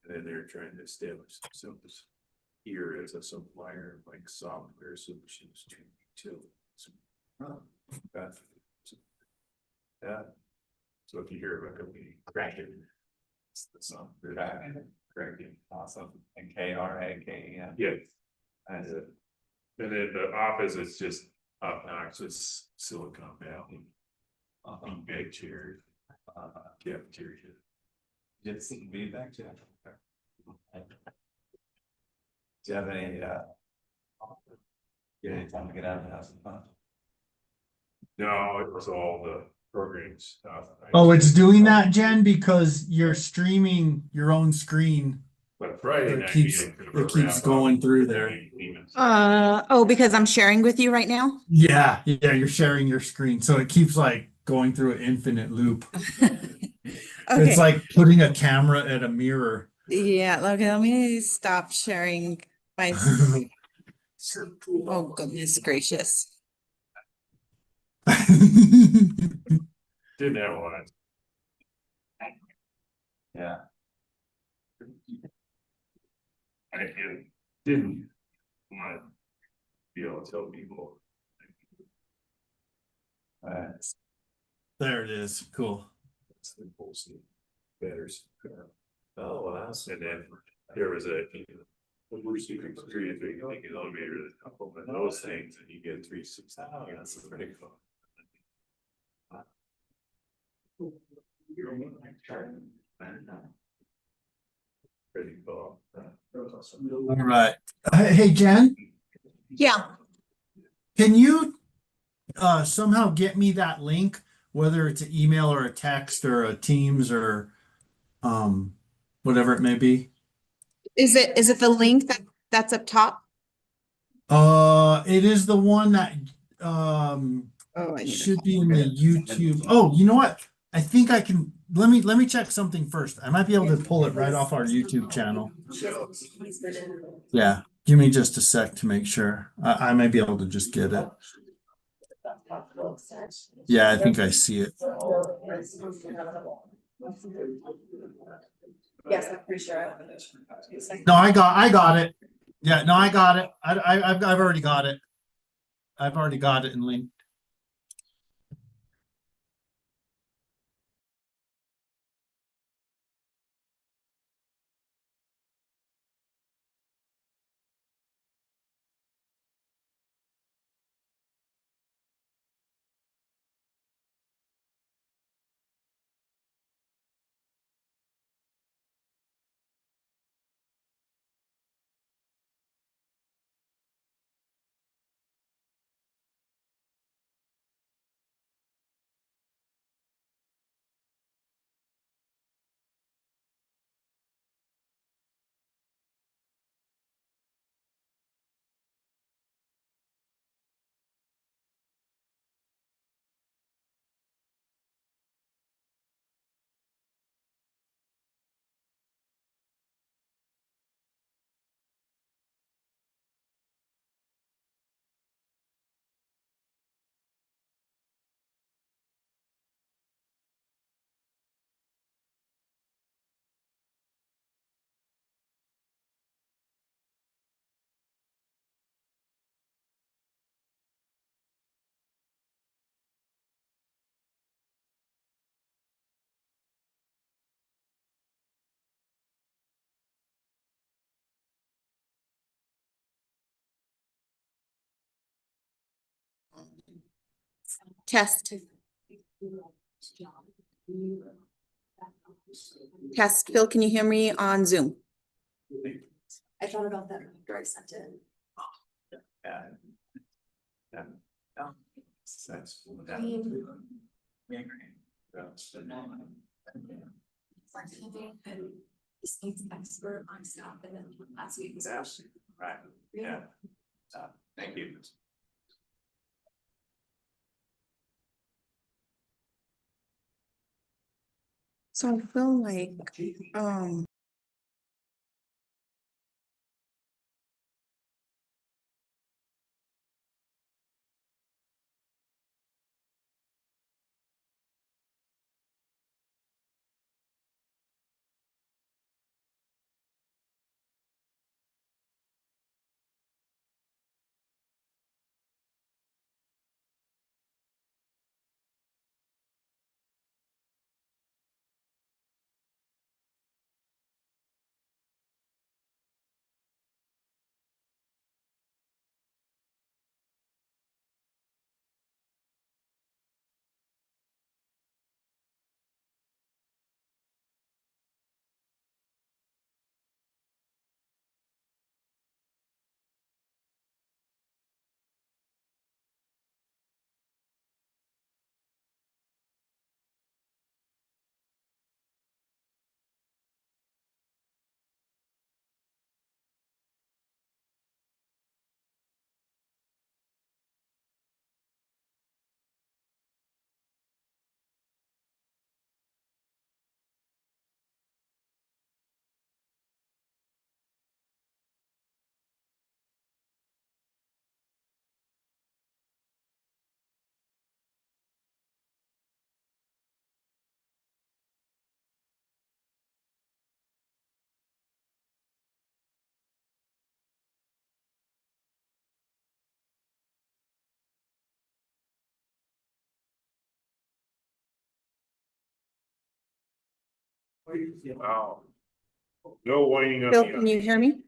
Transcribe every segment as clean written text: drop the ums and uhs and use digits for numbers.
And they're trying to establish themselves here as a supplier of like software solutions to utilities. Yeah. So if you hear of a company cracking, it's the software. Cracking. Awesome. And KRAKEN. Yeah. And then the office is just obnoxious Silicon Valley. Big chair, cafeteria. Did some feedback, Jeff? Do you have any, get any time to get out of the house and fun? No, it was all the program stuff. Oh, it's doing that, Jen, because you're streaming your own screen. But Friday It night. keeps going through there. Oh, because I'm sharing with you right now? Yeah, you're sharing your screen. So it keeps like going through an infinite loop. Okay. It's like putting a camera at a mirror. Yeah, okay, let me stop sharing my. Oh, goodness gracious. Didn't have a lot. Yeah. I didn't want to be able to tell people. There it is. Cool. It's the bullshit. Betters. Oh, wow. And then there was a. We're speaking of three, like an elevator, a couple of those things, and you get 360. That's pretty cool. Pretty cool. All right. Hey, Jen, Yeah, can you somehow get me that link, whether it's an email or a text or a Teams or whatever it may be? is it the link that's up top? It is the one that Oh, I need should be in the YouTube. Oh, you know what? I think I can. Let me check something first. I might be able to pull it right off our YouTube channel. Yeah, give me just a sec to make sure. I might be able to just get it. Yeah, I think I see it. Yes, I'm pretty sure. No, I got it. Yeah, no, I got it. I've already got it. I've already got it in link. Test. Test. Phil, can you hear me on Zoom? I thought about that after I sent it. Yeah. Yeah. That's. This needs an expert on staff and then last week was. Right, yeah. Thank you. So I feel like, Wow. No winding up. Phil, can you hear me?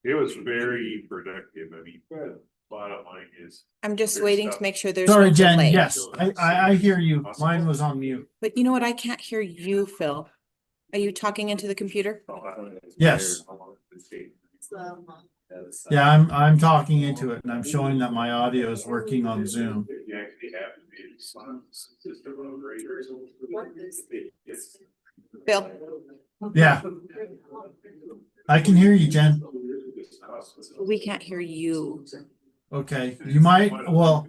It was very productive. I mean, bottom line is. I'm just There's waiting to stuff. make sure there's Sorry, no Jen. delay. Yes, I hear you. Mine was on mute. But you know what? I can't hear you, Phil. Are you talking into the computer? Yes. Yeah, I'm talking into it and I'm showing that my audio is working on Zoom. Phil, Yeah, I can hear you, Jen. we can't hear you. Okay, you might, well,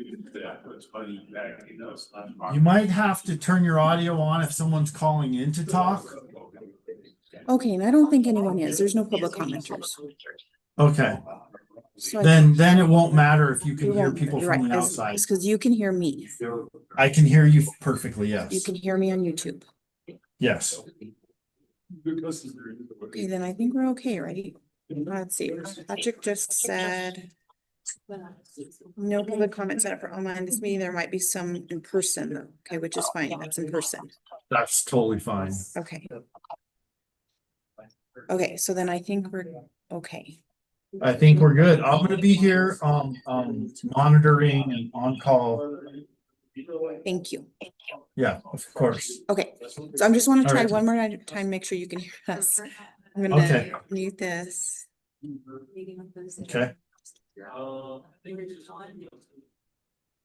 you might have to turn your audio on if someone's calling in to talk. Okay, and I don't think anyone is. There's no public commenters. Okay, So then it won't matter if you it can hear won't- people you're from right, the It's outside. because you can hear me. I can hear you perfectly, You yes. can hear me on YouTube. Yes. Okay, then I think we're okay, right? Let's see. Patrick just said no public comment set up for online this meeting. There might be some in person, though. Okay, which is fine. That's in person. That's totally fine. Okay. Okay, so then I think we're okay. I think we're good. I'm gonna be here, monitoring and on call. Thank you. Yeah, of course. Okay, so I'm just want to All try right. one more time, make sure you can hear us. I'm Okay. gonna mute this. Okay.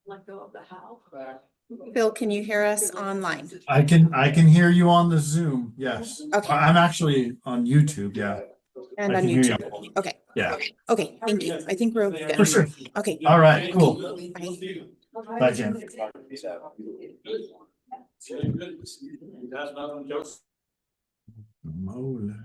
Let go of the how. Phil, can you hear us online? I can hear you on the Zoom. Yes. Okay. I'm actually on YouTube. Yeah. And I on can hear you. YouTube. Okay, Yeah, okay, thank you. I think we're good. for sure. Okay. All right, cool. Bye. Bye, Jen. Mola.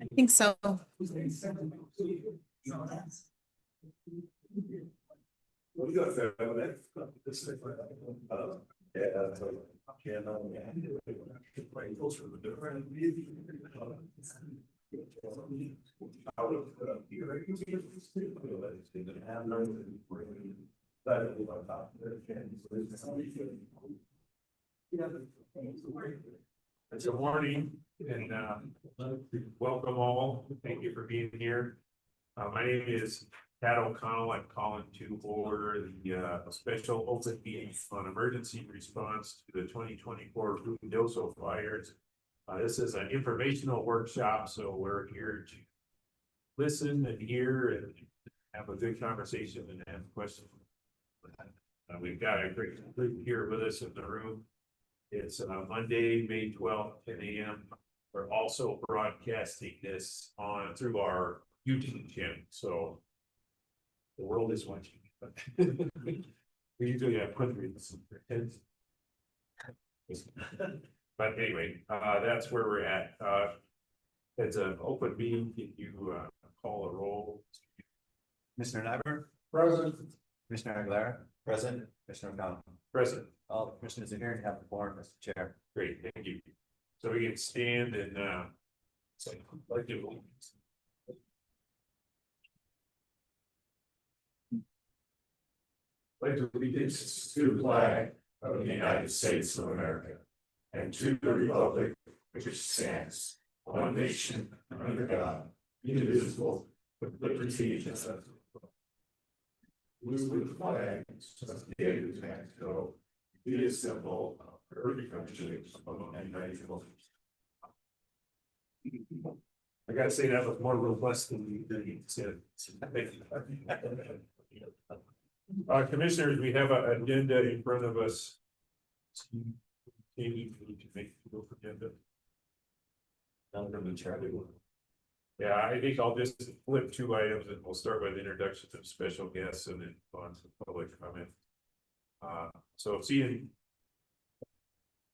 I think so. Good morning and welcome all. Thank you for being here. My name is Pat O'Connell. I'm calling to order the special open meeting on emergency response to the 2024 Ruidoso fires. This is an informational workshop, so we're here to listen and hear and have a good conversation and have questions. We've got a great group here with us in the room. It's Monday, May 12th, 10 a.m. We're also broadcasting this on through our YouTube channel, so the world is watching. We usually have hundreds. But anyway, that's where we're at. It's an open meeting. Can you call a roll? Commissioner Nyberg, Present. Commissioner Aguilera, present, Commissioner O'Connell. Present. All the commissioners are here and have the floor, Mr. Chair. Great, thank you. So we can stand and say, like you. Pledge allegiance to the flag of the United States of America and to the republic which stands one nation under God, indivisible, with liberty and justice. With the flag of the state of Mexico, be a symbol of perfect country among the United States. I gotta say that was more robust than you said. Commissioners, we have an agenda in front of us. Maybe we need to make the agenda. Yeah, I think I'll just flip two items and we'll start with introductions of special guests and then on to public comment. So seeing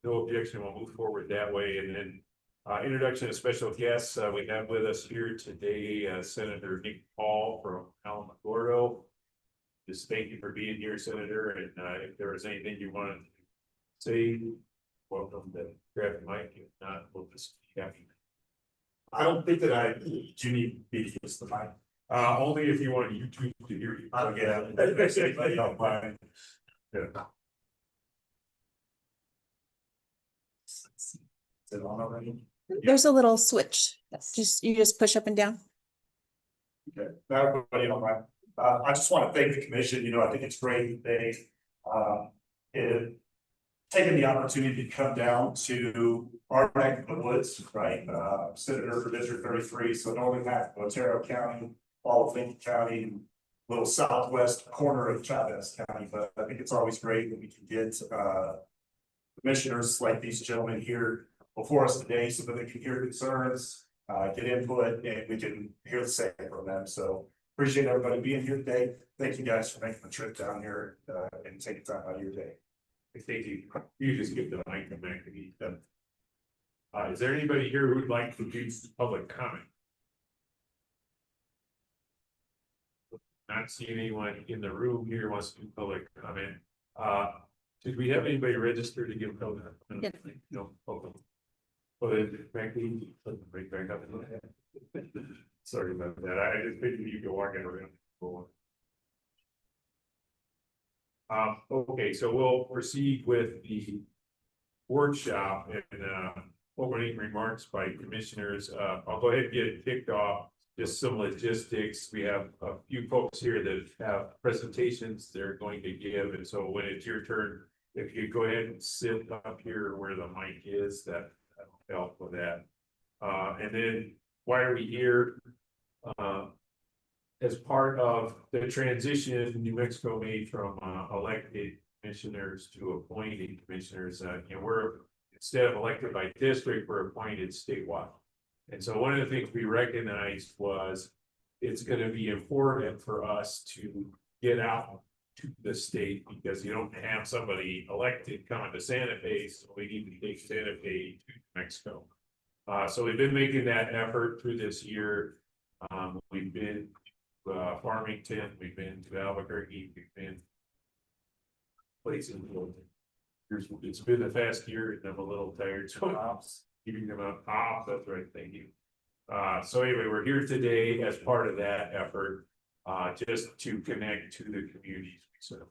no objection, we'll move forward that way. And then introduction of special guests. We have with us here today Senator Nick Paul from Alamogordo. Just thank you for being here, Senator. And if there was anything you wanted to say, welcome to grab the mic. If not, we'll just be happy. I don't think that I do need me to use the mic. Only if you want YouTube to hear you. I don't mind. Yeah. Is it on already? There's a little switch. You just push up and down. Okay, now everybody don't mind. I just want to thank the commission. You know, I think it's great that they have taken the opportunity to come down to our neck of the woods, right? Senator for District 33, so northern half of Otero County, all of Lincoln County, little southwest corner of Chavez County. But I think it's always great that we can get commissioners like these gentlemen here before us today so that they can hear concerns, get input, and we can hear the same from them. So appreciate everybody being here today. Thank you guys for making the trip down here and taking time out of your day. Thank you. You just give the mic back to me. Is there anybody here who would like to do public comment? Not seeing anyone in the room here who wants to do public comment. Did we have anybody registered to give public? Yeah. No. Okay. Well, then, frankly, bring back up. Sorry about that. I just figured you could walk in around. Okay, so we'll proceed with the workshop and opening remarks by commissioners. I'll go ahead and get it kicked off. Just some logistics. We have a few folks here that have presentations they're going to give, and so when it's your turn, if you go ahead and sit up here where the mic is, that'll help with that. And then why are we here? as part of the transition New Mexico made from elected commissioners to appointed commissioners, we're, instead of elected by district, we're appointed statewide. And so one of the things we recognized was it's gonna be important for us to get out to the state, because you don't have somebody elected coming to Santa Fe, so we need to take Santa Fe to New Mexico. So we've been making that effort through this year. We've been Farmington, we've been to Albuquerque, we've been places. It's been a fast year and I'm a little tired, so keeping them up. That's right, thank you. So anyway, we're here today as part of that effort, just to connect to the communities we serve.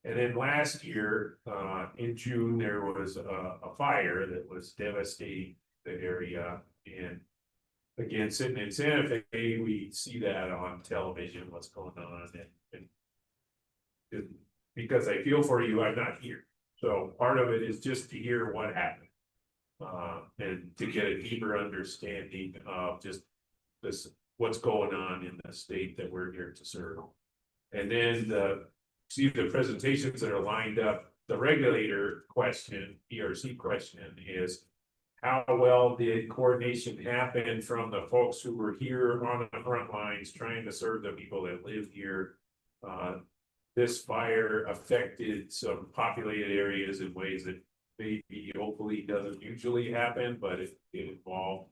And then last year, in June, there was a fire that was devastating the area. And again, sitting in Santa Fe, we see that on television, what's going on, and because I feel for you, I'm not here. So part of it is just to hear what happened. And to get a deeper understanding of just this, what's going on in the state that we're here to serve. And then see the presentations that are lined up. The regulator question, PRC question, is how well did coordination happen from the folks who were here on the front lines trying to serve the people that live here? This fire affected some populated areas in ways that maybe hopefully doesn't usually happen, but it involved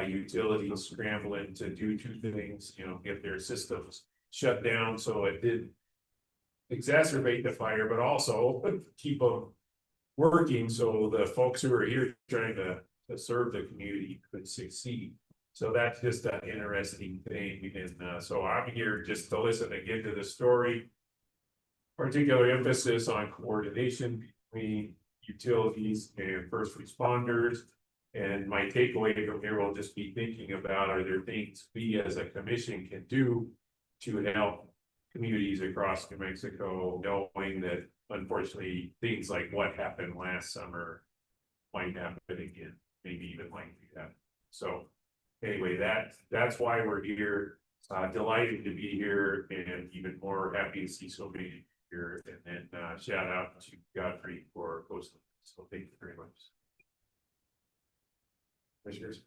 utilities scrambling to do two things, get their systems shut down, so it did exacerbate the fire, but also keep them working so the folks who are here trying to serve the community could succeed. So that's just an interesting thing, and so I'm here just to listen again to the story. Particular emphasis on coordination between utilities and first responders. And my takeaway from here will just be thinking about, are there things we as a commission can do to help communities across New Mexico, knowing that unfortunately things like what happened last summer might happen again, maybe even like that. So anyway, that's why we're here. Delighted to be here, and even more happy to see so many here. And then shout out to Godfrey for hosting. So thank you very much. Commissioners.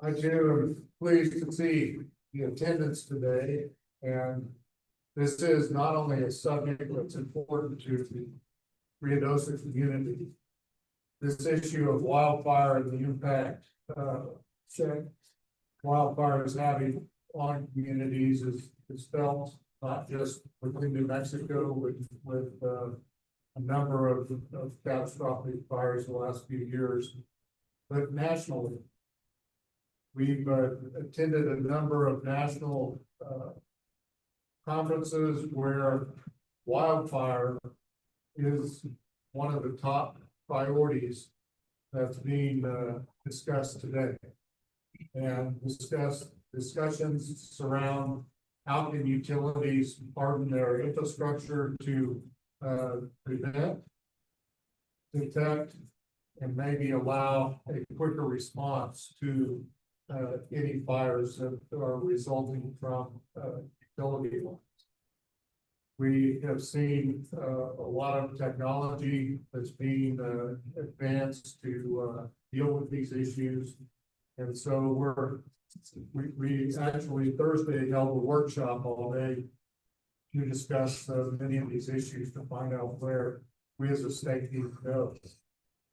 I too am pleased to see the attendance today, and this is not only a subject that's important to the Ruidoso community. This issue of wildfire and the impact wildfire is having on communities is felt not just within New Mexico, with a number of catastrophic fires in the last few years, but nationally. We've attended a number of national conferences where wildfire is one of the top priorities that's being discussed today. And discussions surround how can utilities harden their infrastructure to prevent, detect, and maybe allow a quicker response to any fires that are resulting from utility lines. We have seen a lot of technology that's being advanced to deal with these issues. And so we actually Thursday held a workshop all day to discuss many of these issues, to find out where we as a state need to go.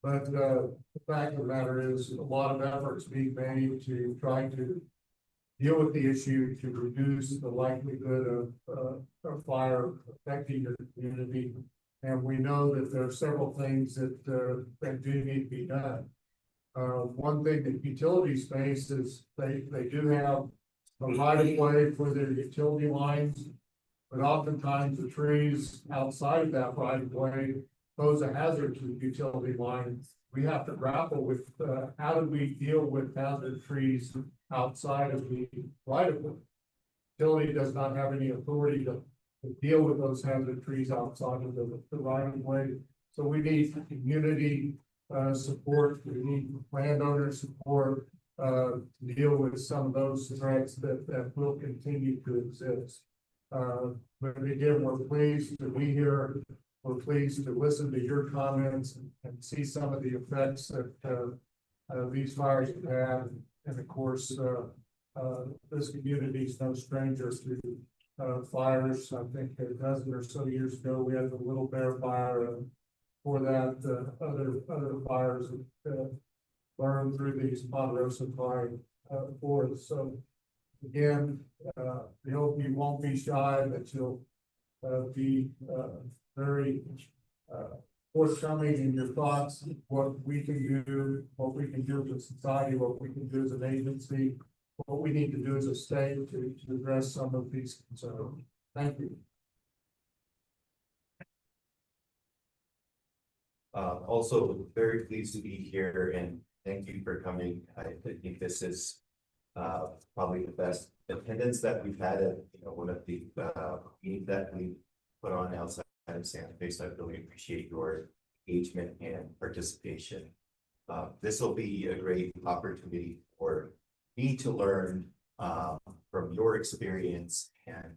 But the fact of the matter is, a lot of efforts being made to try to deal with the issue, to reduce the likelihood of fire affecting the community. And we know that there are several things that do need to be done. One thing that utilities face is they do have a right of way for their utility lines, but oftentimes the trees outside of that right of way pose a hazard to the utility lines. We have to grapple with how do we deal with hazard trees outside of the right of way. Utility does not have any authority to deal with those hazard trees outside of the right of way. So we need community support, we need landowner support, to deal with some of those threats that will continue to exist. But again, we're pleased to be here. We're pleased to listen to your comments and see some of the effects that, these fires have had. And of course, this community is no stranger to, fires. I think a dozen or so years ago, we had the Little Bear fire. For that, other fires that, burned through these Ponderosa Pine, forests. So again, we hope you won't be shy, that you'll, be, very, forthcoming in your thoughts, what we can do, what we can do as a society, what we can do as an agency, what we need to do as a state to address some of these concerns. Thank you. Also very pleased to be here and thank you for coming. I think this is probably the best attendance that we've had at, one of the meetings that we put on outside of Santa Fe. So I really appreciate your engagement and participation. This will be a great opportunity for me to learn from your experience, and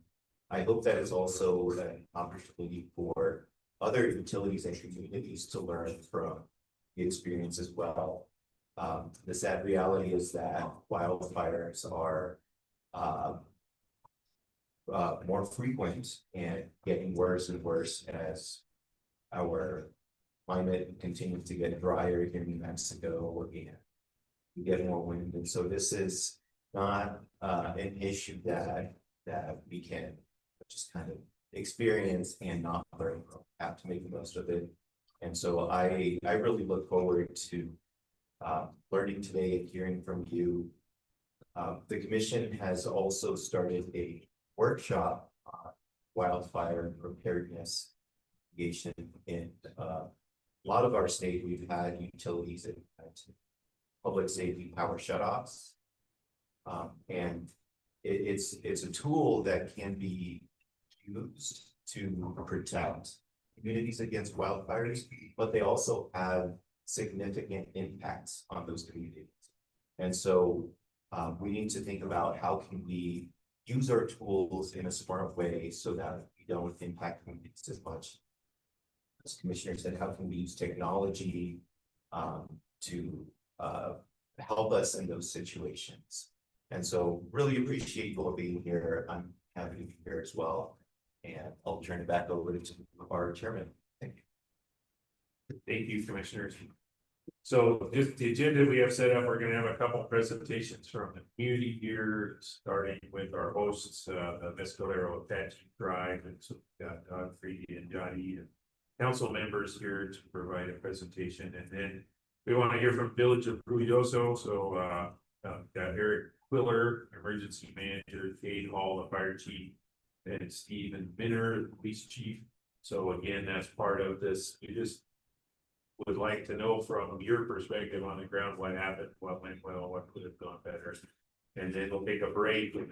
I hope that is also an opportunity for other utilities and communities to learn from the experience as well. The sad reality is that wildfires are more frequent and getting worse and worse as our climate continues to get drier here in New Mexico, and we get more wind. And so this is not an issue that we can just kind of experience and not learn from, have to make the most of it. And so I really look forward to learning today and hearing from you. The commission has also started a workshop on wildfire preparedness mitigation in a lot of our state. We've had utilities and public safety power shutoffs, and it's a tool that can be used to protect communities against wildfires, but they also have significant impacts on those communities. And so we need to think about how can we use our tools in a smart way so that we don't impact communities as much. As Commissioner said, how can we use technology to help us in those situations? And so really appreciate you all being here. I'm happy to be here as well. And I'll turn it back over to our chairman. Thank you. Thank you, Commissioners. So just the agenda we have set up, we're going to have a couple of presentations from the community here, starting with our hosts, Mescalero, Apache Tribe, and so we've got Godfrey and Johnny and council members here to provide a presentation. And then we want to hear from Village of Ruidoso. So got Eric Quiller, Emergency Manager, Kate Hall, the Fire Chief, and Stephen Minner, the Police Chief. So again, that's part of this. We just would like to know from your perspective on the ground what happened, what went well, what could have gone better. And then we'll take a break, and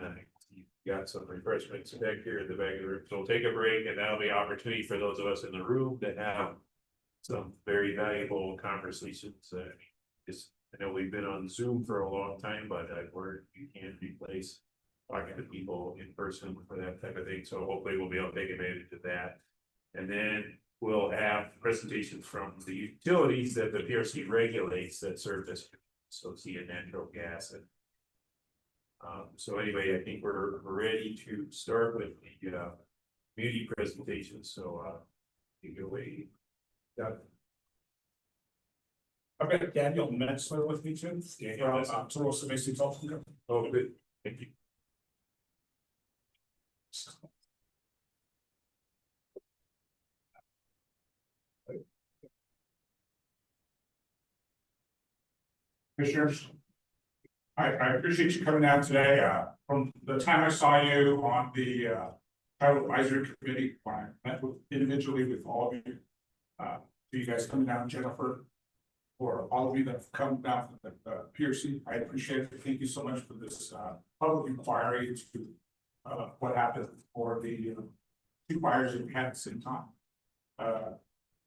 you've got some refreshments back here in the back of the room. So we'll take a break, and that'll be an opportunity for those of us in the room to have some very valuable conversations. I know we've been on Zoom for a long time, but I've heard you can't replace talking to people in person for that type of thing. So hopefully we'll be able to take advantage of that. And then we'll have presentations from the utilities that the PRC regulates that serve this, so sea and natural gas. And so anyway, I think we're ready to start with the community presentation. So take it away. I've got Daniel Metzler with me too. Oh, good. Thank you. Commissioners, I appreciate you coming out today. From the time I saw you on the Tribal Advisory Committee, when I met individually with all of you, to you guys coming down, Jennifer, for all of you that have come down from the PRC, I appreciate it. Thank you so much for this public inquiry to what happened for the two fires that we had at the same time.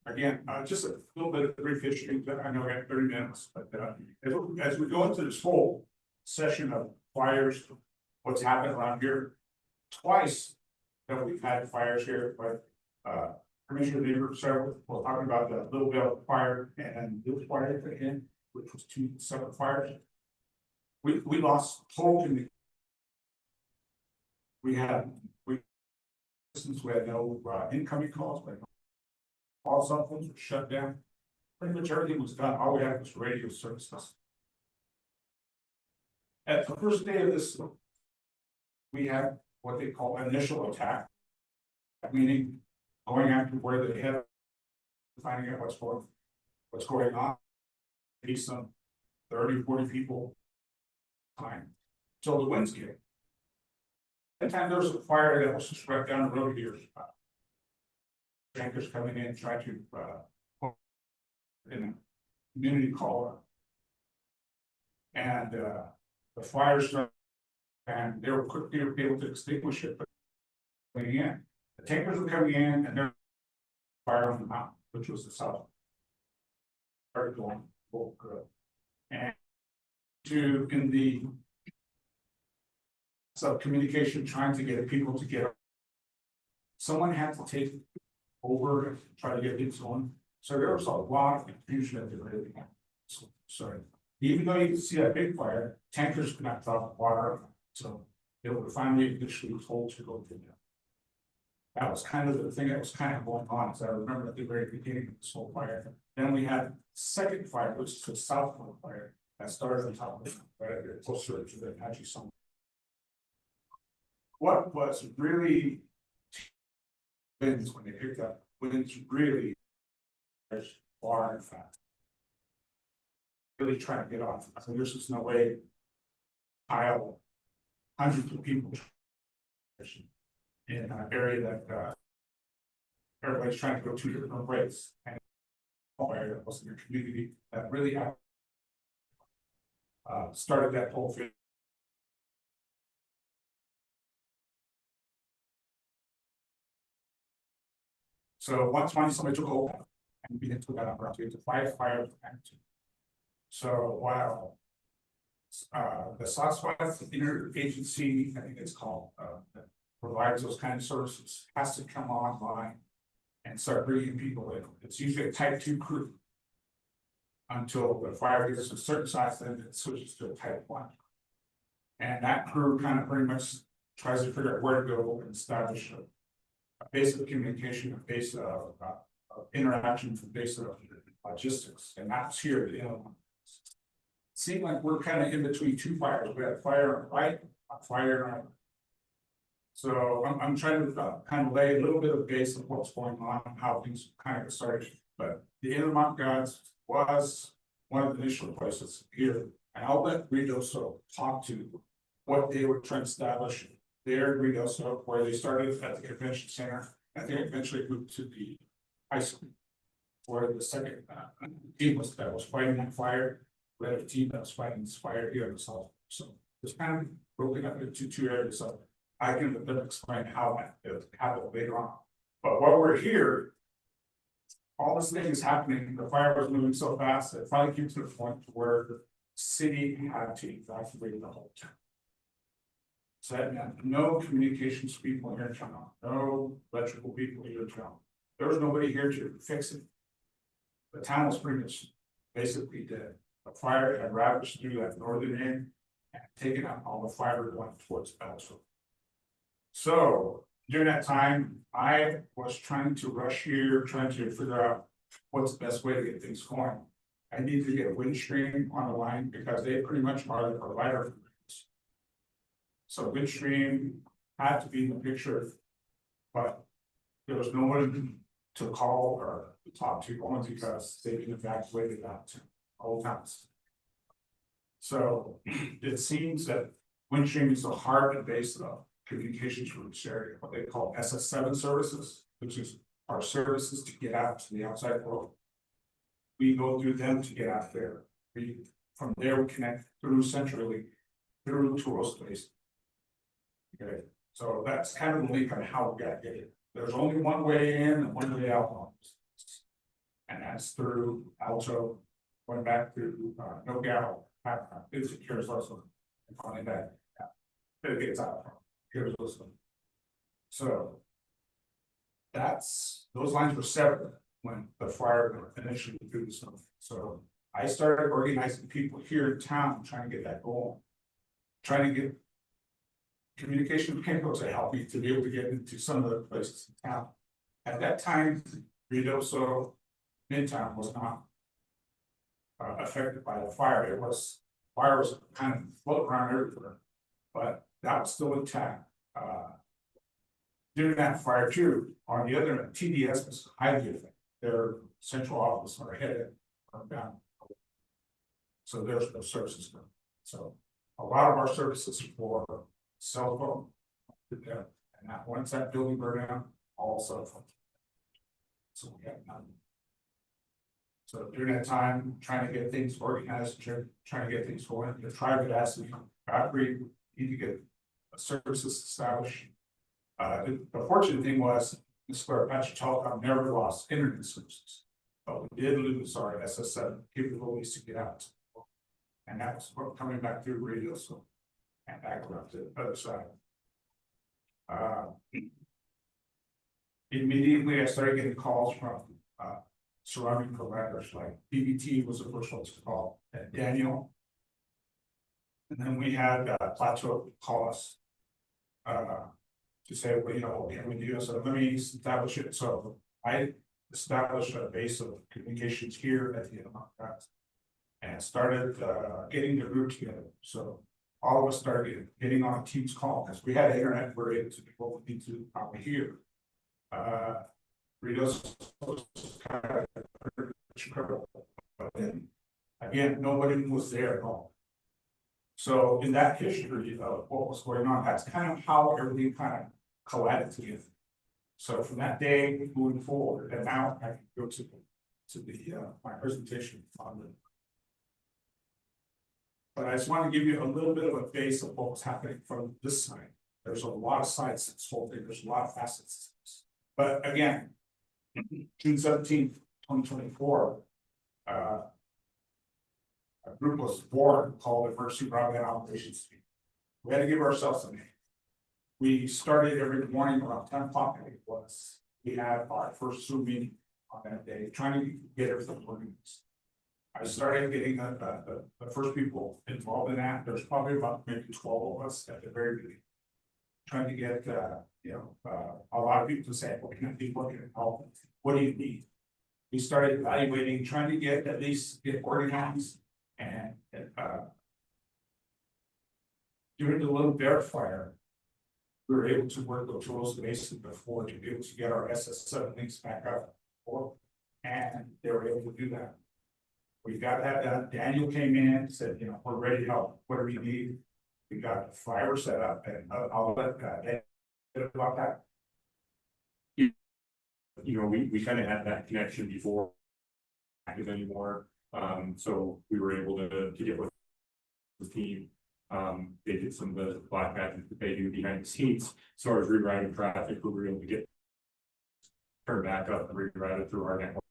again, just a little bit of brief history, but I know I got 30 minutes, but, as we go into this whole session of fires, what's happened around here, twice that we've had fires here, but, Commissioner Beaver, so we're talking about the Little Bell fire and this fire again, which was 2 separate fires. We lost total communication. We had no incoming calls, but all cell phones were shut down. Pretty much everything was done. All we had was radio services. At the first day of this, we had what they call initial attack, meaning going after where they had, finding out what's going on. Maybe some 30, 40 people time till the winds came. That time there was a fire that was just right down the road here. Tankers coming in trying to in a community call, and the fire started, and they were quickly able to extinguish it. But coming in, the tankers were coming in, and there was fire on the mountain, which was the south. Started going full good, and in the communication, trying to get people to get. Someone had to take over and try to get things on. So there was a lot of confusion at the very beginning. So even though you can see that big fire, tankers could not drop water. So they were finally initially told to go through that. That was kind of the thing that was kind of going on. So I remember at the very beginning of this whole fire. Then we had second fire, which is the Southland fire that started on top of it, right closer to the Apache Summit. What was really winds when they picked up, winds really far and fast. Really trying to get off. I mean, there's just no way pile hundreds of people in an area that everybody's trying to go 2 different ways. And area that was in your community that really started that whole thing. So once somebody took hold and began to that opportunity to fight fire. So while the Southwest Interagency, I think it's called, that provides those kind of services, has to come online and start bringing people in. It's usually a type 2 crew until the fire gets a certain size, then it switches to a type 1. And that crew kind of pretty much tries to figure out where to go and establish a base of communication, a base of interaction, a base of logistics, and that's here. You know, it seemed like we're kind of in between 2 fires. We had fire and right, fire and right. So I'm trying to kind of lay a little bit of base of what's going on and how things kind of started. But the Intermont Gods was one of the initial places here, and I'll let Ruidoso talk to what they were trying to establish. There, Ruidoso, where they started at the convention center, and they eventually moved to the high school, where the second team that was fighting that fire. We had a team that was fighting this fire here in the south. So it's kind of broken up into 2 areas. So I can let them explain how that happened later on. But while we're here, all this thing is happening. The fire was moving so fast that it finally came to the point where the city had to evacuate the whole town. So that meant no communications people here in town, no electrical people here in town. There was nobody here to fix it. The town was pretty much basically dead. The fire had ravaged through that northern end and taken out all the fiber going towards Beltsville. So during that time, I was trying to rush here, trying to figure out what's the best way to get things going. I need to get a Windstream on the line because they pretty much are the provider for this. So Windstream had to be in the picture, but there was no one to call or to talk to only because they've been evacuated out to all towns. So it seems that Windstream is the heart and base of communications for this area, what they call SS7 services, which is our services to get out to the outside world. We go through them to get out there. From there we connect through centrally through Ruidoso space. Okay, so that's kind of the link on how we got to get it. There's only one way in and one way out. And that's through Alto, went back to, Nogales, it's here's also. And finally that, it gets out from, here's also. So. Those lines were severed when the fire initially threw the stuff. So I started organizing people here in town, trying to get that going. Trying to get communication people to help me to be able to get into some of the places in town. At that time, Ruidoso Midtown was not affected by the fire. Fire was kind of floating around everywhere, but that was still intact. During that fire too, on the other end, TDS was highly affected. Their central office or headed down. So there's no services. So a lot of our services for cell phone. And that once that building burned down, all cell phones. So we had none. So during that time, trying to get things organized, trying to get things going, the tribe had asked me, we need to get services established. The fortunate thing was, Square Apache Telecom never lost internet services, but we did lose our SS7 capabilities to get out. And that was coming back through Ruidoso and back up to the other side. Immediately I started getting calls from surrounding providers, like BBT was the first one to call, and Daniel. And then we had Plateau call us to say, well, you know, what can we do? So let me establish it. So I established a base of communications here at the NMPRC and started getting the group together. So all of us started getting on a Teams call. As we had internet, we're able to do what we need to probably here. Ruidoso was kind of critical, but then again, nobody was there at all. So in that history of what was going on, that's kind of how everything kind of collided together. So from that day moving forward, and now I can go to the my presentation on it. But I just want to give you a little bit of a base of what was happening from this side. There's a lot of sides to this whole thing. There's a lot of facets to this. But again, June 17th, 2024, a group was born called Emergency Broadband Operations Team. We had to give ourselves a name. We started every morning around 10 o'clock, I think it was. We had our first Zoom meeting on that day, trying to get everything organized. I started getting the first people involved in that. There's probably about maybe 12 of us at the very beginning. Trying to get, a lot of people to say, well, can people can help? What do you need? We started evaluating, trying to get at least get organized and during the Little Bear fire, we were able to work with Ruidoso Basin before to be able to get our SS7 links back up, and they were able to do that. We got that done. Daniel came in and said, you know, we're ready to help. What do you need? We got the fiber set up, and I'll let Daniel about that. You know, we kind of had that connection before active anymore. So we were able to get with the team. They did some of the black magic that they do behind the scenes as far as rerouting traffic. We were able to get turned back up and reroute it through our network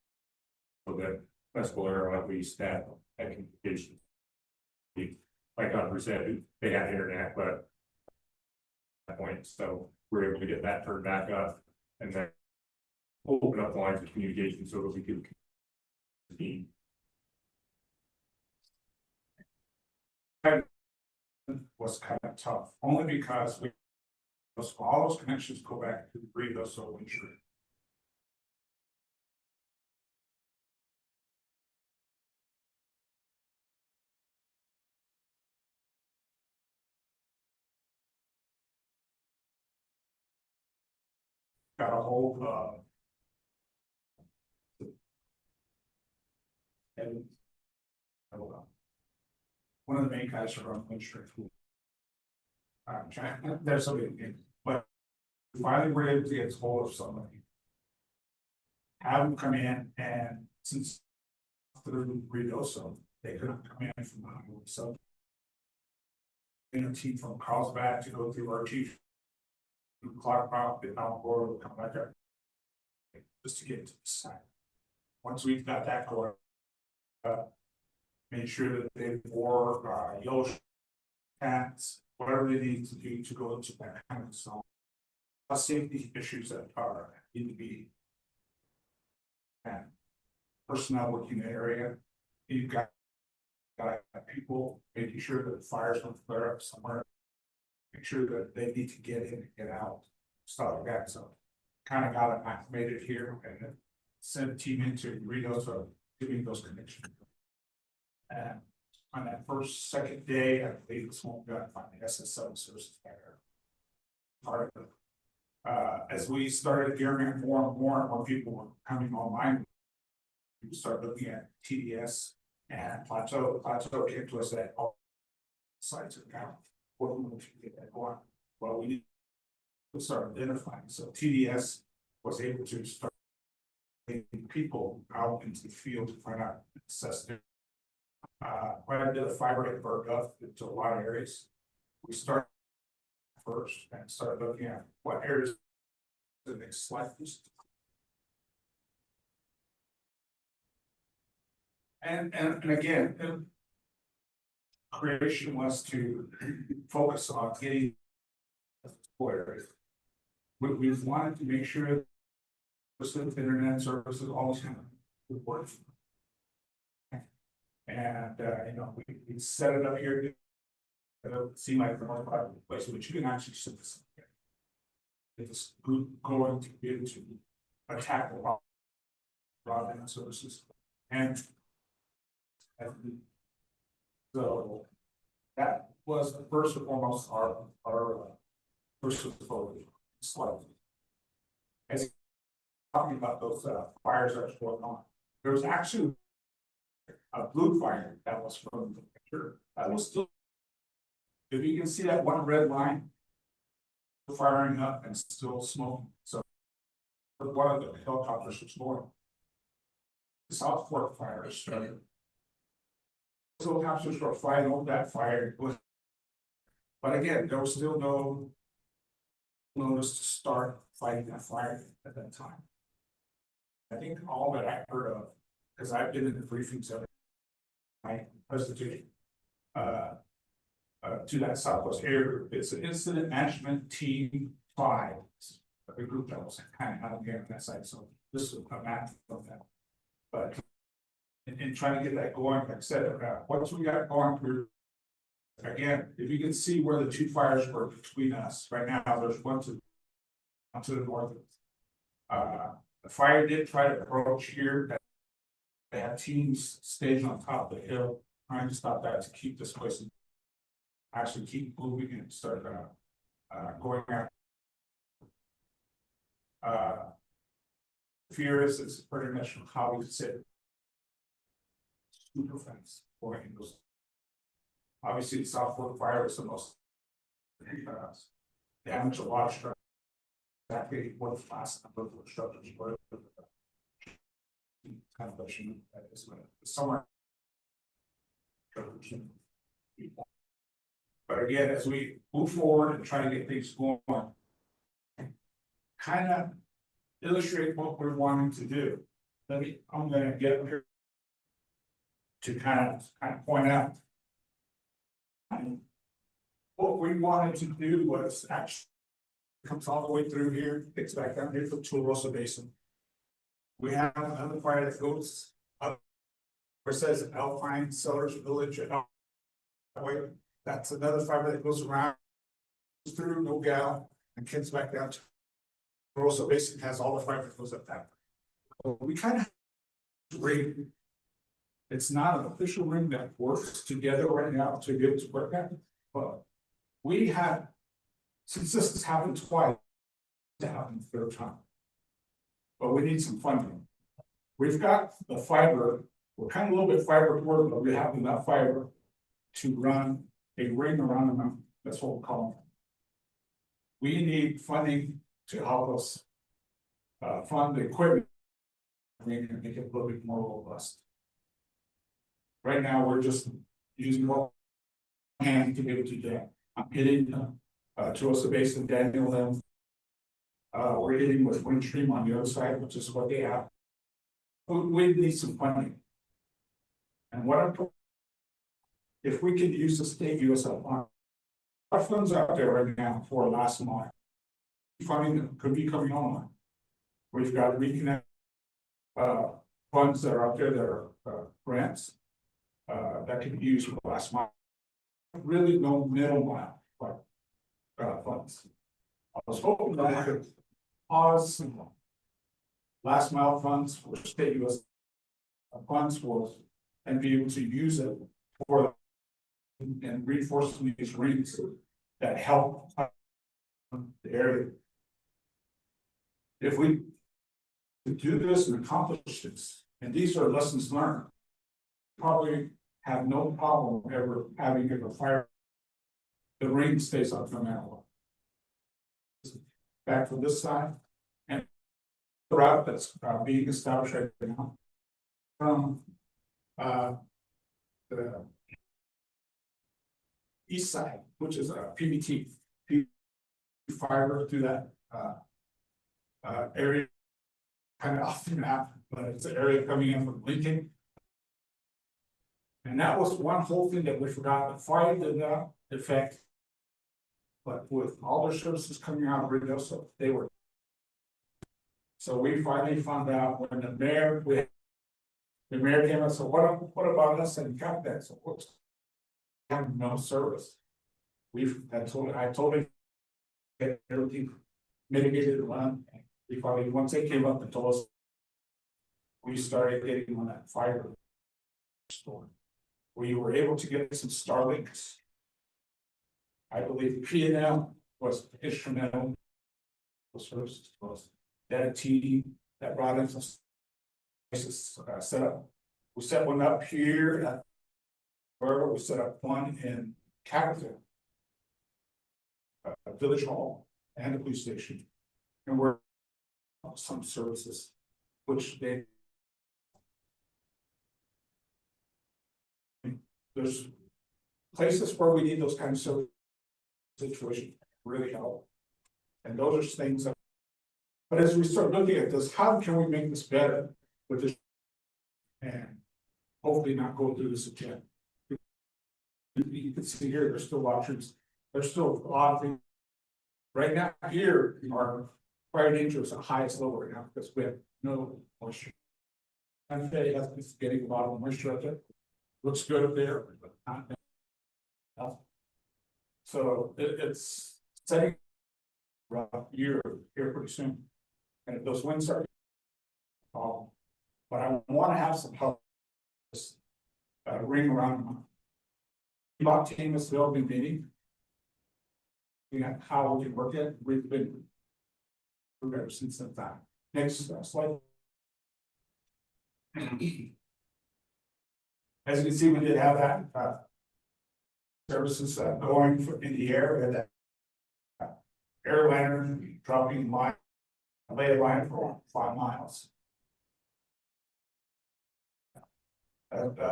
so that Mescalero at least had communication. Like Hunter said, they had internet, but at that point, so we're able to get that turned back up and then open up the lines of communication so that we could team. Was kind of tough, only because all those connections go back to the Ruidoso injury. Got a hold of and one of the main guys from Winchester. There's somebody, but finally we're able to get hold of somebody. Have them come in, and since through Ruidoso, they couldn't come in from Hollywood, so a team from Carlsbad to go through our chief clock pop and Alcor will come back up just to get to the side. once we've got that going. Make sure that they wore, yellow pants, whatever they need to do to go into that kind of zone. Safety issues that are, need to be. And personnel working in the area, you've got people making sure that fires don't flare up somewhere. Make sure that they need to get in and get out, stuff like that, so. Kind of got it acclimated here and then sent a team into Ruidoso, giving those connections. And on that second day, I believe it's one got finally SS7 services there. Part of it. As we started gearing up more and more people were coming online. We started looking at TDS and Plateau. Plateau came to us at all sites of the county. What we want to get that going. Well, we need to start identifying. So TDS was able to start taking people out into the field to find out assess it. Quite a bit of fiber get burned up into a lot of areas. We start first and start looking at what areas the next slide is. And again, creation was to focus on getting areas. We wanted to make sure that internet services always would work. And we set it up here. It'll seem like the most popular place, but you can actually set this up. Get this group going to be able to attack the broadband services. And so that was first and foremost our first focus slide. As talking about those fires that was going on, there was actually a blue fire that was from the picture that was still. If you can see that one red line firing up and still smoking, so one of the helicopters was going. The South Fork fire started. Helicopters were flying over that fire, but again, there was still no notice to start fighting that fire at that time. I think all that I heard of, because I've been in the briefings every my presentation to that Southwest area group. It's an incident management team 5, the group that was kind of out here on that side. So this is a map of that. But in trying to get that going, like I said, once we got going through, again, if you can see where the two fires were between us right now, there's one to the north. The fire did try to approach here. They had teams staged on top of the hill, trying to stop that to keep this place, actually keep moving and start going out. Fear is pretty much how we say it. Super fence or angles. Obviously, the South Fork fire was the most damage a lot of structures. Exactly what the last number of structures were. Kind of somewhere. But again, as we move forward and try to get things going, kind of illustrate what we're wanting to do. I'm going to get up here to kind of point out. What we wanted to do was actually comes all the way through here, it's back down here from Ruidoso Basin. We have another fire that goes up where it says Alpine Sellers Village. That's another fire that goes around through Nogale and gets back down to Ruidoso Basin, has all the fire that goes up that way. We kind of ring. It's not an official ring that works together right now to be able to work at, but we have, since this has happened twice, to happen the third time. But we need some funding. We've got the fiber, we're kind of a little bit fiber poor, but we have enough fiber to run a ring around them. That's what we're calling it. We need funding to help us fund the equipment and make it a little bit more robust. Right now, we're just using one hand to be able to do that. I'm hitting Ruidoso Basin, Daniel them. We're hitting with Windstream on the other side, which is what they have. we need some funding. And what I'm. If we could use the state USL fund. Our funds out there right now for last mile. Funding that could be coming online. We've got to reconnect. Funds that are out there that are grants. That can be used for last mile. Really no middle mile, but funds. I was hoping that I could pause some last mile funds for state US funds was and be able to use it for and reinforcing these rings that help the area. If we do this and accomplish this, and these are lessons learned, probably have no problem ever having a fire. The ring stays up no matter what. Back to this side, and the route that's being established right now from the east side, which is a PVT fiber through that area, kind of off the map, but it's an area coming in from Lincoln. And that was one whole thing that we forgot. The fire did not affect. But with all their services coming out of Ruidoso, they were. So we finally found out when the mayor came and said, what about us and got that? So what's have no service. I told him get everything mitigated around. We finally, once they came up and told us, we started getting on that fiber store. We were able to get some Starlinks. I believe P&L was instrumental. First was that team that brought in some set up. We set one up here at wherever we set up one in Capitol, Village Hall, and the police station, and we're some services which they. There's places where we need those kind of services. Situation really help. And those are things that, but as we start looking at this, how can we make this better with this? And hopefully not go through this again. You can see here, there's still options. There's still a lot of things. Right now, here, our fire danger is the highest level right now because we have no moisture. And it has been getting a lot of moisture up there. Looks good up there, but not enough. So it's setting rough year here pretty soon. And if those winds are but I want to have some help ring around my team is still been meeting. How we can work it. We've been ever since that time. Next slide. As you can see, we did have that services going in the air and that air lantern dropping line, lay a line for 5 miles.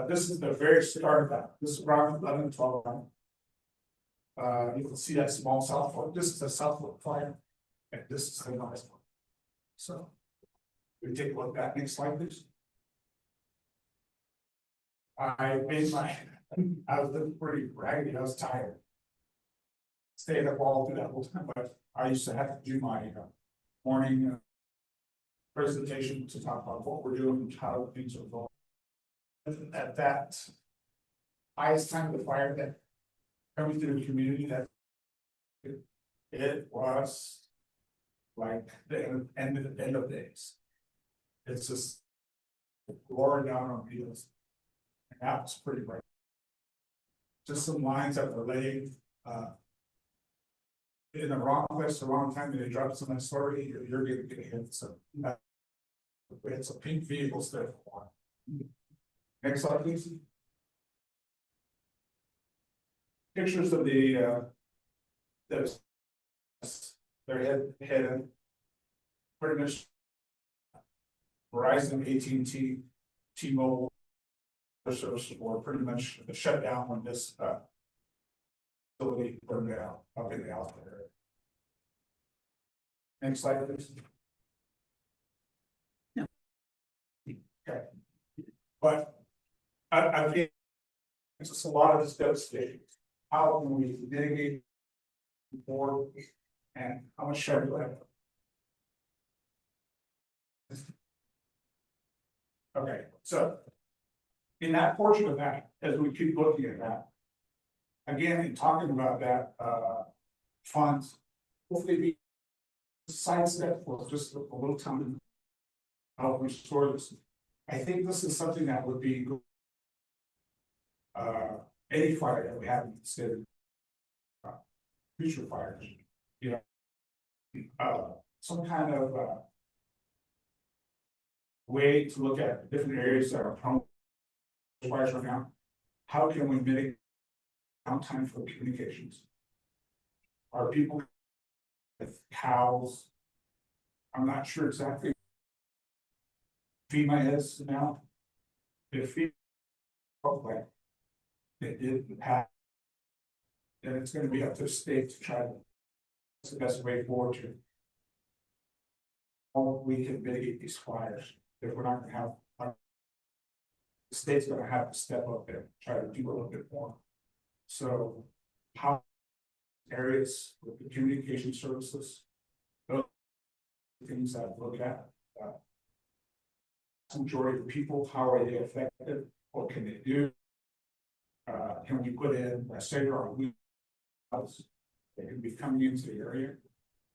This is the very start of that. This is around 11, 12. You can see that small South Fork. This is the South Fork fire, and this is the North Fork. So we take a look at that next slide, please. I was looking pretty raggedy. I was tired. Stayed up all through that whole time, but I used to have to do my morning presentation to talk about what we're doing and how things are going. At that highest time of the fire that coming through the community, that it was like the end of days. It's just roaring down on wheels. And that was pretty bright. Just some lines that were laid in the wrong place, the wrong time, and they dropped some story, you're gonna get hit. So we had some pink vehicles there for a while. Next slide, please. Pictures of the they're headed pretty much Verizon, AT&T, T-Mobile service were pretty much shut down when this facility burned out up in the Alpha area. Next slide, please. No. Okay. But I think it's just a lot of this devastating. How can we mitigate more and how much should we have? Okay, so in that portion of that, as we keep looking at that, again, in talking about that, funds, hopefully be sidestep for just a little time. How we restore this. I think this is something that would be any fire that we have in the city. Future fires, you know, some kind of way to look at different areas that are prone to fires right now. How can we mitigate downtime for communications? Are people with cows? I'm not sure exactly. FEMA is now. If FEMA like they did in the past, then it's going to be up to the state to try to. What's the best way forward to? How we can mitigate these fires if we're not going to have. The state's going to have to step up there, try to do a little bit more. So, how areas with the communication services, those things that I look at. Majority of the people, how are they affected? What can they do? Can we put in a saver on we house? They can be coming into the area.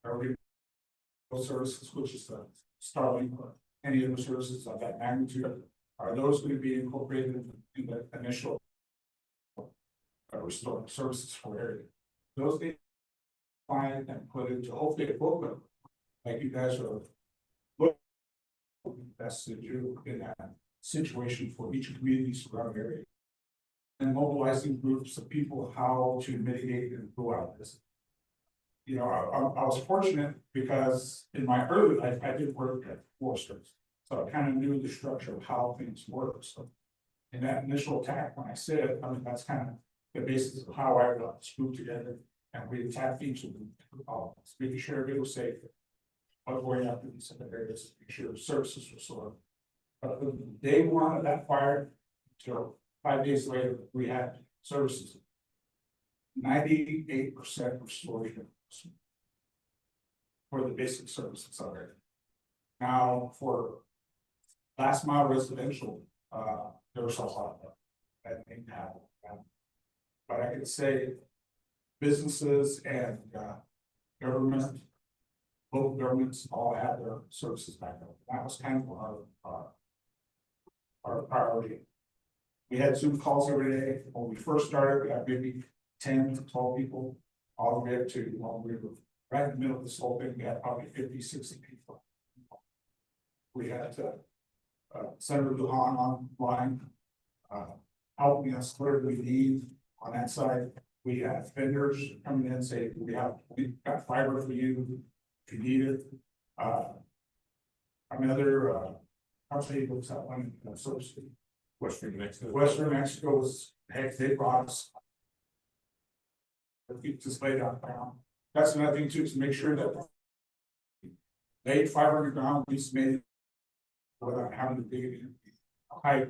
Are we those services, which is the Starlink or any of the services of that magnitude? Are those going to be incorporated in the initial restore services for area? Those they find and put into hopefully a book like you guys are looking best to do in that situation for each community surrounding area. And mobilizing groups of people how to mitigate and go out this. You know, I was fortunate because in my early life, I did work at Foresters. So I kind of knew the structure of how things work. So in that initial attack, when I said, I mean, that's kind of the basis of how I got this group together. And we attacked each of them, making sure everybody was safe. Going after these other areas, make sure services were sort of. But the day one of that fire, until 5 days later, we had services. 98% restored for the basic services already. Now for last mile residential, there was a lot of that didn't happen. But I could say businesses and government. Local governments all had their services back up. That was kind of our priority. We had Zoom calls every day. When we first started, we had maybe 10 to 12 people, all the way up to we were right in the middle of this whole thing. We had probably 50, 60 people. We had Senator Lujan online, helping us where we need on that side. We had vendors coming in and say, we've got fiber for you. If you need it, another company looks at one source. Western Mexico was heck, they brought us. Just lay down. That's another thing too, is to make sure that they fiber underground, we made it without having to dig high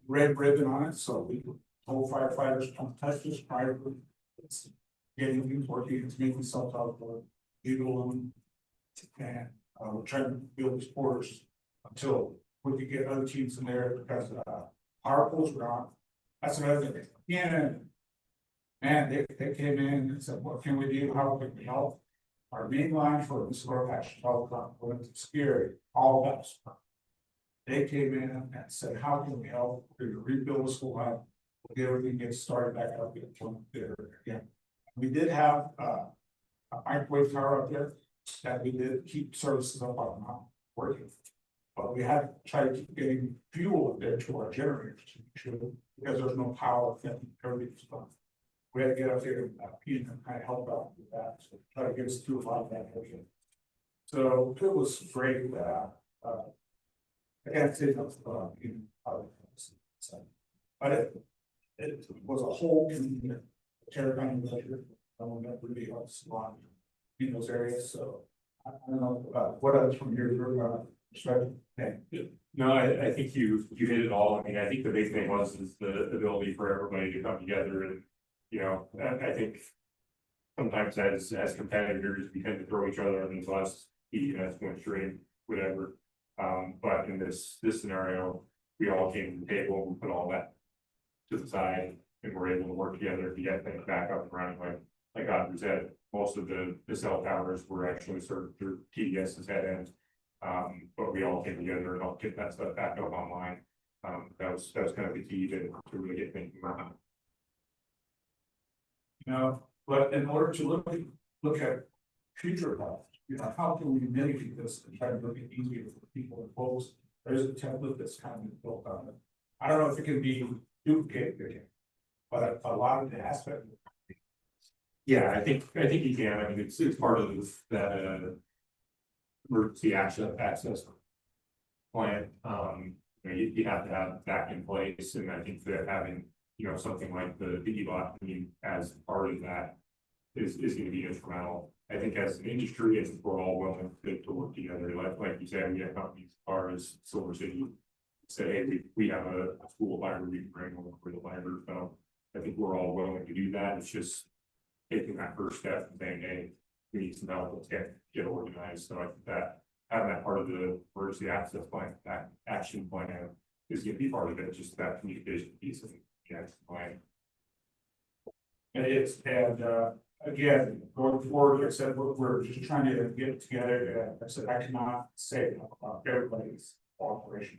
red ribbon on it, so we told firefighters don't touch this prior to getting things working, it's making self out for legal and we're trying to build these borders until we could get other teams in there because our poles were on. That's another thing. Yeah, man, they came in and said, what can we do? How can we help? Our main line for the square patch went scary, all of us. They came in and said, how can we help? We're going to rebuild the school line, we'll get everything get started back up there again. We did have a microwave tower up there that we did keep services up on not working. But we had to try to keep getting fuel up there to our generators because there's no power and everything's done. We had to get up there and kind of help out with that, so try to get us through a lot of that area. So it was great. I can't say enough in other things. But it was a whole terrifying pleasure. That really helps a lot in those areas. So I don't know what others from here Sorry. Okay. No, I think you hit it all. I mean, I think the big thing is the ability for everybody to come together and, you know, I think. Sometimes as competitors, we tend to throw each other under the bus, as one string, whatever. But in this scenario, we all came to the table, we put all that to the side, and we're able to work together to get things back up and running. Like Audrey said, most of the cell towers were actually served through TDS's head end. But we all came together and helped get that stuff back up online. That was kind of the key to really get things moving. You know, but in order to look at future health, you know, how can we mitigate this and try to make it easier for people to post? There's a template that's kind of built on it. I don't know if it can be duplicated again, but a lot of the aspect. Yeah, I think you can. I mean, it's part of that emergency access plan. You have to have that in place, and I think that having, you know, something like the e-bot, I mean, as part of that is going to be instrumental. I think as an industry, I think we're all willing to work together. Like you said, we have companies as far as Silver City say, hey, we have a school library we can bring over for the library. So I think we're all willing to do that. It's just taking that first step and saying, hey, we need some help, let's get organized. So I think that having that part of the emergency access plan, that action plan is going to be part of it, just that communication piece of the action plan. It is, and again, going forward, like I said, we're just trying to get together. I said, I cannot say enough about everybody's cooperation.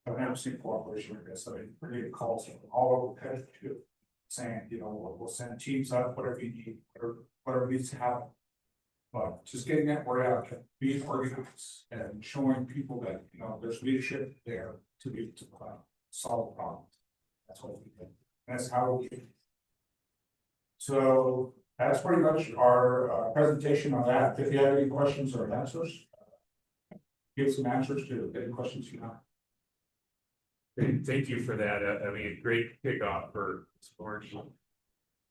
I've never seen cooperation like this. I really calls from all over the country too, saying, you know, we'll send teams out, whatever you need, whatever needs to happen. But just getting that word out, being organized and showing people that, you know, there's leadership there to be to solve problems. That's what we did. That's how we did. So that's pretty much our presentation on that. If you have any questions or answers, give some answers to any questions you have. Thank you for that. I mean, great kickoff for Orange.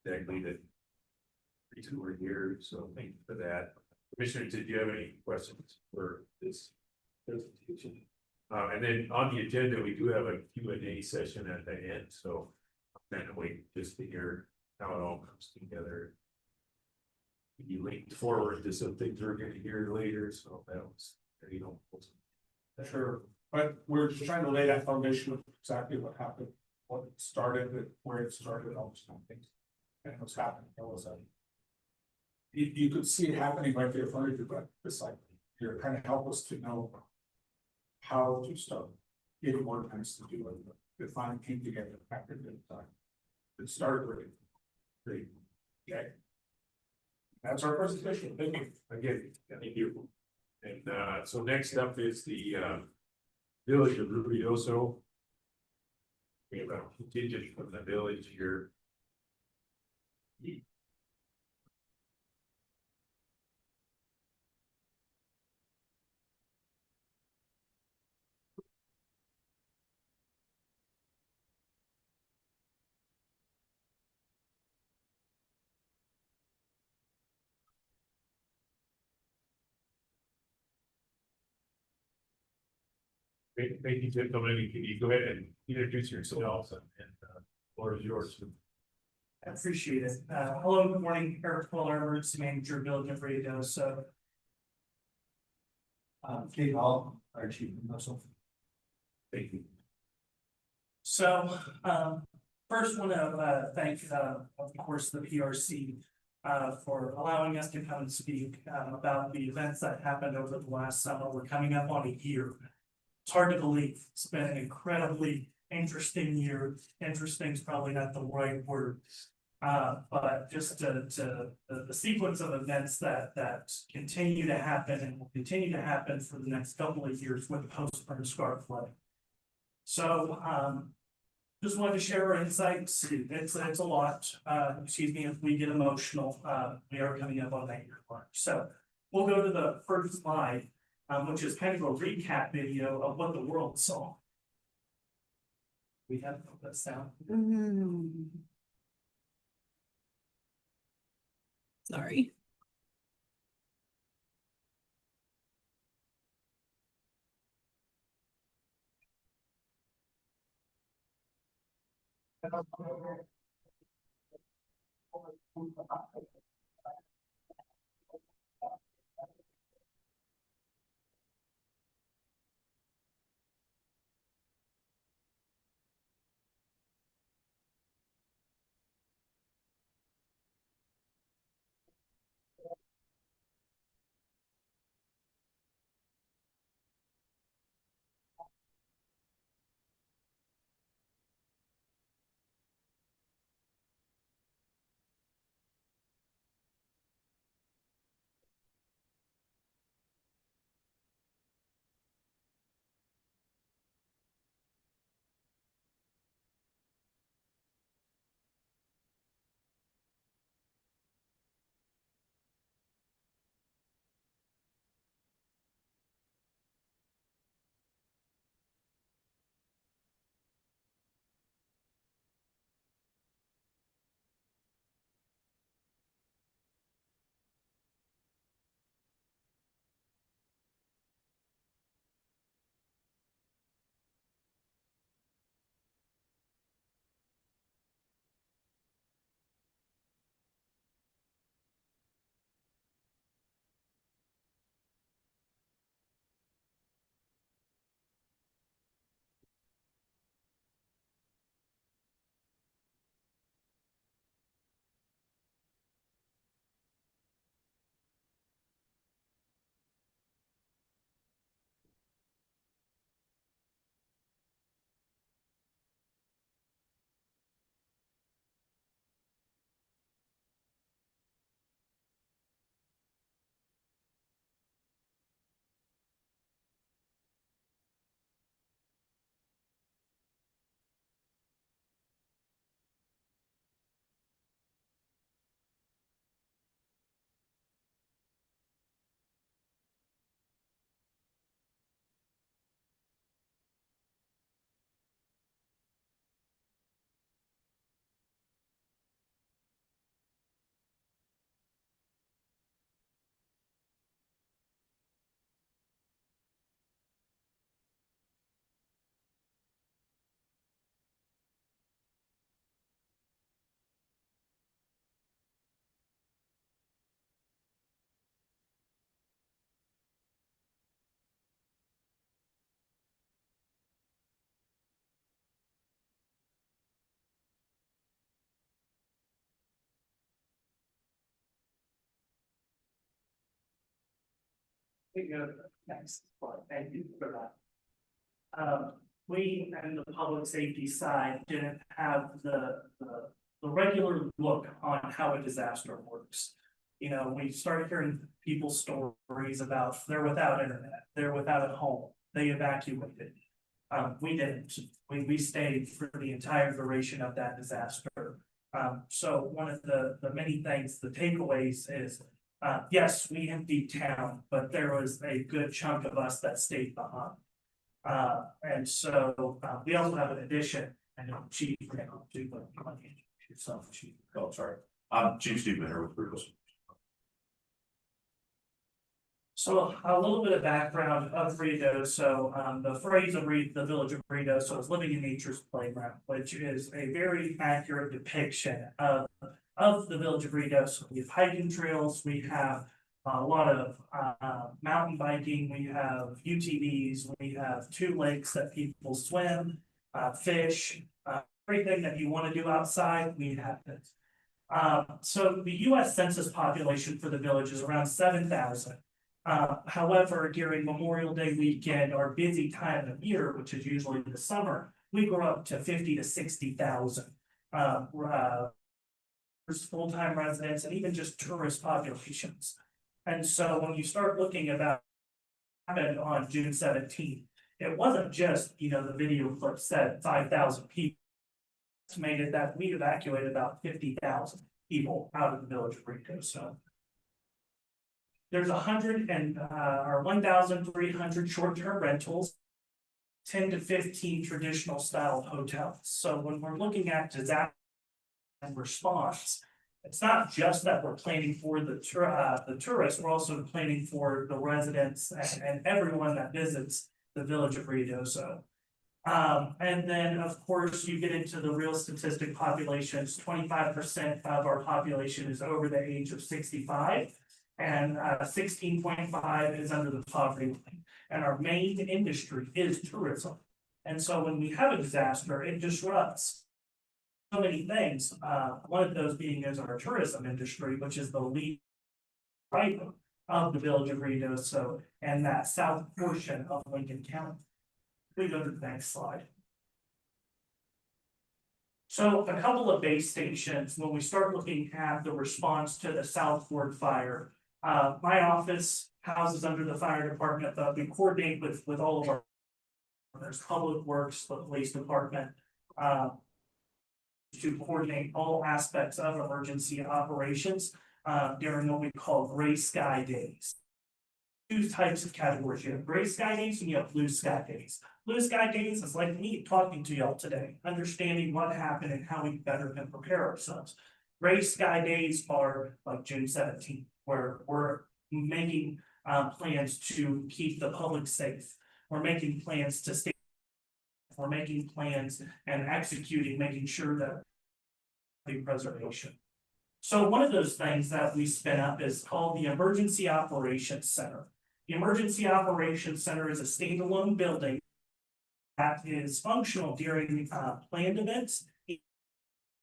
Exactly the reason we're here. So thank you for that. Commissioner, did you have any questions for this presentation? And then on the agenda, we do have a Q&A session at the end. So I'm kind of waiting just to hear how it all comes together. You linked forward to some things we're going to hear later. So that was very helpful. Sure. But we're just trying to lay that foundation of exactly what happened, what it started, where it started, all those kind of things. And what's happening. It was you could see it happening right there in front of you, but it's like you're kind of help us to know how to start getting organized to do it. It finally came together after the time. It started really great. Okay. That's our presentation. Thank you. Again, thank you. And so next up is the village of Ruidoso. We have a contingent from the village here. Thank you, Tim. Can you go ahead and introduce yourselves and floor is yours. I appreciate it. Hello, good morning, Eric Fuller, Emergency Manager, Village of Ruidoso. Dave Hall, our Chief Marshal. Thank you. So, first want to thank, of course, the PRC for allowing us to come and speak about the events that happened over the last summer. We're coming up on a year. It's hard to believe. It's been an incredibly interesting year. Interesting is probably not the right word. But just the sequence of events that continue to happen and will continue to happen for the next couple of years with post-burn scar flooding. So just wanted to share our insights. It's a lot. Excuse me if we get emotional. We are coming up on that year mark. So we'll go to the first slide, which is kind of a recap video of what the world saw. We have that sound. Sorry. Next, thank you for that. We and the public safety side didn't have the regular look on how a disaster works. You know, we started hearing people's stories about they're without internet, they're without a home, they evacuated. We didn't, we stayed for the entire duration of that disaster. So one of the many things, the takeaways is, yes, we emptied town, but there was a good chunk of us that stayed behind. And so, we also have an addition, and Chief, do yourself, Chief. Oh, sorry. I'm Chief Steve Minner with Ruidoso. So a little bit of background of Ruidoso, the phrase of the village of Ruidoso is living in nature's playground, which is a very accurate depiction of the village of Ruidoso. We have hiking trails, we have a lot of mountain biking, we have UTVs, we have 2 lakes that people swim, fish, everything that you want to do outside, we have it. So the US Census population for the village is around 7,000. However, during Memorial Day weekend, our busy time of year, which is usually the summer, we grow up to 50 to 60,000. Full-time residents and even just tourist populations. And so when you start looking about what happened on June 17th, it wasn't just, you know, the video clip said 5,000 people. Estimated that we evacuated about 50,000 people out of the village of Ruidoso. There's 1,300 short-term rentals, 10 to 15 traditional style hotels. So when we're looking at disaster and response, it's not just that we're planning for the tourists, we're also planning for the residents and everyone that visits the village of Ruidoso. And then, of course, you get into the real statistic populations, 25% of our population is over the age of 65. And 16.5 is under the poverty line. And our main industry is tourism. And so when we have a disaster, it disrupts so many things. One of those being is our tourism industry, which is the lead driver of the village of Ruidoso and that south portion of Lincoln County. We go to the next slide. So a couple of base stations, when we start looking at the response to the South Fork fire, my office houses under the fire department, but we coordinate with all of our, there's public works, the police department, to coordinate all aspects of emergency operations during what we call gray sky days. Two types of categories. You have gray sky days and you have blue sky days. Blue sky days is like me talking to y'all today, understanding what happened and how we better can prepare ourselves. Gray sky days are like June 17th, where we're making plans to keep the public safe. We're making plans to stay. We're making plans and executing, making sure that the preservation. So one of those things that we spin up is called the Emergency Operations Center. The Emergency Operations Center is a standalone building that is functional during planned events and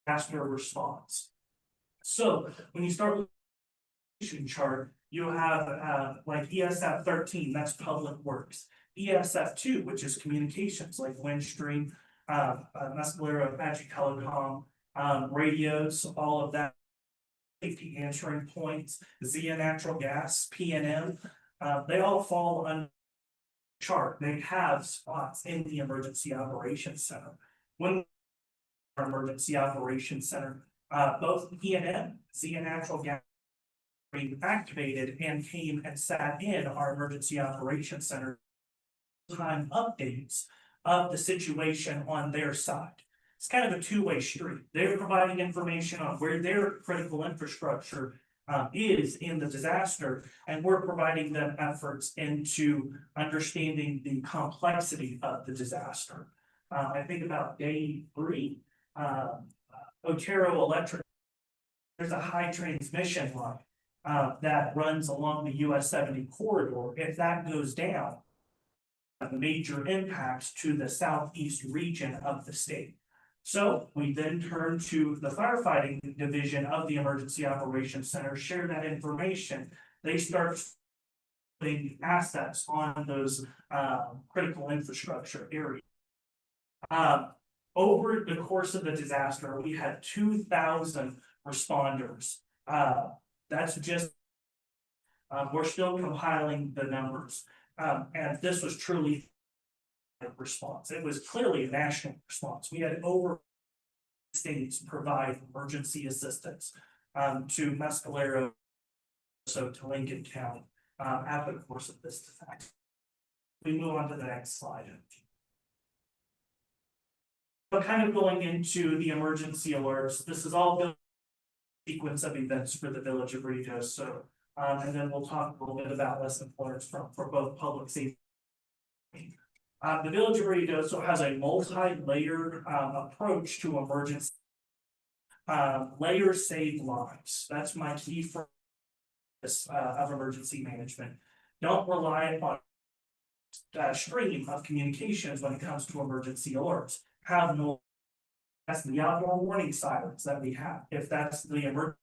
disaster response. So when you start with the chart, you have like ESF 13, that's public works. ESF 2, which is communications like Windstream, Mescalero, Magic Telecom, radios, all of that. Safety answering points, Zia Natural Gas, PNM, they all fall under the chart. They have spots in the Emergency Operations Center. When our Emergency Operations Center, both PNM, Zia Natural Gas, activated and came and sat in our Emergency Operations Center time updates of the situation on their side. It's kind of a two-way street. They're providing information on where their critical infrastructure is in the disaster, and we're providing them efforts into understanding the complexity of the disaster. I think about day 3, Otero Electric, there's a high transmission line that runs along the US 70 corridor. If that goes down, major impacts to the southeast region of the state. So we then turn to the firefighting division of the Emergency Operations Center, share that information. They start putting assets on those critical infrastructure areas. Over the course of the disaster, we had 2,000 responders. That's just, we're still compiling the numbers. And this was truly a response. It was clearly a national response. We had over states provide emergency assistance to Mescalero, so to Lincoln County at the course of this disaster. We move on to the next slide. So kind of going into the emergency alerts, this is all the sequence of events for the village of Ruidoso. And then we'll talk a little bit about lesson learned for both public safety. The village of Ruidoso has a multi-layered approach to emergency. Layers save lives. That's my key for this of emergency management. Don't rely on that stream of communications when it comes to emergency alerts. Have no. That's the outdoor warning sirens that we have. If that's the emergency,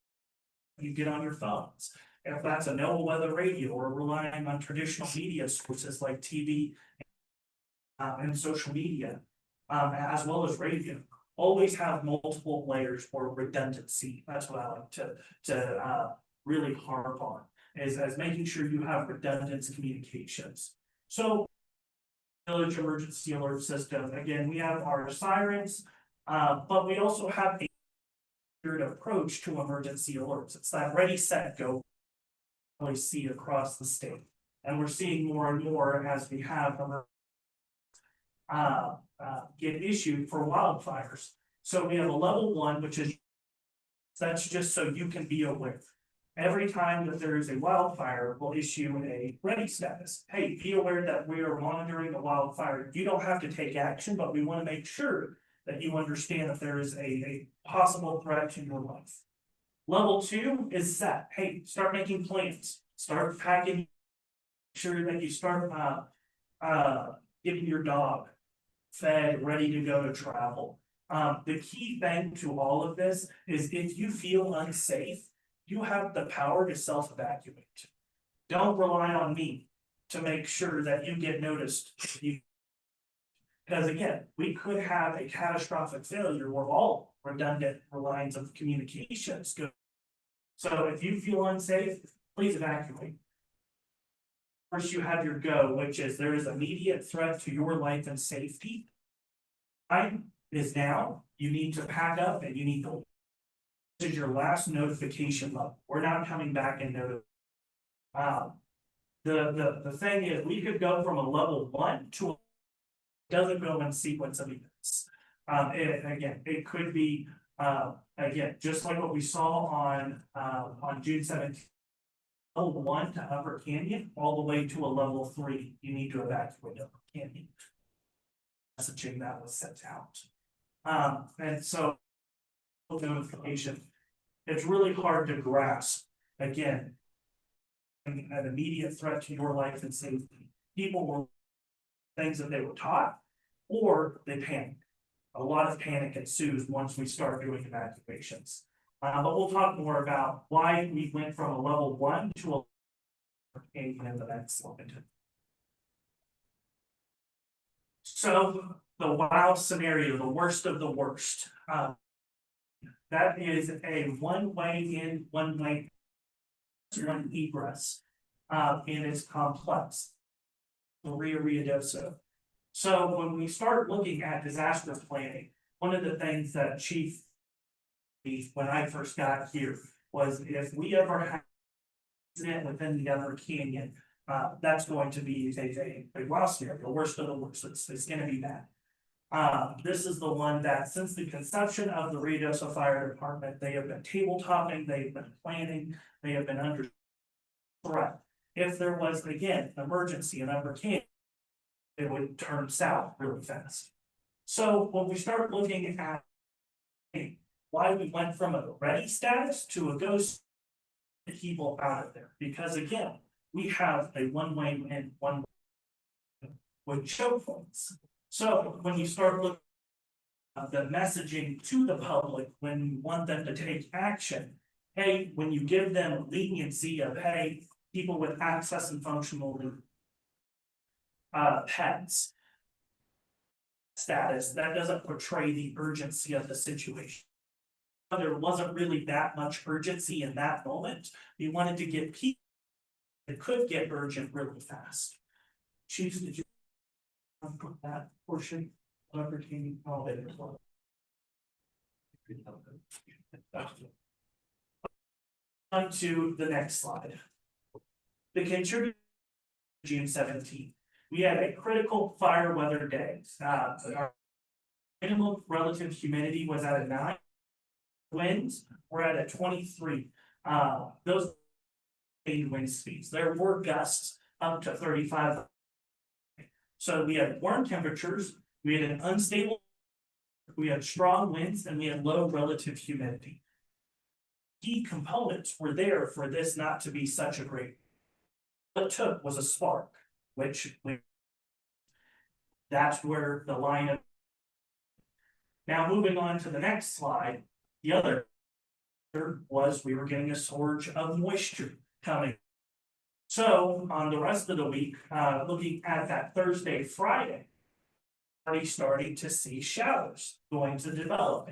you get on your phones. If that's a NOAA weather radio or relying on traditional media sources like TV and social media, as well as radio, always have multiple layers for redundancy. That's what I like to really harp on, is as making sure you have redundant communications. So, village emergency alert system, again, we have our sirens, but we also have a approach to emergency alerts. It's that ready, set, go. We see across the state, and we're seeing more and more as we have get issued for wildfires. So we have a level 1, which is that's just so you can be aware. Every time that there is a wildfire, we'll issue a ready status. Hey, be aware that we are monitoring a wildfire. You don't have to take action, but we want to make sure that you understand that there is a possible threat to your life. Level 2 is set. Hey, start making plans, start packing. Sure that you start getting your dog fed, ready to go to travel. The key thing to all of this is if you feel unsafe, you have the power to self-evacuate. Don't rely on me to make sure that you get noticed. Because again, we could have a catastrophic failure where all redundant lines of communications go. So if you feel unsafe, please evacuate. First, you have your go, which is there is immediate threat to your life and safety. Time is now. You need to pack up and you need to. This is your last notification level. We're not coming back and notify. The thing is, we could go from a level 1 to doesn't go in sequence of events. It could be again, just like what we saw on June 17th. Level 1 to Upper Canyon, all the way to a level 3, you need to evacuate Upper Canyon. Messaging that was sent out. And so notification, it's really hard to grasp. Again, an immediate threat to your life and safety. People were things that they were taught, or they panic. A lot of panic ensues once we start doing evacuations. But we'll talk more about why we went from a level 1 to a in the next slide. So the wild scenario, the worst of the worst. That is a one-way in, one-way, one egress. And it's complex. Ruidoso. So when we start looking at disaster planning, one of the things that Chief when I first got here was if we ever have an incident within the Upper Canyon, that's going to be a wild scenario, the worst of the worst. It's going to be bad. This is the one that since the conception of the Ruidoso Fire Department, they have been tabletopping, they've been planning, they have been under threat. If there was again an emergency in Upper Canyon, it would turn south really fast. So when we start looking at why we went from a ready status to a ghost people out of there, because again, we have a one-way and one with choke points. So when you start looking at the messaging to the public, when you want them to take action, hey, when you give them leniency of hey, people with access and functional pets status, that doesn't portray the urgency of the situation. There wasn't really that much urgency in that moment. We wanted to get people that could get urgent really fast. Chief, did you put that portion of pertaining? Oh, there it was. On to the next slide. The contributor June 17th. We had a critical fire weather day. Our minimum relative humidity was at a 9. Winds were at a 23. Those wind speeds. There were gusts up to 35. So we had warm temperatures, we had an unstable, we had strong winds, and we had low relative humidity. Key components were there for this not to be such a great. What it took was a spark, which that's where the line of. Now moving on to the next slide. The other was we were getting a surge of moisture coming. So on the rest of the week, looking at that Thursday, Friday, already starting to see showers going to develop.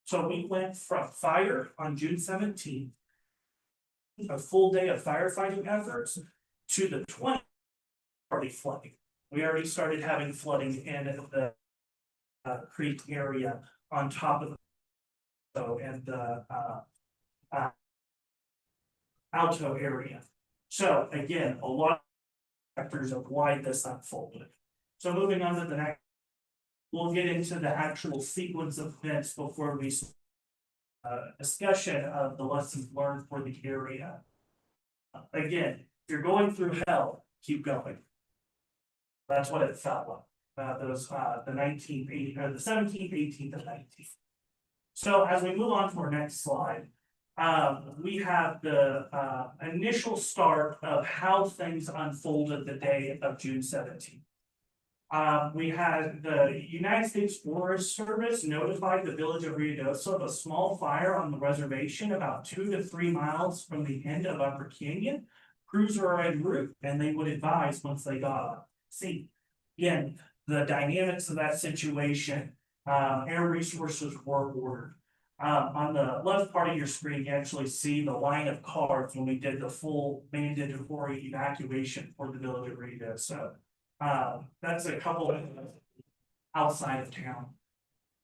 So we went from fire on June 17th, a full day of firefighting efforts, to the 20th already flooding. We already started having flooding in the creek area on top of and the Alto area. So again, a lot of factors of why this unfolded. So moving on to the next, we'll get into the actual sequence of events before we discussion of the lessons learned for the area. Again, if you're going through hell, keep going. That's what it felt like, the 19th, 18th, or the 17th, 18th, and 19th. So as we move on to our next slide, we have the initial start of how things unfolded the day of June 17th. We had the United States Forest Service notified the village of Ruidoso of a small fire on the reservation about 2 to 3 miles from the end of Upper Canyon. Crews are en route and they would advise once they got on scene. Again, the dynamics of that situation, air resources were ordered. On the left part of your screen, you actually see the line of cars when we did the full mandatory evacuation for the village of Ruidoso. That's a couple of outside of town.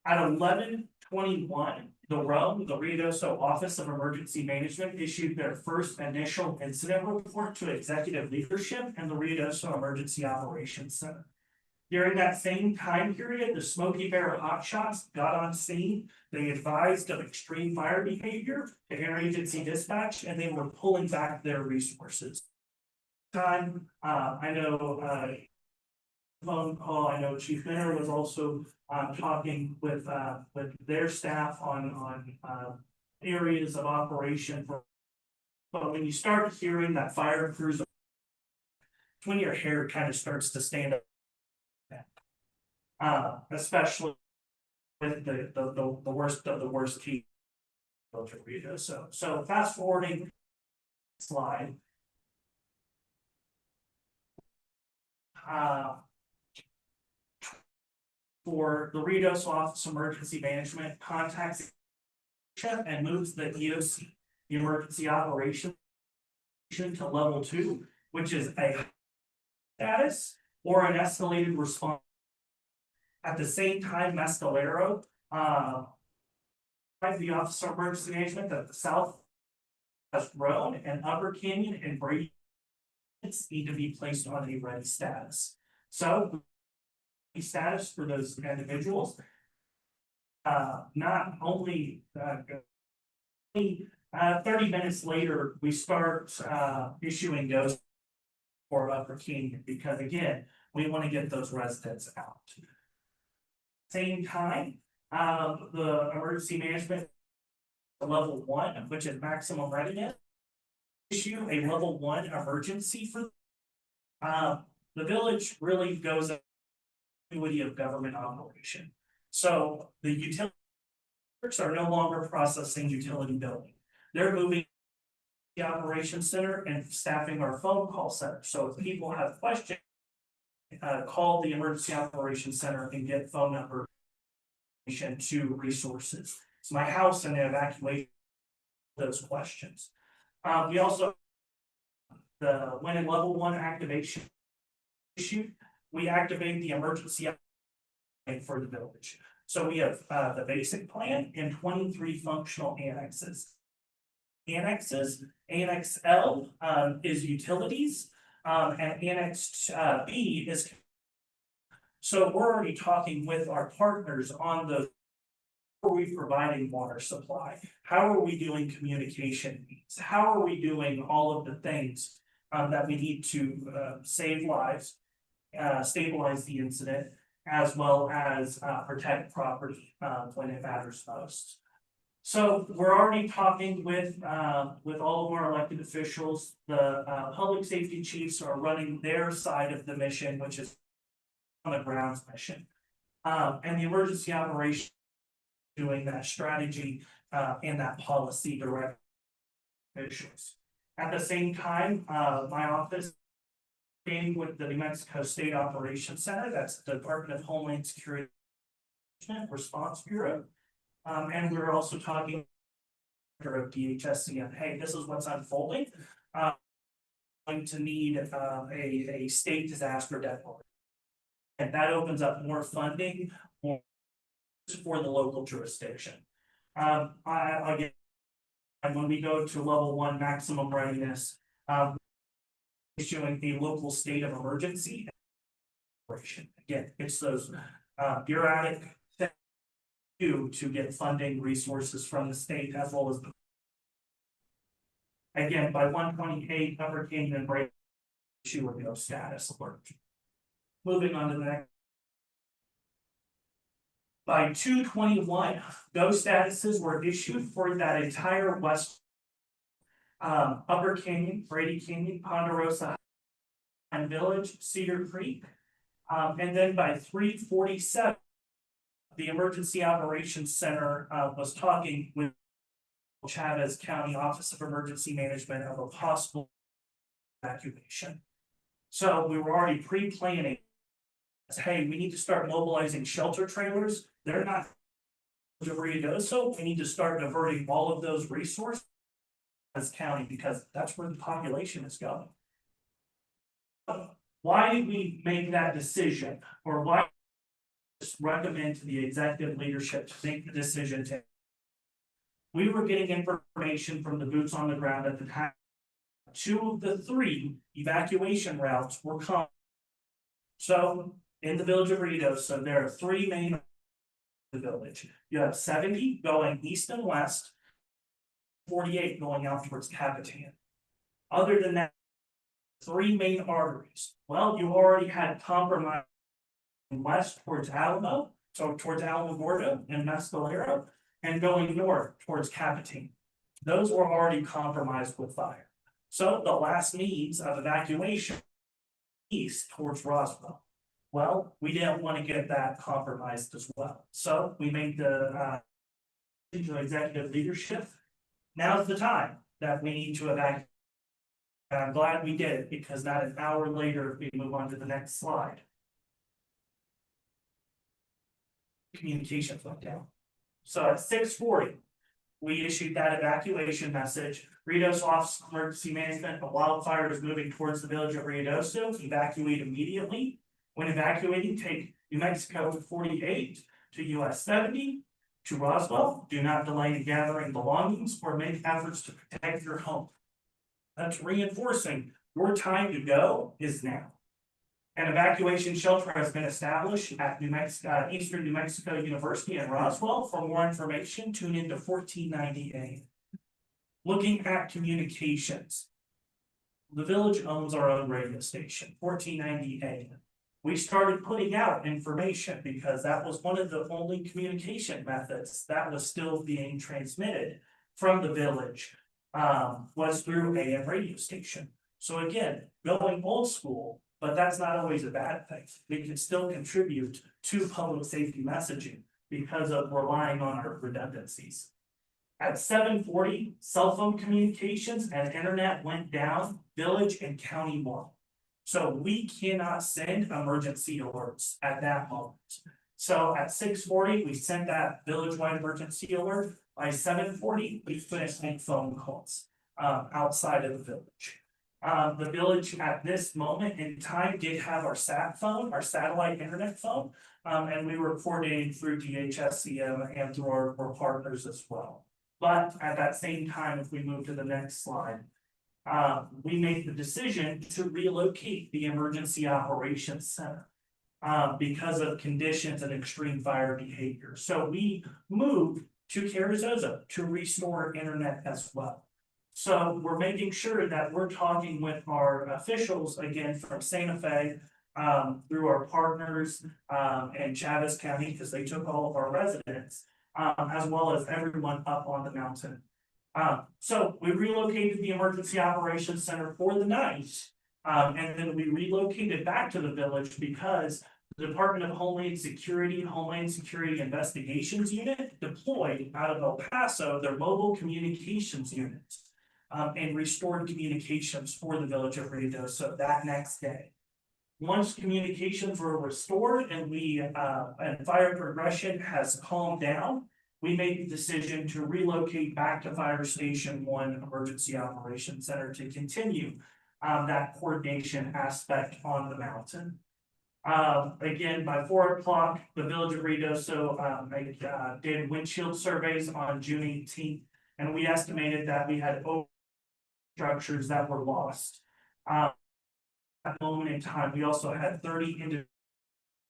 At 11:21, the Ruidoso Office of Emergency Management issued their first initial incident report to executive leadership and the Ruidoso Emergency Operations Center. During that same time period, the Smoky Bear hotshots got on scene. They advised of extreme fire behavior to interagency dispatch, and they were pulling back their resources. I know phone call. I know Chief Minner was also talking with their staff on areas of operation. But when you start hearing that fire crews, when your hair kind of starts to stand up, especially with the worst of the worst case. So fast forwarding slide. For the Ruidoso Office of Emergency Management contacts and moves the EOC, the Emergency Operations to level 2, which is a status or an escalated response. At the same time, Mescalero, the Office of Emergency Management that the South has grown and Upper Canyon and Brady need to be placed on a ready status. So status for those individuals. Not only 30 minutes later, we start issuing those for Upper Canyon because again, we want to get those residents out. Same time, the emergency management level 1, which is maximum readiness, issue a level 1 emergency for the village really goes of government operation. So the utilities are no longer processing utility billing. They're moving the operations center and staffing our phone call center. So if people have questions, call the emergency operations center and get phone number to resources. It's my house and evacuate those questions. We also when in level 1 activation issue, we activate the emergency for the village. So we have the basic plan and 23 functional annexes. Annex L is utilities, and Annex B is. So we're already talking with our partners on the. How are we providing water supply? How are we doing communication needs? How are we doing all of the things that we need to save lives? Stabilize the incident as well as protect property when it matters most. So we're already talking with all of our elected officials. The public safety chiefs are running their side of the mission, which is on the grounds mission, and the emergency operation doing that strategy and that policy direct officials. At the same time, my office with the New Mexico State Operations Center, that's the Department of Homeland Security Response Bureau. And we're also talking of DHS, hey, this is what's unfolding. Going to need a state disaster declaration. And that opens up more funding for the local jurisdiction. Again, when we go to level 1 maximum readiness, issuing a local state of emergency. Again, it's those bureaucratic to get funding resources from the state as well as. Again, by 128, Upper Canyon and Brady issue of no status alert. Moving on to the next. By 221, those statuses were issued for that entire west. Upper Canyon, Brady Canyon, Ponderosa. And Village, Cedar Creek. And then by 347. The Emergency Operations Center was talking with Chavez County Office of Emergency Management of a possible evacuation. So we were already pre-planning. Hey, we need to start mobilizing shelter trailers. They're not Ruidoso. We need to start diverting all of those resources as county because that's where the population is going. Why did we make that decision, or why just recommend to the executive leadership to make the decision to? We were getting information from the boots on the ground at the time. 2 of the 3 evacuation routes were common. So in the village of Ruidoso, there are 3 main the village. You have 70 going east and west, 48 going out towards Capitan. Other than that, 3 main arteries. Well, you already had compromise west towards Alamo, so towards Alamogordo and Mescalero, and going north towards Capitan. Those were already compromised with fire. So the last means of evacuation east towards Roswell. Well, we didn't want to get that compromised as well. So we made the executive leadership. Now's the time that we need to evacuate. And I'm glad we did it because not an hour later, we move on to the next slide. Communications went down. So at 6:40, we issued that evacuation message. Ruidoso Office of Emergency Management, a wildfire is moving towards the village of Ruidoso. Evacuate immediately. When evacuating, take New Mexico 48 to US 70 to Roswell. Do not delay in gathering belongings or make efforts to protect your home. That's reinforcing your time to go is now. An evacuation shelter has been established at Eastern New Mexico University in Roswell. For more information, tune into 1490A. Looking at communications. The village owns our own radio station, 1490A. We started putting out information because that was one of the only communication methods that was still being transmitted from the village, was through AM radio station. So again, going old school, but that's not always a bad thing. We can still contribute to public safety messaging because of relying on our redundancies. At 7:40, cell phone communications and internet went down, village and county wide. So we cannot send emergency alerts at that moment. So at 6:40, we sent that village-wide emergency alert. By 7:40, we finished making phone calls outside of the village. The village at this moment in time did have our sat phone, our satellite internet phone, and we were coordinating through DHSCM and through our partners as well. But at that same time, if we move to the next slide, we made the decision to relocate the Emergency Operations Center because of conditions and extreme fire behavior. So we moved to Carrizozo to restore internet as well. So we're making sure that we're talking with our officials again from Santa Fe, through our partners, and Chavez County, because they took all of our residents, as well as everyone up on the mountain. So we relocated the Emergency Operations Center for the night, and then we relocated back to the village because the Department of Homeland Security Investigations Unit deployed out of El Paso their mobile communications unit. And restored communications for the village of Ruidoso that next day. Once communications were restored and and fire progression has calmed down, we made the decision to relocate back to Fire Station 1 Emergency Operations Center to continue that coordination aspect on the mountain. Again, by 4 o'clock, the village of Ruidoso did windshield surveys on June 18th, and we estimated that we had over structures that were lost. At that moment in time, we also had 30 individuals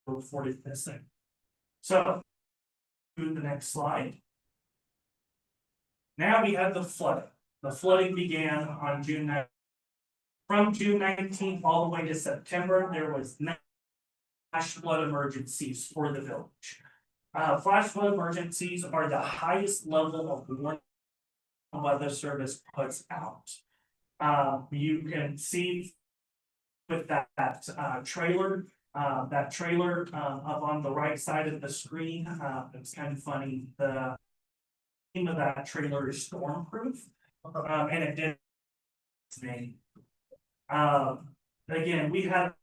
reported missing. So the next slide. Now we have the flooding. The flooding began on from June 19th all the way to September. There was flash flood emergencies for the village. Flash flood emergencies are the highest level of warning the Weather Service puts out. You can see with that trailer up on the right side of the screen. It's kind of funny. The name of that trailer is Stormproof, and it did its name. Again, we had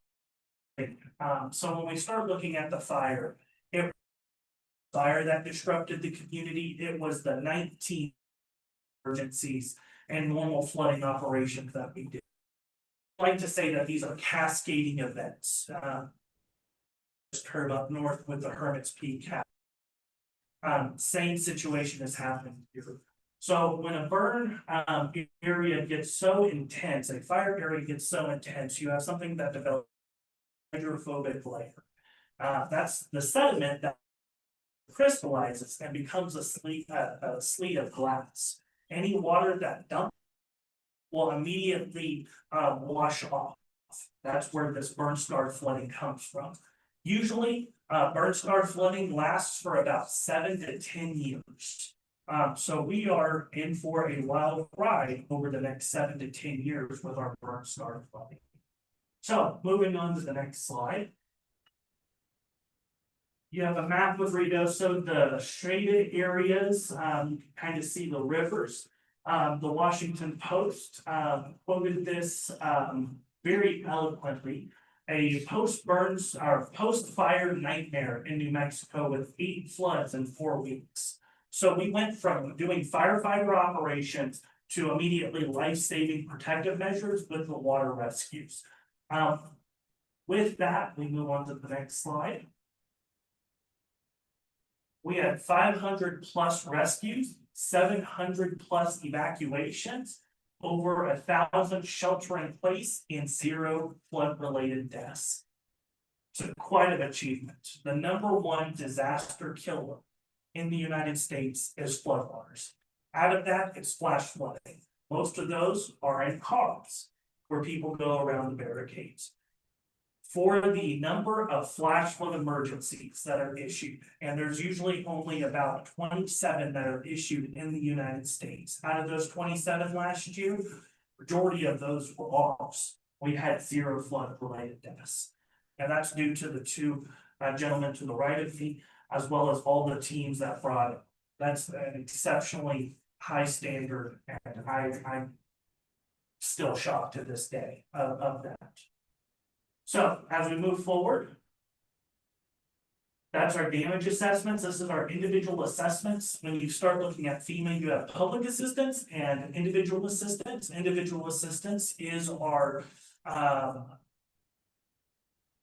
so when we start looking at the fire, that disrupted the community. It was the 19 emergencies and normal flooding operations that we did. I like to say that these are cascading events. This curve up north with the Hermit's Peak. Same situation has happened here. So when a burn area gets so intense, a fire area gets so intense, you have something that develops hydrophobic layer. That's the sediment that crystallizes and becomes a sleet of glass. Any water that dumps will immediately wash off. That's where this burn scar flooding comes from. Usually, burn scar flooding lasts for about 7 to 10 years. So we are in for a wild ride over the next 7 to 10 years with our burn scar flooding. So moving on to the next slide. You have a map of Ruidoso, the shaded areas, you can kind of see the rivers. The Washington Post quoted this very eloquently. A post-burns or post-fire nightmare in New Mexico with 8 floods in 4 weeks. So we went from doing firefighter operations to immediately life-saving protective measures with the water rescues. With that, we move on to the next slide. We had 500 plus rescues, 700 plus evacuations, over 1,000 shelter in place, and 0 flood related deaths. So quite an achievement. The #1 disaster killer in the United States is floodwaters. Out of that, it's flash flooding. Most of those are in cars where people go around the barricades. For the number of flash flood emergencies that are issued, and there's usually only about 27 that are issued in the United States. Out of those 27 last year, majority of those were ours. We had 0 flood related deaths. And that's due to the 2 gentlemen to the right of me, as well as all the teams that brought it. That's an exceptionally high standard, and I'm still shocked to this day of that. So as we move forward, that's our damage assessments. This is our individual assessments. When you start looking at FEMA, you have public assistance and individual assistance. Individual assistance is our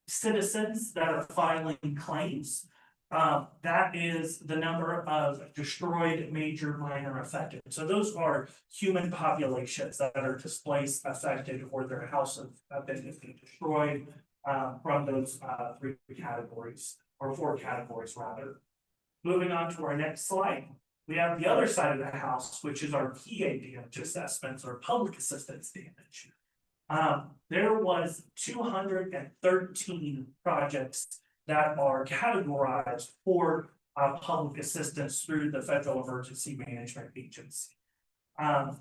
citizens that are filing claims. That is the number of destroyed, major, minor, affected. So those are human populations that are displaced, affected, or their houses have been destroyed from those 3 categories, or 4 categories rather. Moving on to our next slide, we have the other side of the house, which is our PA damage assessments or public assistance damage. There was 213 projects that are categorized for public assistance through the Federal Emergency Management Agency.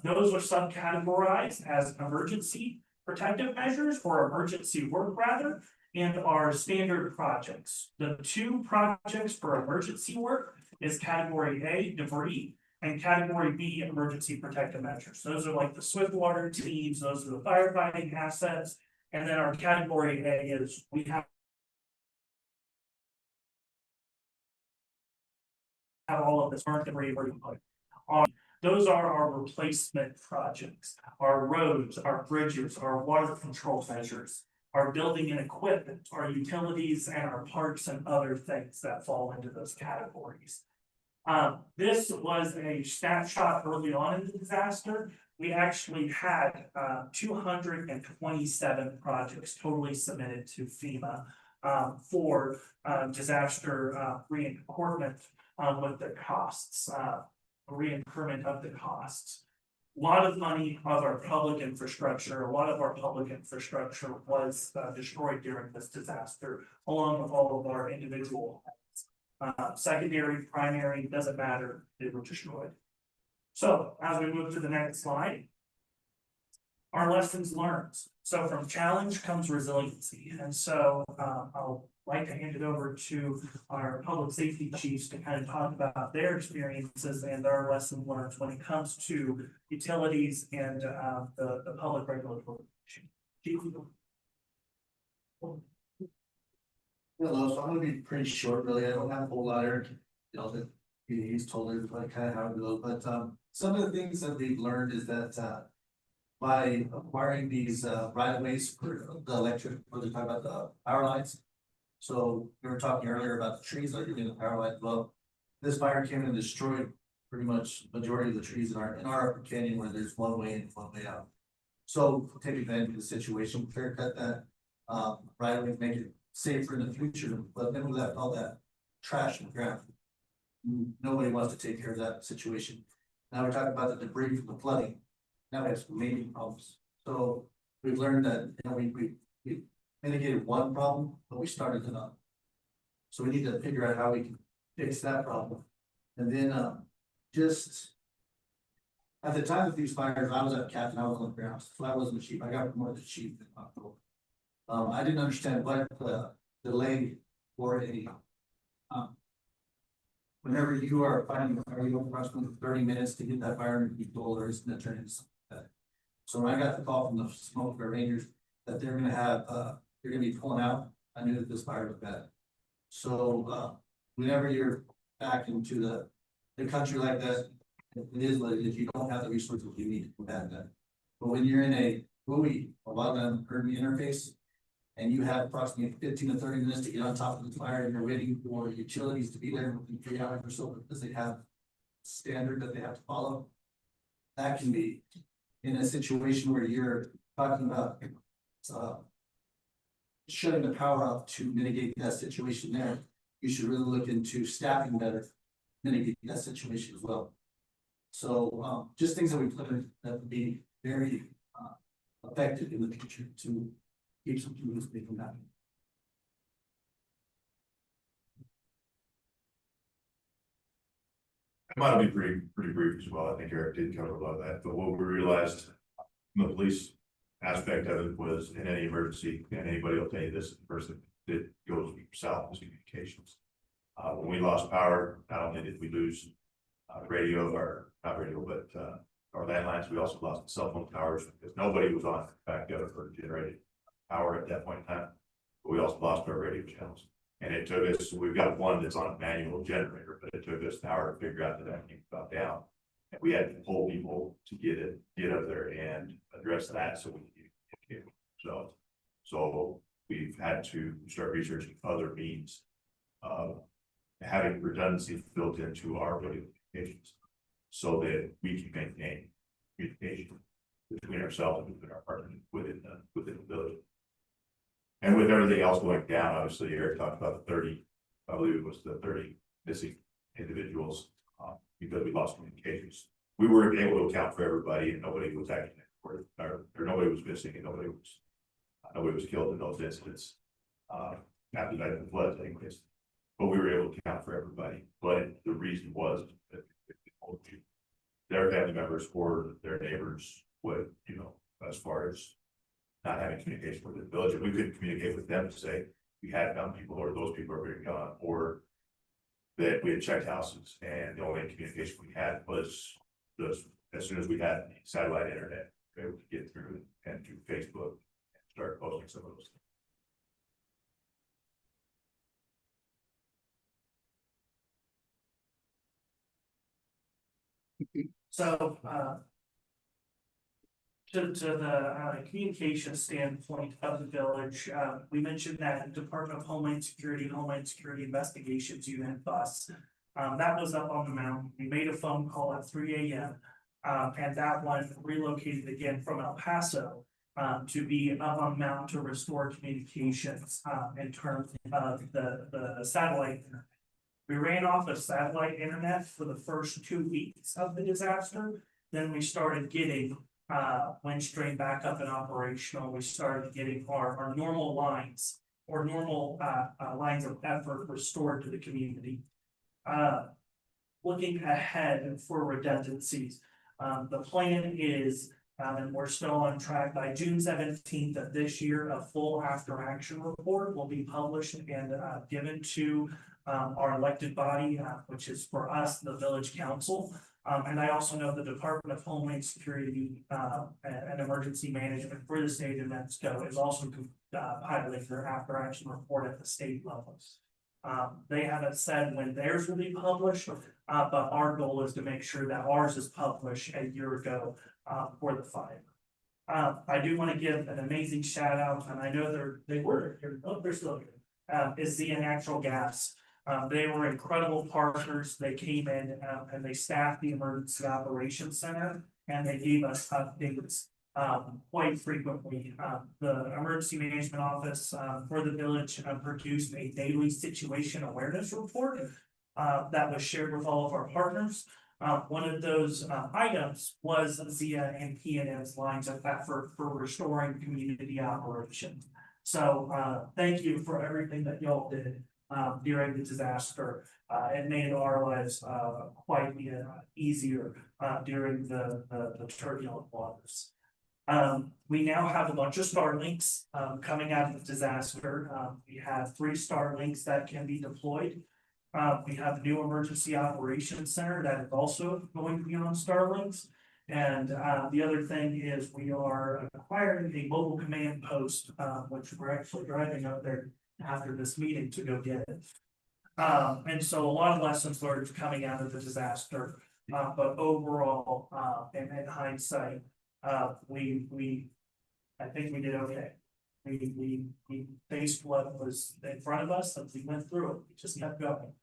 Those are subcategorized as emergency protective measures or emergency work rather, and are standard projects. The 2 projects for emergency work is category A, debris, and category B, emergency protective measures. Those are like the swift water teams, those are the firefighting assets, and then our category A is we have all of this burn debris where you put on. Those are our replacement projects, our roads, our bridges, our water control measures, our building and equipment, our utilities, and our parks and other things that fall into those categories. This was a snapshot early on in the disaster. We actually had 227 projects totally submitted to FEMA for disaster reincorporate with the costs, reincurrent of the costs. A lot of money of our public infrastructure, was destroyed during this disaster, along with all of our individual. Secondary, primary, doesn't matter, they were destroyed. So as we move to the next slide. Our lessons learned. So from challenge comes resiliency. And so I'll like to hand it over to our public safety chiefs to kind of talk about their experiences and their lessons learned when it comes to utilities and the public regulatory. Chief. Hello, so I'm gonna be pretty short, really. I don't have a whole lot of, that he's told everybody kind of how it goes, but some of the things that we've learned is that by acquiring these right of ways for the electric, what they're talking about, the power lines. So we were talking earlier about the trees that are in the power line. Well, this fire came and destroyed pretty much majority of the trees in our canyon where there's one way in, one way out. So take advantage of the situation, clear cut that right away, make it safer in the future, but then we left all that trash in the ground. Nobody wants to take care of that situation. Now we're talking about the debris from the flooding. Now we have some major problems. So we've learned that, we mitigated one problem, but we started another. So we need to figure out how we can fix that problem. And then just at the time of these fires, I was a captain, I was on the ground, so I wasn't the chief. I got promoted to chief in October. I didn't understand what the delay for a whenever you are finding a fire, you don't approximately 30 minutes to get that fire under control, or it's gonna turn into something like that. So when I got the call from the smoke rangers that they're gonna have they're gonna be pulling out, I knew that this fire was bad. So whenever you're back into the country like that, it is what it is. You don't have the resources you need to combat that. But when you're in a buoy, a lot of them urban interface, and you have approximately 15 to 30 minutes to get on top of the fire, and you're waiting for utilities to be there within 3 hours or so because they have standard that they have to follow. That can be in a situation where you're talking about shutting the power off to mitigate that situation there. You should really look into staffing better, mitigate that situation as well. So just things that we've learned that would be very effective in the future to keep something from happening. I might be pretty brief as well. I think Eric did cover a lot of that, but what we realized from the police aspect of it was in any emergency, and anybody will tell you this, the person that goes south is communications. When we lost power, not only did we lose radio, or not radio, but our landlines, we also lost the cell phone towers because nobody was on backup or generated power at that point in time. But we also lost our radio channels. And it took us, we've got one that's on a manual generator, but it took us an hour to figure out that everything got down. And we had to pull people to get up there and address that so we could get so we've had to start researching other means of having redundancy built into our radio communications so that we can maintain communication between ourselves and between our partners within the village. And with everything else going down, obviously Eric talked about the 30, I believe it was the 30 missing individuals because we lost communications. We were able to account for everybody and nobody was acting or nobody was missing and nobody was killed in those incidents after the floods anyways. But we were able to account for everybody. But the reason was that their family members or their neighbors would, as far as not having communication with the village, and we couldn't communicate with them to say we had found people or those people are being gone, or that we had checked houses, and the only communication we had was just as soon as we had satellite internet, we were able to get through and through Facebook and start posting some of those things. So to the communication standpoint of the village, we mentioned that Department of Homeland Security Investigations Unit bus. That was up on the mountain. We made a phone call at 3 a.m. And that one relocated again from El Paso to be up on the mountain to restore communications in terms of the satellite internet. We ran off of satellite internet for the first 2 weeks of the disaster. Then we started getting Windstream back up and operational. We started getting our normal lines or normal lines of effort restored to the community. Looking ahead for redundancies, the plan is, and we're still on track, by June 17th of this year, a full after action report will be published and given to our elected body, which is for us, the village council. And I also know the Department of Homeland Security and Emergency Management for the state of New Mexico is also piloting their after action report at the state levels. They haven't said when theirs will be published, but our goal is to make sure that ours is published a year ago for the fire. I do want to give an amazing shout out, and I know they're still here, is the natural gas. They were incredible partners. They came in and they staffed the emergency operations center, and they gave us updates quite frequently. The emergency management office for the village produced a daily situation awareness report that was shared with all of our partners. One of those items was Zia and PNM's lines of effort for restoring community operations. So thank you for everything that y'all did during the disaster. It made our lives quite easier during the turbulent waters. We now have a bunch of Starlinks coming out of the disaster. We have 3 Starlinks that can be deployed. We have a new emergency operations center that is also going to be on Starlinks. And the other thing is we are acquiring a mobile command post, which we're actually driving out there after this meeting to go get it. And so a lot of lessons learned coming out of the disaster, but overall, and in hindsight, I think we did okay. We faced what was in front of us and we went through it. We just kept going.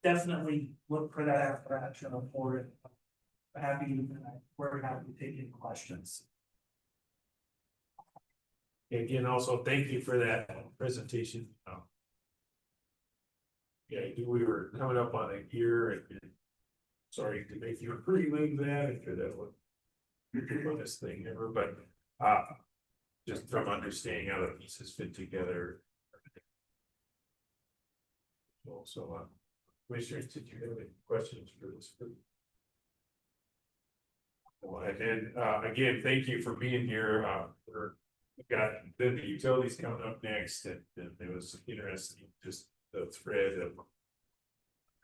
Definitely look for that after action report. We're happy to take any questions. Again, also, thank you for that presentation. Yeah, we were coming up on a year and sorry to make you relive that after that one. The funnest thing ever, but just from understanding how the pieces fit together. Also, Commissioners, did you have any questions for this group? Well, and again, thank you for being here. We got then the utilities coming up next, and it was interesting, just the thread of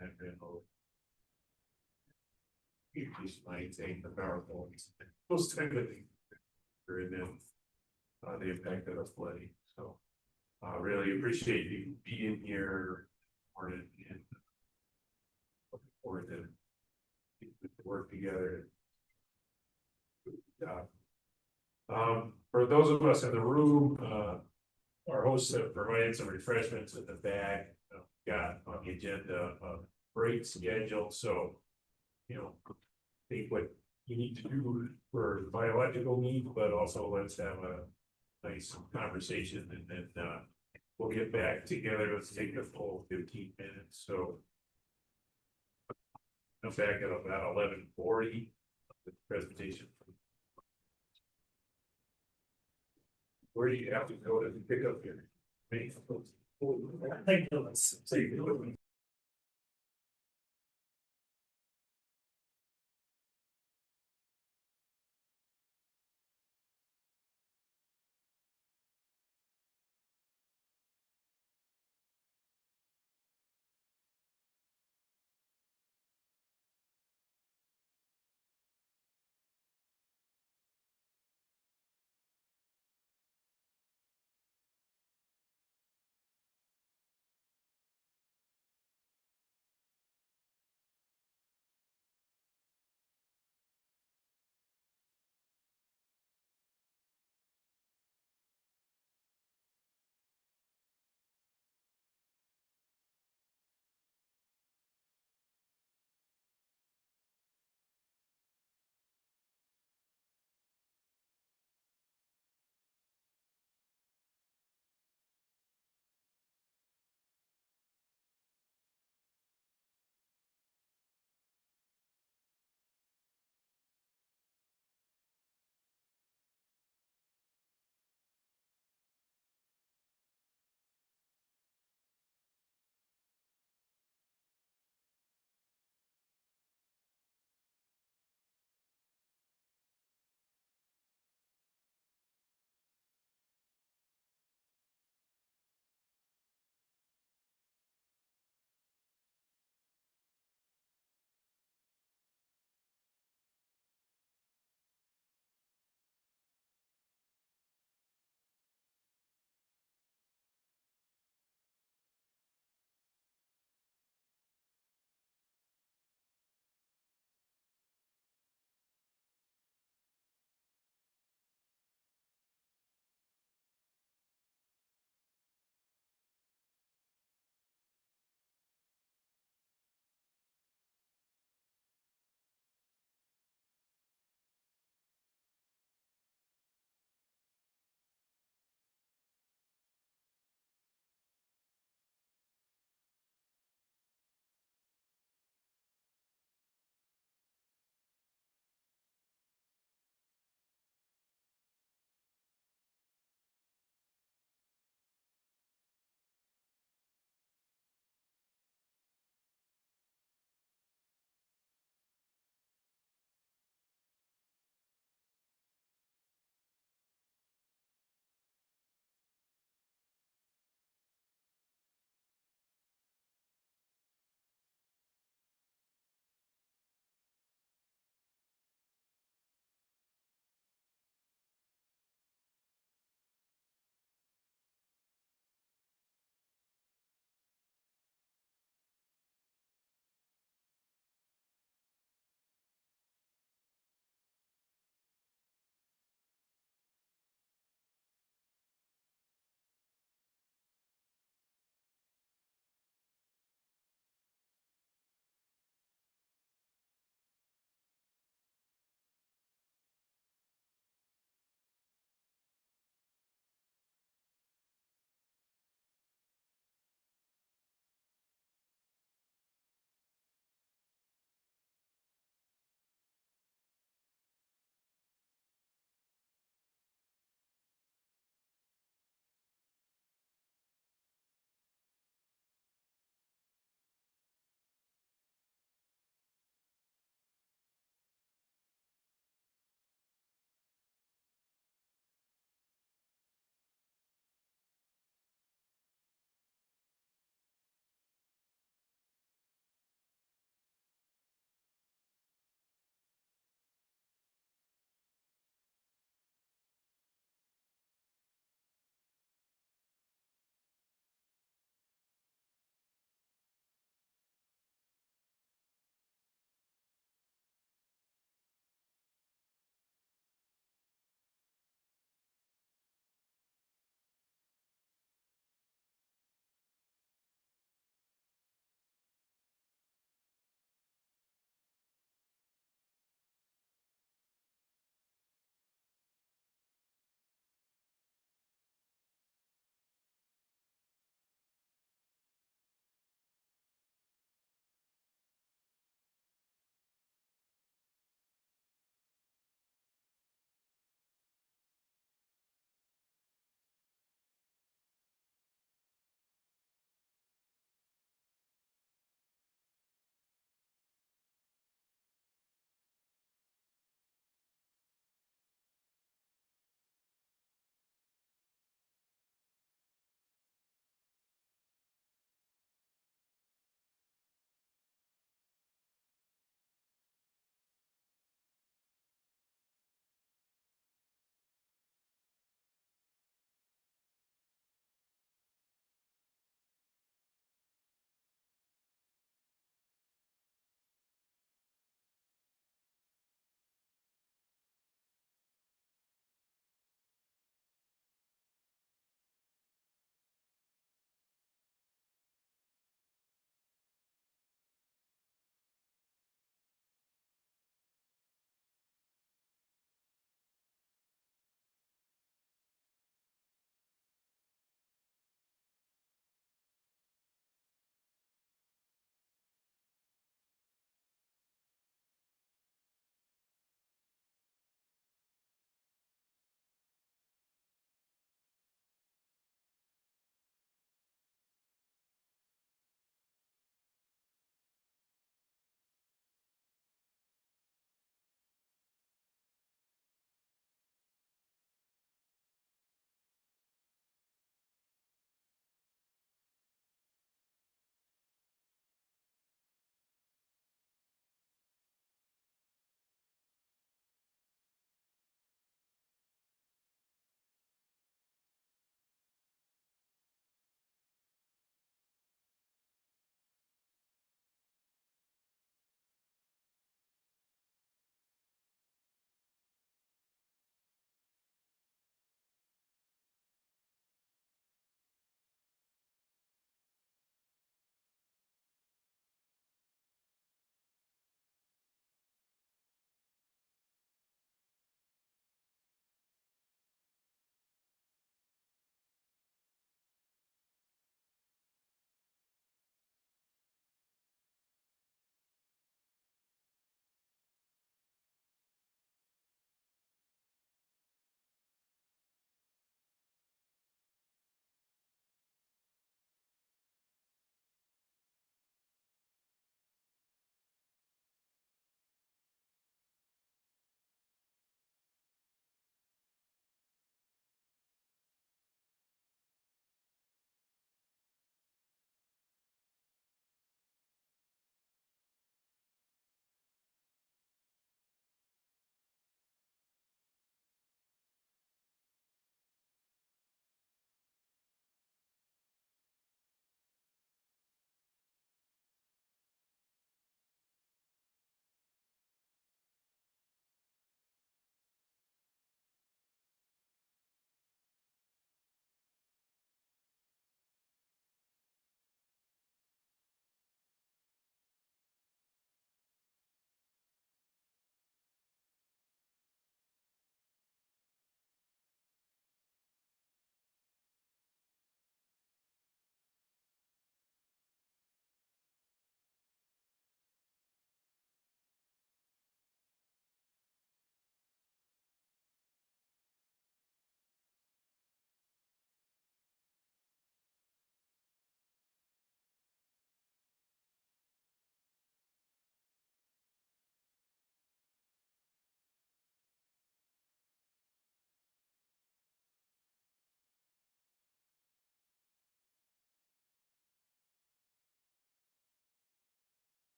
and you just maintain the power points, those type of things, and then the impact of the flooding. So I really appreciate you being here and looking forward to work together. For those of us in the room, our hosts have provided some refreshments in the back. Got on the agenda break schedule, so think what you need to do for biological needs, but also let's have a nice conversation, and then we'll get back together. Let's take a full 15 minutes. So I'm back at about 11:40. The presentation. Where do you have to go to pick up your? Thank you.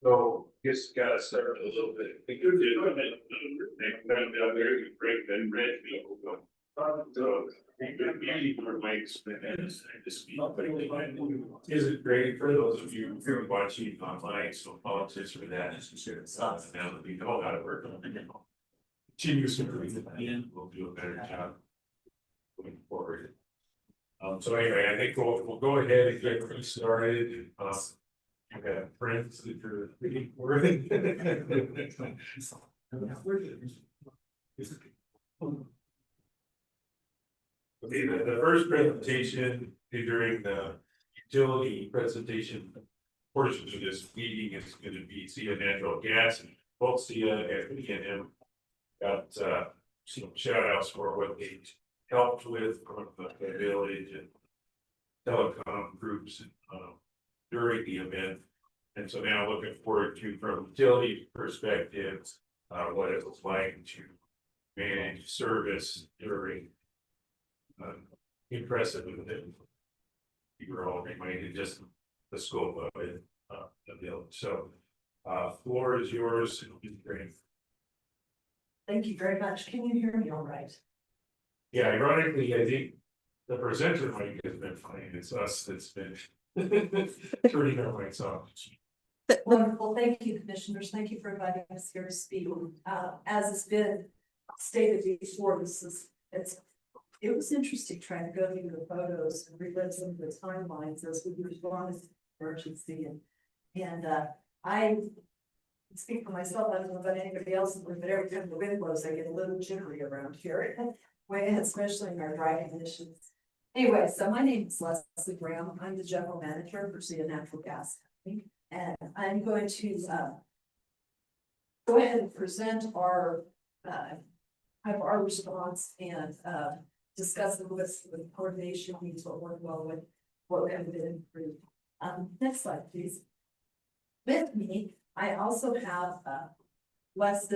So just gotta start a little bit. The good news, next time down there, you break then red people go. So, the beauty for my experience, I just isn't great for those of you who are watching online, so politics for that is considered something now that we know how to work on it. Continuous improvement, and we'll do a better job going forward. So anyway, I think we'll go ahead and get started. You have friends that are pretty worthy. Okay, the first presentation during the utility presentation portion of this meeting is going to be Sia Natural Gas, and both Sia and PNM got some shout outs for what they helped with from the village and telecom groups during the event. And so now looking forward to, from utility perspective, what it was like to manage service during impressive event. You were all reminded just the scope of it, the village. So floor is yours. It'll be great. Thank you very much. Can you hear me all right? Yeah, ironically, I think the presenter mic has been fine. It's us that's been turning our mics off. Wonderful. Thank you, commissioners. Thank you for inviting us here to speak. As has been stated before, it was interesting trying to go through the photos and relive some of the timelines as we responded to the emergency. And I speak for myself, I don't know about anybody else, but every time the wind blows, I get a little jittery around here, especially in our dry conditions. Anyway, so my name is Leslie Graham. I'm the general manager for Sia Natural Gas Company, and I'm going to go ahead and present our response and discuss the list of coordination needs, what worked well with what we have been improved. Next slide, please. With me, I also have Wes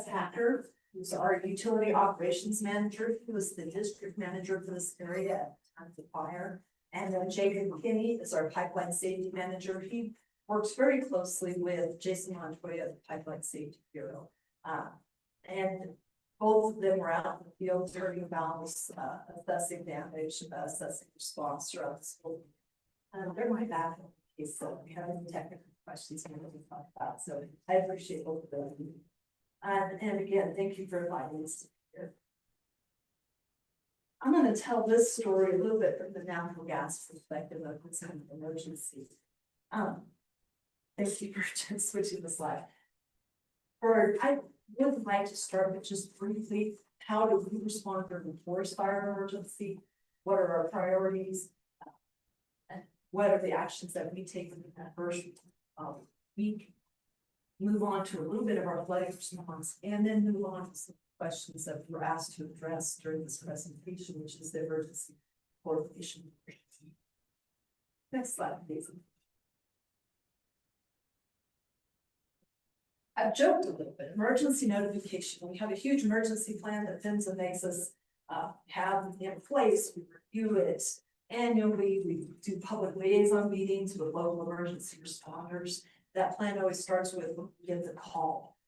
Hacker, who's our utility operations manager, who is the district manager for this area at the time of the fire. And then Jacob McKinney is our pipeline safety manager. He works very closely with Jason Montoya, the Pipeline Safety Bureau. And both of them were out in the field turning valves, assessing damage, assessing response throughout the school. They're my back in case we have any technical questions we can talk about. So I appreciate both of them. And again, thank you for inviting us here. I'm going to tell this story a little bit from the natural gas perspective of this kind of emergency. Thank you for just switching the slide. I would like to start with just briefly, how do we respond during a forest fire emergency? What are our priorities? And what are the actions that we take in that first week? Move on to a little bit of our flooding response, and then move on to some questions that we were asked to address during this presentation, which is the emergency coordination. Next slide, please. I've joked a little bit. Emergency notification. We have a huge emergency plan that PHMSA makes us have in place. We review it annually. We do public liaison meetings with local emergency responders. That plan always starts with when we get the call.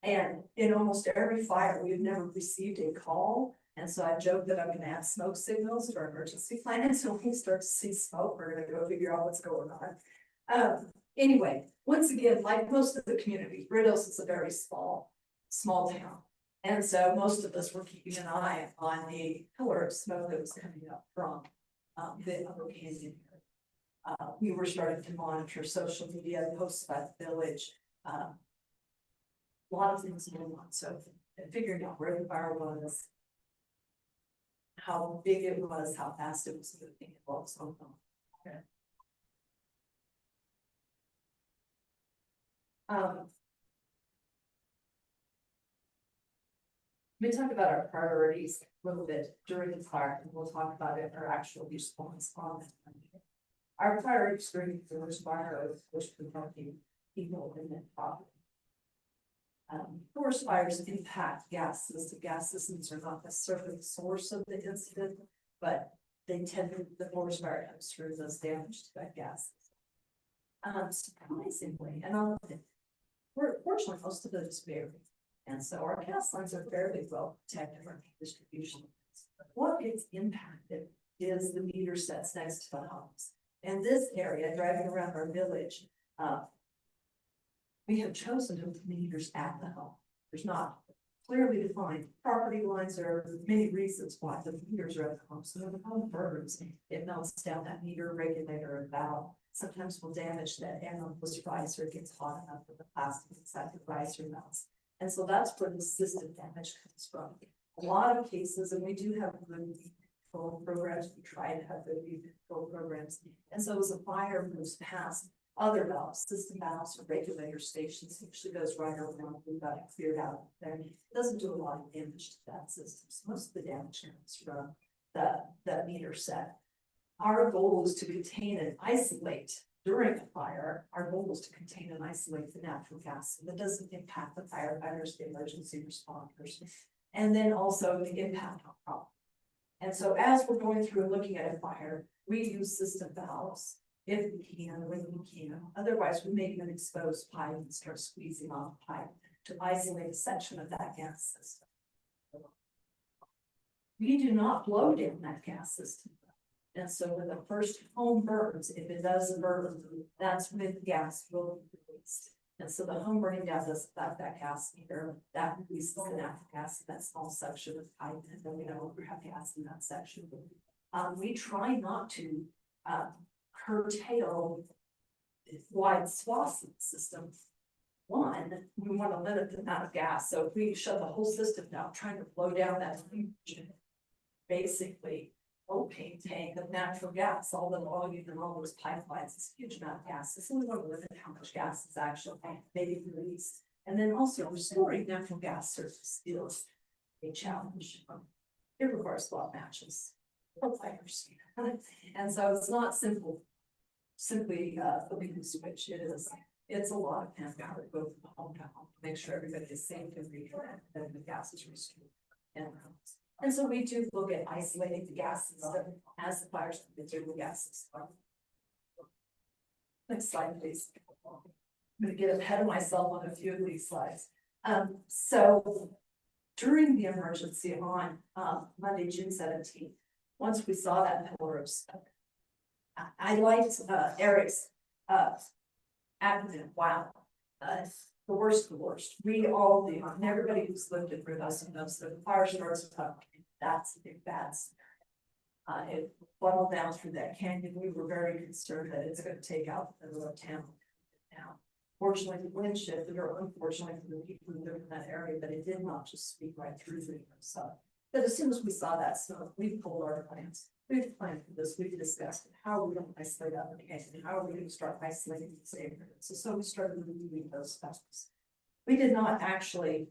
And in almost every fire, we've never received a call. And so I joked that I'm going to add smoke signals to our emergency plan. And so when we start to see smoke, we're going to go figure out what's going on. Anyway, once again, like most of the community, Ruidoso is a very small town. And so most of us were keeping an eye on the pillar of smoke that was coming up from the upper canyon. We were starting to monitor social media, posts about the village, a lot of things going on. So figuring out where the fire was, how big it was, how fast it was moving, and what was going on. Okay. Let me talk about our priorities a little bit during the fire, and we'll talk about it, our actual response on it. Our priorities during the first fire was protecting people in the property. Forest fires impact gas systems. The gas systems are not necessarily the source of the incident, but they tend to, the forest fire comes through those damage to that gas. Surprisingly, and fortunately, most of it is buried. And so our gas lines are fairly well protected from distribution. What gets impacted is the meter sets next to the homes. And this area, driving around our village, we have chosen to put meters at the home. There's not clearly defined property lines. There are many reasons why the meters are at the home. So when the home burns, it melts down that meter regulator and valve. Sometimes will damage that endless riser. It gets hot enough that the plastic inside the riser melts. And so that's where the system damage comes from. A lot of cases, and we do have good control programs, we try to have good control programs. And so as a fire moves past other valves, system valves or regulator stations, usually goes right around, we've got it cleared out there. It doesn't do a lot of damage to that system. So most of the damage comes from the meter set. Our goal is to contain and isolate during a fire. Our goal is to contain and isolate the natural gas. So that doesn't impact the firefighters, the emergency responders, and then also the impact on property. And so as we're going through and looking at a fire, we use system valves if we can, when we can. Otherwise, we make an exposed pipe and start squeezing off the pipe to isolate a section of that gas system. We do not blow down that gas system. And so when the first home burns, if it does burn, that's when the gas will be released. And so the home burning down doesn't affect that gas either. That releases the natural gas in that small section of pipe, and then we don't have gas in that section. We try not to curtail wide swaths of the system. One, we want to limit the amount of gas. So if we shut the whole system down, trying to blow down that basically propane tank of natural gas, all the volume and all those pipelines, it's a huge amount of gas. So we want to limit how much gas is actually maybe released. And then also restoring natural gas surface is a challenge. It requires a lot of matches or fires. And so it's not simply flipping the switch. It's a lot of manpower to go from home to home to make sure everybody is safe and that the gas is restored. And so we do look at isolating the gas system as the fires come through the gas system. Next slide, please. I'm going to get ahead of myself on a few of these slides. So during the emergency on Monday, June 17th, once we saw that pillar of smoke, I liked Eric's acronym. Wow. The worst of the worst. We all do, and everybody who's lived in Ruidoso knows that the fire starts up. That's a big bad scenario. It funneled down through that canyon. We were very concerned that it's going to take out the middle of town. Now, fortunately, the wind shifted, or unfortunately for the people who live in that area, but it did not just sweep right through the side. But as soon as we saw that smoke, we pulled our plans. We've planned for this. We've discussed it. How are we going to isolate out the canyon? How are we going to start isolating these neighborhoods? So we started reviewing those steps. We did not actually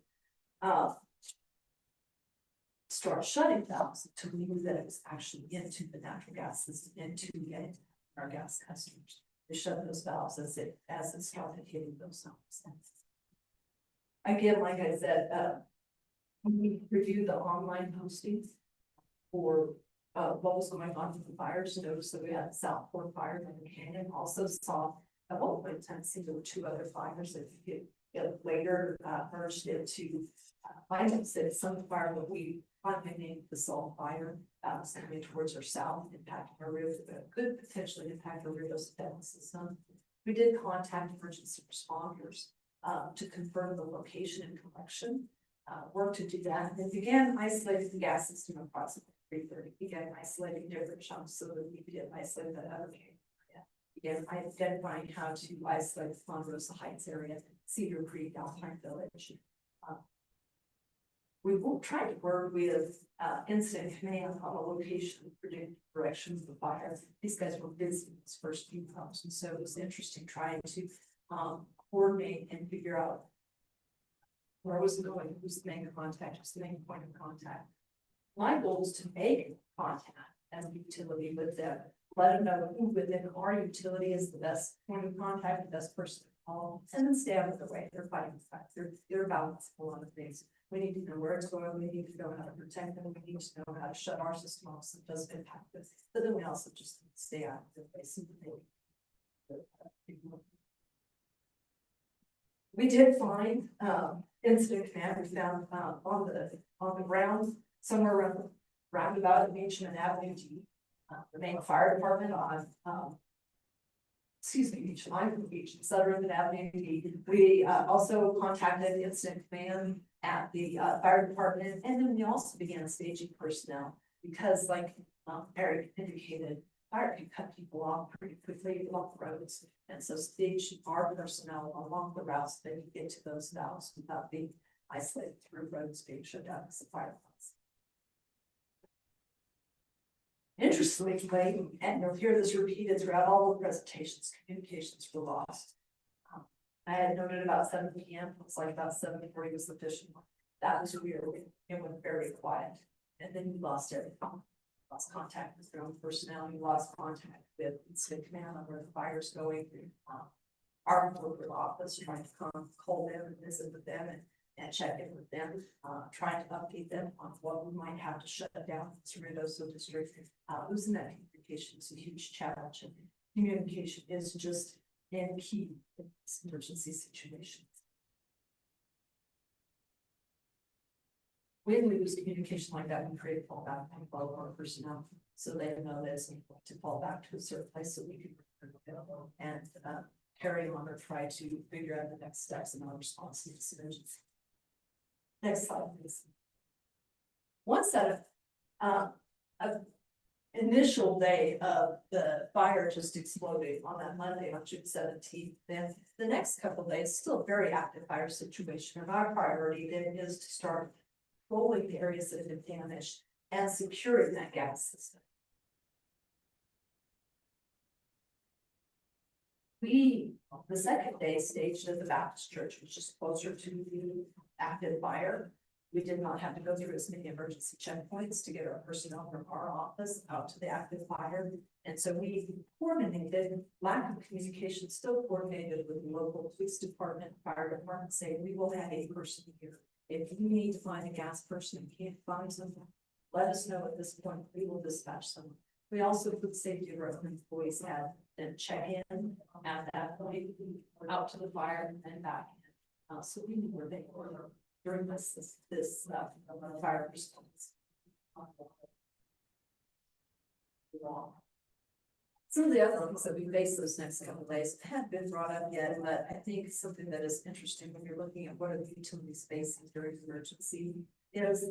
start shutting valves until we knew that it was actually into the natural gas system, into getting our gas customers. We shut those valves as it started hitting those homes. Again, like I said, we reviewed the online postings for what was going on with the fires. Notice that we had the Southport fire in the canyon. Also saw at one point in time, there were 2 other fires that get later merged into items that some of the fire that we finally named the Salt fire coming towards our south, impacting our roof, that could potentially impact our Ruidoso system. We did contact emergency responders to confirm the location and collection. Work to do that, and began isolating the gas system approximately 3:30. Began isolating different chunks so that we could isolate that other area. Began identifying how to isolate the Ponderosa Heights area, Cedar Creek, Alpine Village. We will try to work with incident command on a location, predict directions of the fire. These guys were busy these first few months, and so it was interesting trying to coordinate and figure out where was it going, who's the main contact, who's the main point of contact. My goal is to make contact as a utility with them, let them know who within our utility is the best point of contact, the best person to call, and then stay out of the way. They're fighting back. They're balancing a lot of things. We need to know where it's going. We need to know how to protect them. We need to know how to shut our system off so it doesn't impact us. But then we also just stay out of the way. We did find, incident command, we found, on the ground, somewhere around the roundabout at Beachman Avenue G. The main fire department on, excuse me, each line of the beach, Southern Avenue D. We, also contacted incident command at the, fire department, and then we also began staging personnel. Because like, Eric indicated, fire can cut people off pretty quickly along the roads. And so stage our personnel along the routes that you get to those valves without being isolated through roads being shut down as a fire. Interestingly, and you'll hear this repeated throughout all the presentations, communications were lost. I had noted about 7 p.m. It was like about 7:40 was the fishing one. That was weird. It went very quiet. And then we lost everything. Lost contact with their own personnel. We lost contact with incident command on where the fire's going. Our corporate office trying to call them and visit with them and check in with them, trying to update them on what we might have to shut down this Ruidoso district. Losing that communication is a huge challenge, and communication is just in key in this emergency situations. When we lose communication like that, we create a fallback and follow our personnel, so they know that it's to fall back to a certain place so we can and carry on or try to figure out the next steps in our response to this emergency. Next slide, please. One set of initial day of the fire just exploding on that Monday on June 17th. Then the next couple of days, still a very active fire situation. And our priority then is to start controlling the areas that have been damaged and securing that gas system. The second day staged at the Baptist Church, which is closer to the active fire. We did not have to go through as many emergency checkpoints to get our personnel from our office out to the active fire. And so we coordinated, lack of communication, still coordinated with the local police department, fire department, saying we will have a person here. If you need to find a gas person and can't find someone, let us know at this point, we will dispatch someone. We also put safety of our own employees had and check in at that point, out to the fire and back in. So we knew where they were during this fire response. Some of the other things that we face those next couple of days haven't been brought up yet, but I think something that is interesting when you're looking at what are the utilities facing during emergency is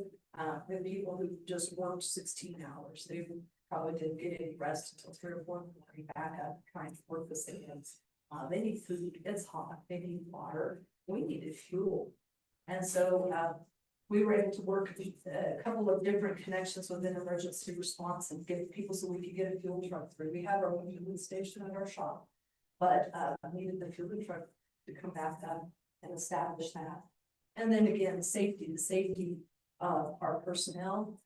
the people who just worked 16 hours. They probably didn't get any rest until 3 or 4 in the morning, back up trying to work the stands. They need food, it's hot, they need water, we needed fuel. And so we were able to work a couple of different connections within emergency response and get people so we could get a fuel truck through. We have our own fueling station at our shop, but needed the fueling truck to come back up and establish that. And then again, the safety of our personnel,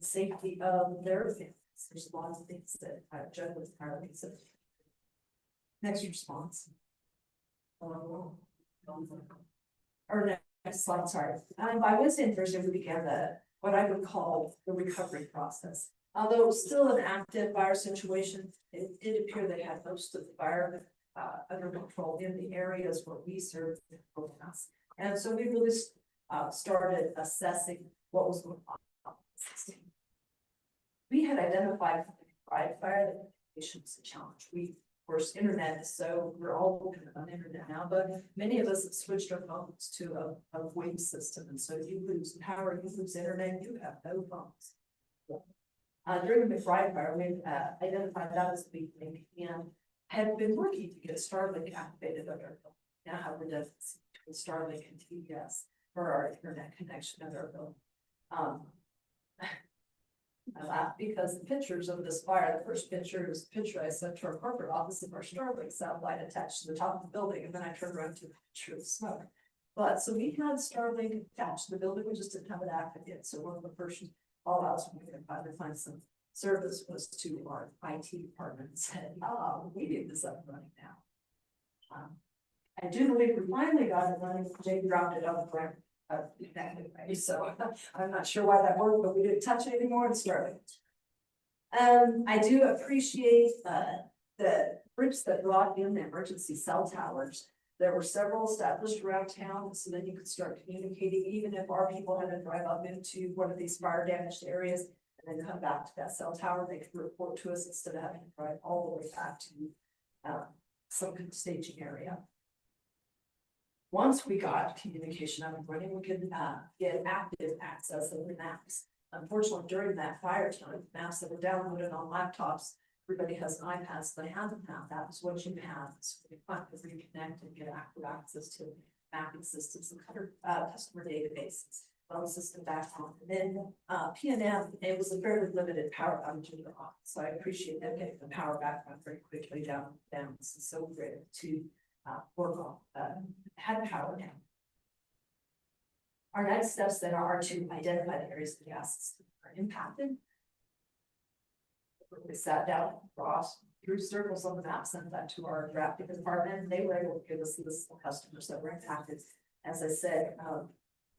the safety of their families. There's lots of things that I've judged with our consideration. Next response. Or next slide, sorry. By Wednesday and Thursday, we began what I would call the recovery process. Although it was still an active fire situation, it did appear they had most of the fire under control in the areas where we served. And so we really started assessing what was going on. We had identified fire that communication was a challenge. Of course, internet is so we're all looking on internet now, but many of us have switched our phones to a wave system, and so you lose power, you lose internet, you have no phones. During the McBride fire, we identified that as a big thing and had been working to get Starlink activated under our building. Now have redundancy between Starlink and TBS for our internet connection at our building. I laugh because the pictures of this fire, the first picture is a picture I sent to our corporate office of our Starlink satellite attached to the top of the building, and then I turned around to the picture of smoke. But so we had Starlink attached to the building, we just didn't have it active yet. So one of the first all outs when we could finally find some service was to our IT department and said, "Oh, we need this up and running now." I do believe we finally got it running. Jay dropped it on the ground. So I'm not sure why that worked, but we didn't touch it anymore and started. I do appreciate the groups that brought in the emergency cell towers. There were several established around town, so then you could start communicating, even if our people had to drive up into one of these fire damaged areas. And then come back to that cell tower, they could report to us instead of having to drive all the way back to some kind of staging area. Once we got communication up and running, we could get active access of the maps. Unfortunately, during that fire time, maps that were downloaded on laptops, everybody has an iPad, so they have the map. That was what you have. So we find to reconnect and get active access to mapping systems and customer databases. Well, system back on. And then PNM, it was a fairly limited power outage in the office. So I appreciate them getting the power back on very quickly down. So we're able to work on had power down. Our next steps then are to identify the areas of the gas system are impacted. We sat down, Ross, drew circles on the map, sent that to our drafting department, and they were able to give us a list of customers that were impacted. As I said,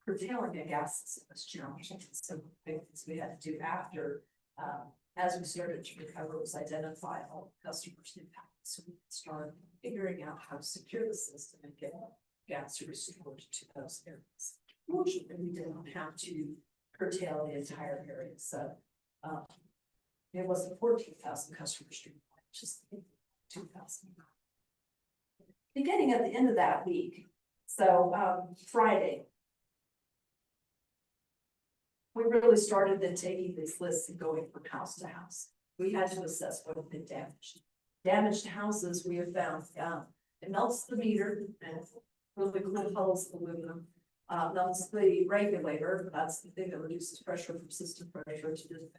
curtailing a gas system was challenging. So big things we had to do after, as we started to recover, was identify all the customers impacted. So we could start figuring out how to secure the system and get gas restored to those areas. Fortunately, we didn't have to curtail the entire area. So it was a 14,000 customer stream, just 2,000. Beginning at the end of that week, so Friday, we really started then taking these lists and going from house to house. We had to assess what had been damaged. Damaged houses, we have found, it melts the meter and really cool hulls aluminum. Melts the regulator, that's the thing that reduces pressure from system pressure to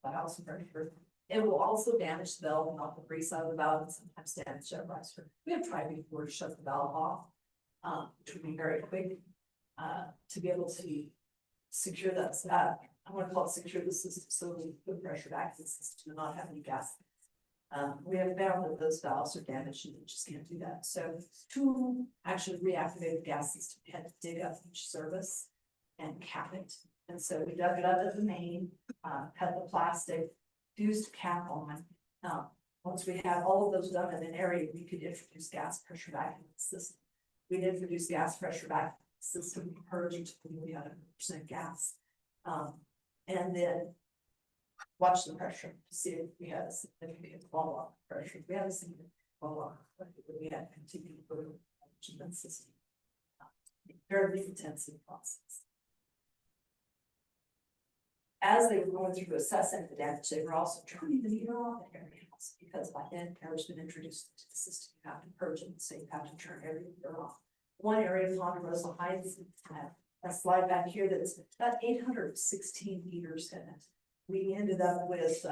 the house pressure. It will also damage the valve, not the free side of the valve, and sometimes damage the riser. We have tried before to shut the valve off, which would be very quick, to be able to secure that. I want to call it secure the system so we put pressure back in the system and not have any gas. We have found that those valves are damaged and we just can't do that. So to actually reactivate the gas system, we had to dig up each service and cap it. And so we dug it up at the main, cut the plastic, fused cap on. Once we had all of those done in an area, we could introduce gas pressure back in the system. We introduced gas pressure back in the system, we purged until we had 100% gas. And then watch the pressure to see if we had a significant fall off pressure. If we had a significant fall off, we had continued to the system. Very intensive process. As they were going through assessing the damage, they were also turning the meter off at every house because by then power has been introduced to the system. You have to purge it, so you have to turn every meter off. One area of Ruidoso Heights had a slide back here that's got 816 meters in it. We ended up with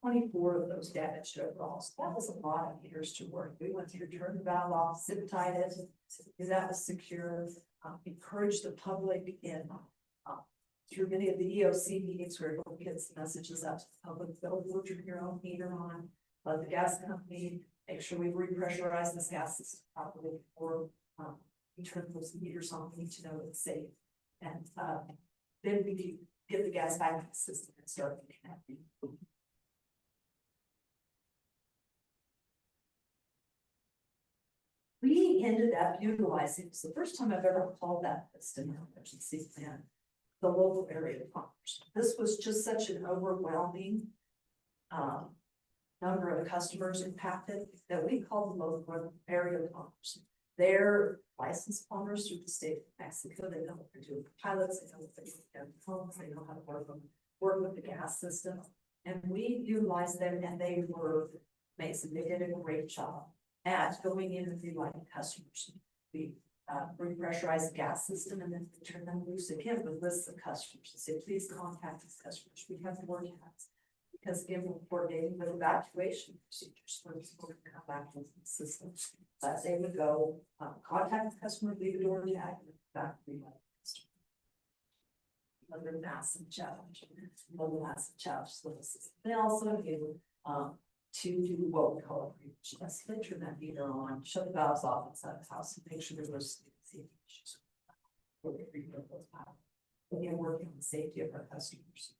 24 of those damaged overall. So that was a lot of meters to work. We went through, turned the valve off, zip tied it, because that was secure. Encourage the public in through many of the EOC meetings where we'll get some messages out to the public. Don't turn your own meter on. Let the gas company make sure we repressurize this gas system properly before we turn those meters on. We need to know it's safe, and then we can get the gas back in the system and start connecting. We ended up utilizing, it's the first time I've ever called that list in an emergency plan, the local area partners. This was just such an overwhelming number of customers impacted that we called the local area partners. They're licensed plumbers through the state of Mexico. They know what they're doing for pilots, they know what they're doing for homes, they know how to work with the gas system. And we utilized them and they were amazing. They did a great job at going in and relighting customers. We repressurize the gas system and then turn them loose again with lists of customers and say, please contact these customers. We have more tabs. Because again, we're coordinating with evacuation procedures for people to come back into the system. But they would go contact the customer, leave a door tag, and back relight the customer. Another massive challenge. Another massive challenge for the system. They also do to do what we call a prevention. Let's turn that meter on, shut the valves off inside the house, and make sure there was safety issues. Again, working on the safety of our customers.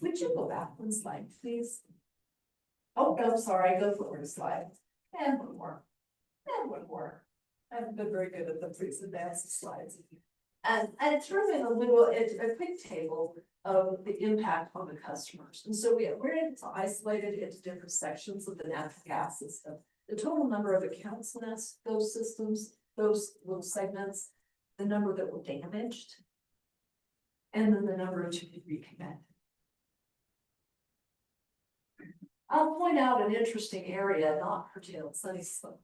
Would you go back one slide, please? Oh, I'm sorry, go forward a slide. And one more. And one more. I've been very good at the please advance the slides. And it turned in a quick table of the impact on the customers. And so we're able to isolate it into different sections of the natural gas system. The total number of accounts in those systems, those little segments, the number that were damaged, and then the number to be reconnected. I'll point out an interesting area, not curtailed sunny slope.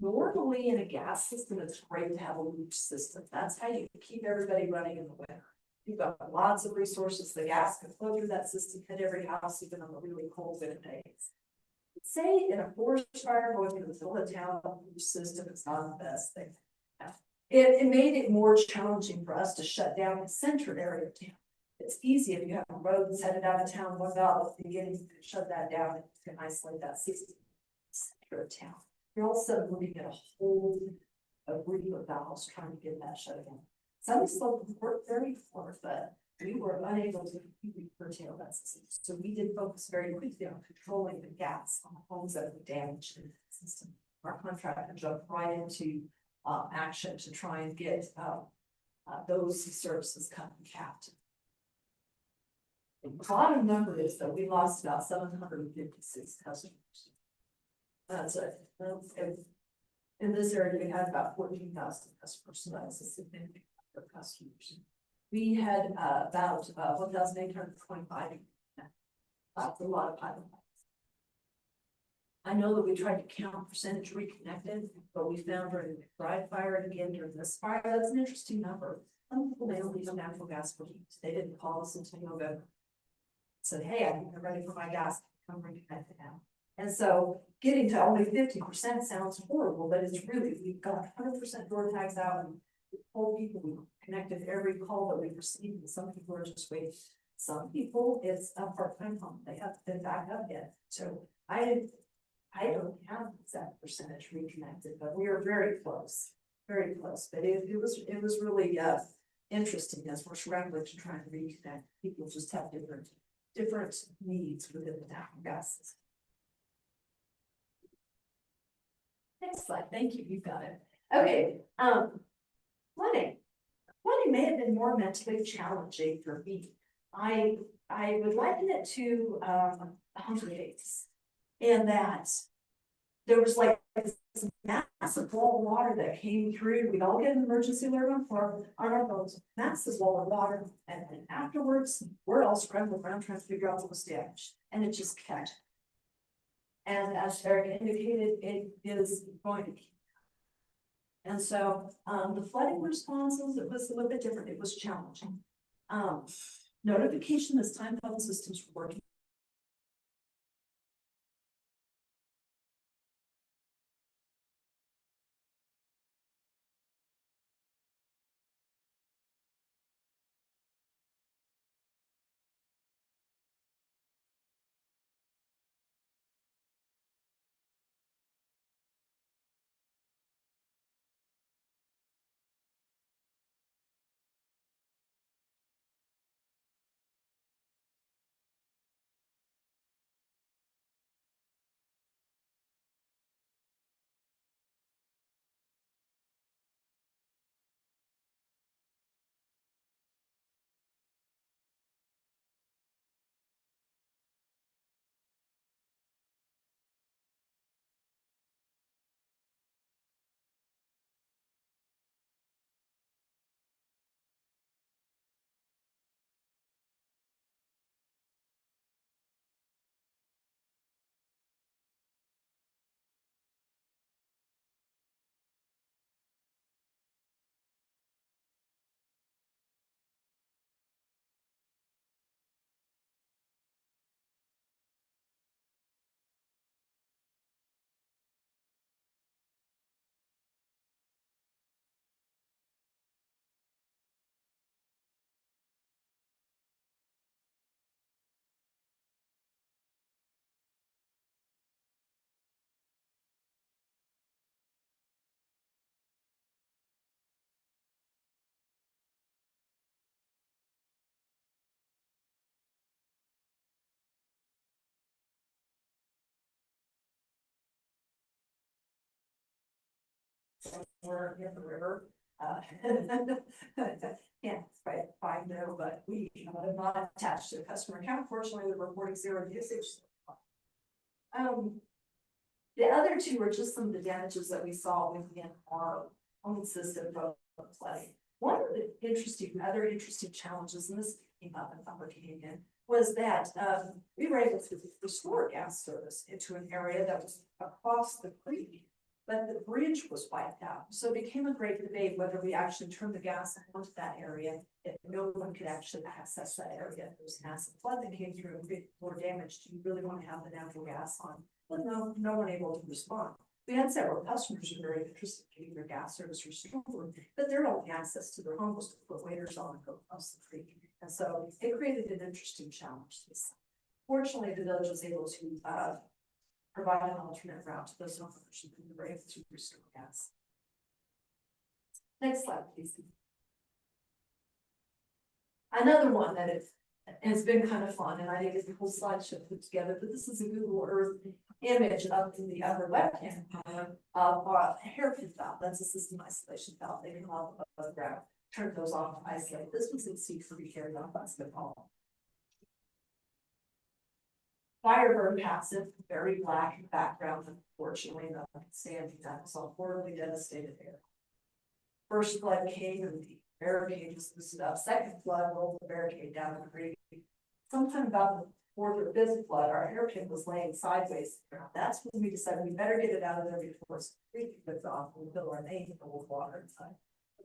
Normally in a gas system, it's great to have a loop system. That's how you keep everybody running in the winter. You've got lots of resources, the gas can flow through that system, hit every house, even on the really cold winter days. Say in a forest fire going through the middle of town, the loop system is not the best thing. It made it more challenging for us to shut down the center area of town. It's easy if you have a road that's headed out of town, one valve at the beginning, you can shut that down and you can isolate that system center of town. You're also looking at a whole group of valves trying to get that shut down. Some slope worked very hard, but we were unable to completely curtail that system. So we did focus very quickly on controlling the gas on the homes that were damaged in the system. Our contractor jumped right into action to try and get those services cut and capped. The bottom number is that we lost about 756 customers. That's it. In this area, we had about 14,000 customers, so that's a significant number of customers. We had about 1,825. That's a lot of pilot. I know that we tried to count percentage reconnected, but we found during the Pride fire and again during this fire, that's an interesting number. Some people, they don't use natural gas for heat. They didn't call us until November. Said, hey, I think they're ready for my gas, come reconnect it now. And so getting to only 50% sounds horrible, but it's really, we've got 100% door tags out and told people we connected every call that we received, and some people are just waiting. Some people, it's a part-time home, they haven't been back up yet. So I don't have that percentage reconnected, but we are very close, very close. But it was really interesting as we're scrambling to try and reconnect. People just have different needs within the natural gas system. Next slide, thank you, you got it. Okay, flooding. Flooding may have been more mentally challenging for me. I would liken it to Hunger Games, in that there was like this massive wall of water that came through. We'd all get an emergency alert on our phones, massive wall of water, and then afterwards, we're all scrambling around trying to figure out what was damaged, and it just kept. And as Eric indicated, it is going to keep. And so the flooding responses, it was a little bit different. It was challenging. Notification as time phone systems were working We're in the river. Yeah, right, I know, but we are not attached to the customer account. Fortunately, we're reporting zero usage. The other two are just some of the damages that we saw within our own system of flooding. One of the other interesting challenges, and this came up in public opinion, was that we were able to restore gas service into an area that was across the creek, but the bridge was wiped out. So it became a great debate whether we actually turned the gas onto that area, if no one could actually access that area. There was massive flood that came through and did more damage. Do you really want to have the natural gas on? But no one able to respond. We had several customers who were very interested in getting their gas service restored, but their only access to their home was to put waders on and go across the creek. And so it created an interesting challenge. Fortunately, the village was able to provide an alternate route to those homeowners who were able to restore gas. Next slide, please. Another one that has been kind of fun, and I think it's a whole slideshow put together, but this is a Google Earth image up in the upper left-hand corner of a hairpin valve. That's a system isolation valve. They come off above the ground, turn those off to isolate. This was in C3 here, not basketball. Firebird passive, very black background, unfortunately, nothing standing that was all horribly devastated here. First flood came and the barricade was loosened up. Second flood rolled the barricade down the creek. Sometime about the fourth or fifth flood, our hairpin was laying sideways. That's when we decided we better get it out of there before the creek gets off and fill our main full of water inside.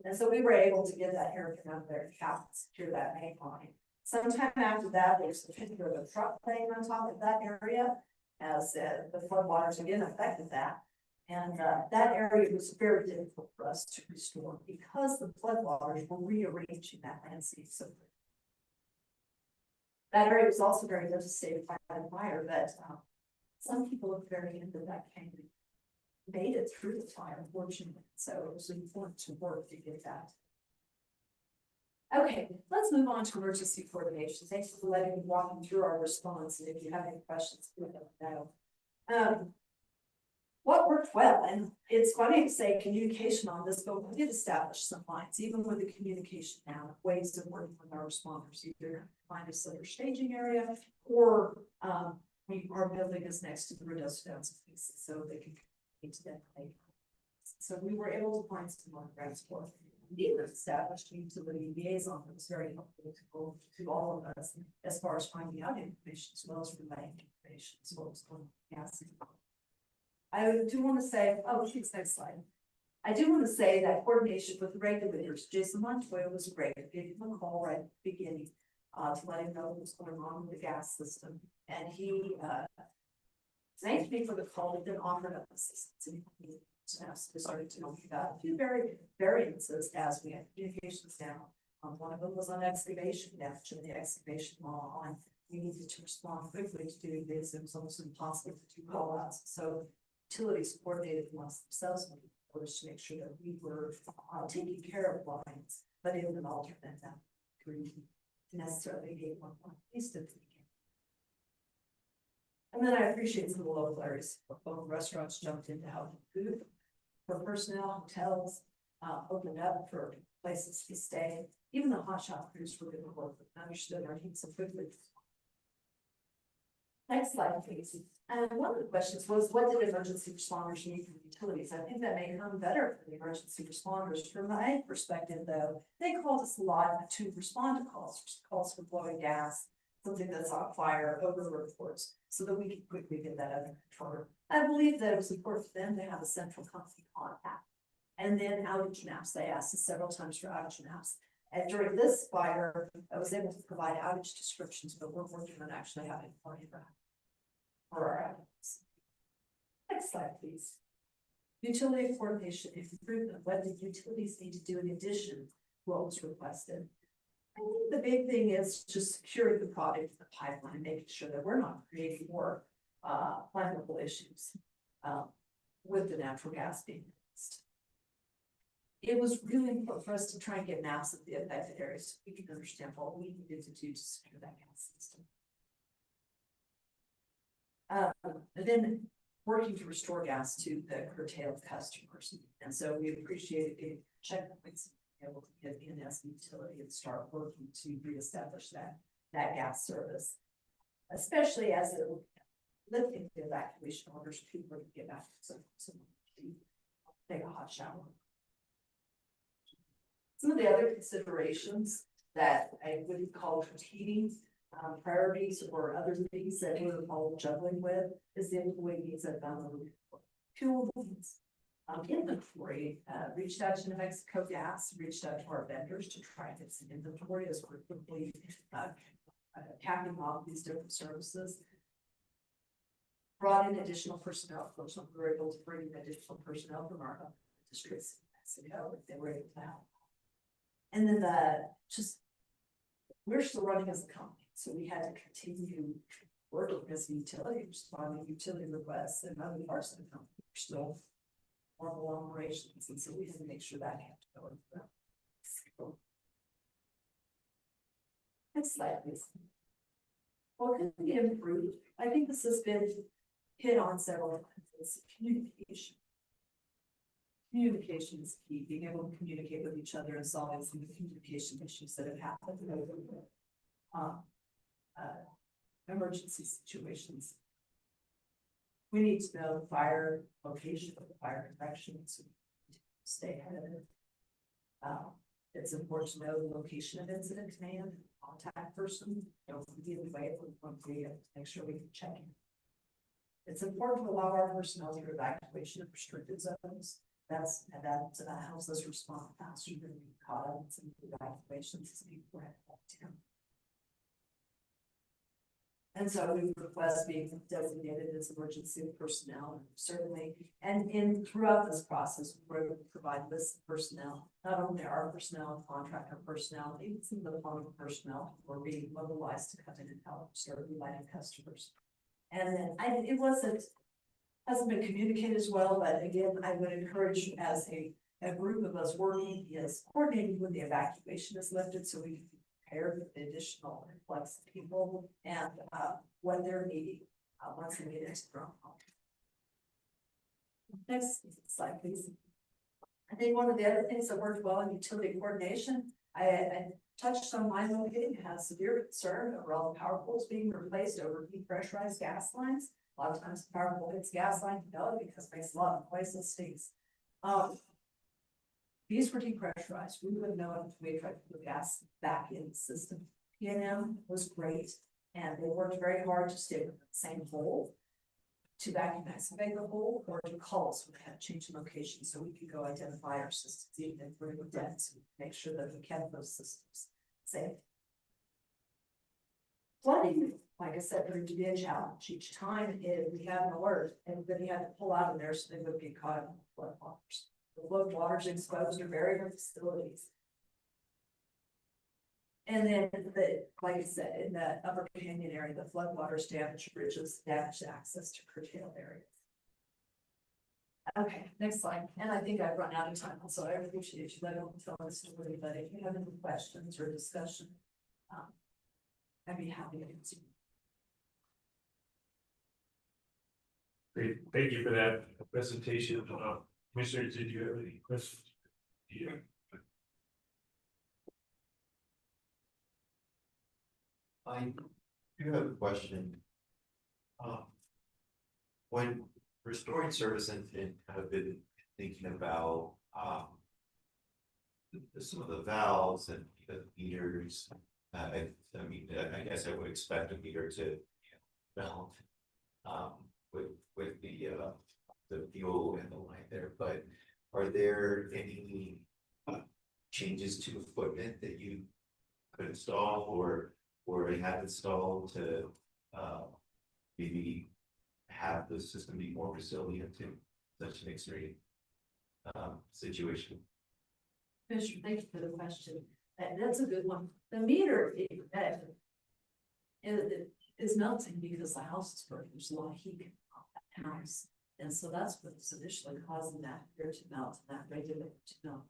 And so we were able to get that hairpin out of there and cap secure that main line. Sometime after that, there's the picture of a truck laying on top of that area as the floodwaters again affected that. And that area was very difficult for us to restore because the floodwaters were rearranging that landscape. So that area was also very devastated by the fire, but some people at the very end of that canyon made it through the fire, unfortunately. So it was important to work to get that. Okay, let's move on to emergency coordination. Thanks for letting me walk you through our response. And if you have any questions, please let me know. What worked well, and it's funny to say communication on this, but we did establish some lines, even with the communication now, ways of working with our responders, either find a center staging area or our building is next to the Ruidoso dance piece, so they can get to that place. So we were able to find some more grants for it. We established a utility liaison that was very helpful to go to all of us as far as finding out information as well as relaying information as well as going to gas. I do want to say, please next slide. I do want to say that coordination with the regulators, Jason Montoya was great. I gave him a call right at the beginning to let him know what was going on with the gas system. And he thanked me for the call, but then offered up assistance. And he started to talk about a few variances as we had communications down. One of them was on excavation damage and the excavation law on we needed to respond quickly to do this. It was almost impossible to do call outs. So utilities coordinated amongst themselves to make sure that we were taking care of lines, but in an alternate that couldn't necessarily get one piece of the And then I appreciate some of the local areas. Both restaurants jumped in to help food for personnel, hotels, opened up for places to stay. Even the hot shop crews were going to work and understood our needs so quickly. Next slide, please. And one of the questions was, what did emergency responders need from utilities? I think that may come better for the emergency responders. From my perspective, though, they called us a lot to respond to calls for blowing gas, something that's on fire, over reports, so that we could quickly get that under control. I believe that it was important for them to have a central company contact. And then outage maps. They asked us several times for outage maps. And during this fire, I was able to provide outage descriptions, but we're working on actually having for our outages. Next slide, please. Utility coordination improvement. What the utilities need to do in addition to what was requested. I think the big thing is just securing the product in the pipeline, making sure that we're not creating more flammable issues with the natural gas being used. It was really important for us to try and get maps of the affected areas so we can understand what we needed to do to secure that gas system. And then working to restore gas to the curtailed customers. And so we appreciated getting checkpoints, able to get in as a utility and start working to reestablish that gas service. Especially as it lifting the evacuation orders, people to get back to take a hot shower. Some of the other considerations that I would call competing priorities or other things that we're all juggling with is the employee needs and fuel needs. Inventory, reached out to New Mexico Gas, reached out to our vendors to try and get some inventory as we're quickly capping off these different services. Brought in additional personnel, of course, we were able to bring in additional personnel from our districts in Mexico, if they were able to help. And then we're still running as a company, so we had to continue working as a utility, responding to utility requests and other parts of the company. We're still normal operations, and so we had to make sure that had to go as well. Next slide, please. What can be improved? I think this has been hit on several times. Communication. Communication is key. Being able to communicate with each other and solving some of the communication issues that have happened. Emergency situations. We need to know the fire location of the fire direction so stay ahead of it. It's important to know the location of incident command, contact person, don't forget the way to make sure we can check in. It's important to allow our personnel through evacuation of restricted zones. That helps us respond faster than we caught up in some evacuations as people had down. And so we request being designated as emergency personnel, certainly. And throughout this process, we're able to provide lists of personnel, not only our personnel, contractor personnel, even some of the plumbing personnel who are being mobilized to come in and help serve lighting customers. And then hasn't been communicated as well, but again, I would encourage as a group of us working is coordinating when the evacuation is lifted so we can be prepared with the additional influx of people and what they're needing once they get into their own home. Next slide, please. I think one of the other things that worked well in utility coordination, I touched on my locating, has severe concern over all the power poles being replaced over depressurized gas lines. A lot of times the power pole hits gas line because it makes a lot of noise and stinks. These were depressurized. We wouldn't know if we tried to put gas back in the system. PNM was great, and they worked very hard to stay with the same hole, to vacuum excavate the hole, or to call us when we had to change the location so we could go identify our systems, even if we're dead, so make sure that we kept those systems safe. Flooding, like I said, proved to be a challenge. Each time we had an alert, everybody had to pull out of there so they wouldn't get caught in flood waters. The flood waters exposed to barrier facilities. And then, like I said, in the upper canyon area, the floodwaters damaged bridges, damaged access to curtailed areas. Okay, next slide. And I think I've run out of time, so I appreciate you letting me tell the story. But if you have any questions or discussion, I'd be happy to answer. Great, thank you for that presentation. Commissioner, did you have any questions? Yeah. I do have a question. When restoring service and have been thinking about some of the valves and the meters, I mean, I guess I would expect a meter to melt with the fuel and the line there, but are there any changes to equipment that you could install or have installed to maybe have the system be more resilient to such an extreme situation? Commissioner, thank you for the question. That's a good one. The meter is melting because the house is burning. There's a lot of heat off that house. And so that's what's initially causing that air to melt and that regulator to melt.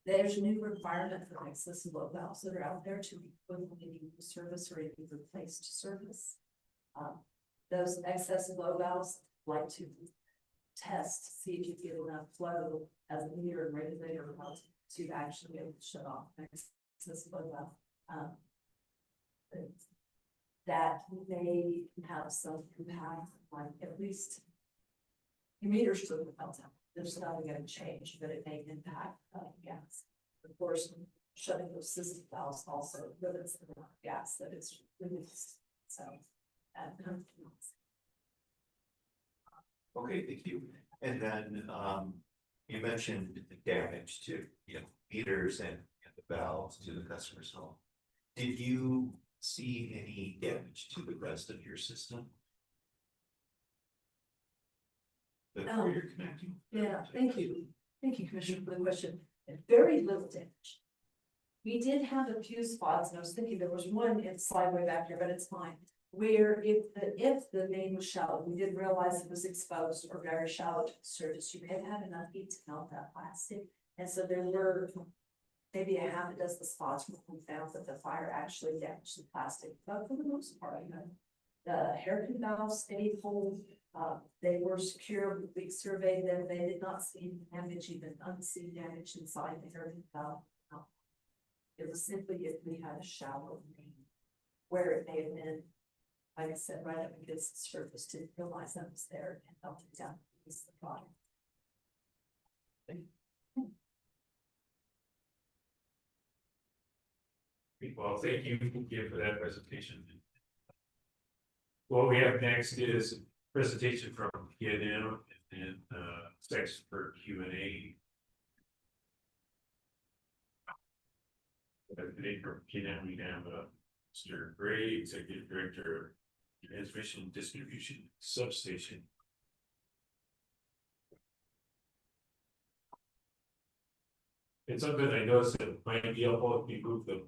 There's a new requirement for access and blow valves that are out there to be equivalent to service or even replaced service. those excess low valves, like to test, see if you get enough flow as a meter and regulator to actually be able to shut off excess low valve. That may have some impact, like at least your meter's still gonna melt out. There's nothing gonna change, but it may impact gas. Of course, shutting those system valves also limits the amount of gas that is released. So, Okay, thank you. And then, you mentioned the damage to, meters and the valves to the customer's home. Did you see any damage to the rest of your system? Before you're connecting? yeah, thank you. Thank you, Commissioner, for the question. Very little damage. We did have a few spots, and I was thinking there was one in slideway back here, but it's fine. Where if the main was shallow, we didn't realize it was exposed or very shallow to the surface, you may have had enough heat to melt that plastic. And so there were maybe a half a dozen spots where we found that the fire actually damaged the plastic, but for the most part, the hairpin valves stayed whole. They were secure. We surveyed them. They did not see damage, even unseen damage inside the hairpin valve. It was simply if we had a shallow main where it may have been, like I said, right up against the surface, didn't realize that was there and melted down the fire. Well, thank you again for that presentation. What we have next is a presentation from PNM and then section for Q&A. Today from PNM, we have Mr. Gray, Executive Director of Transmission Distribution Substation. It's something I noticed that might be helpful if you move the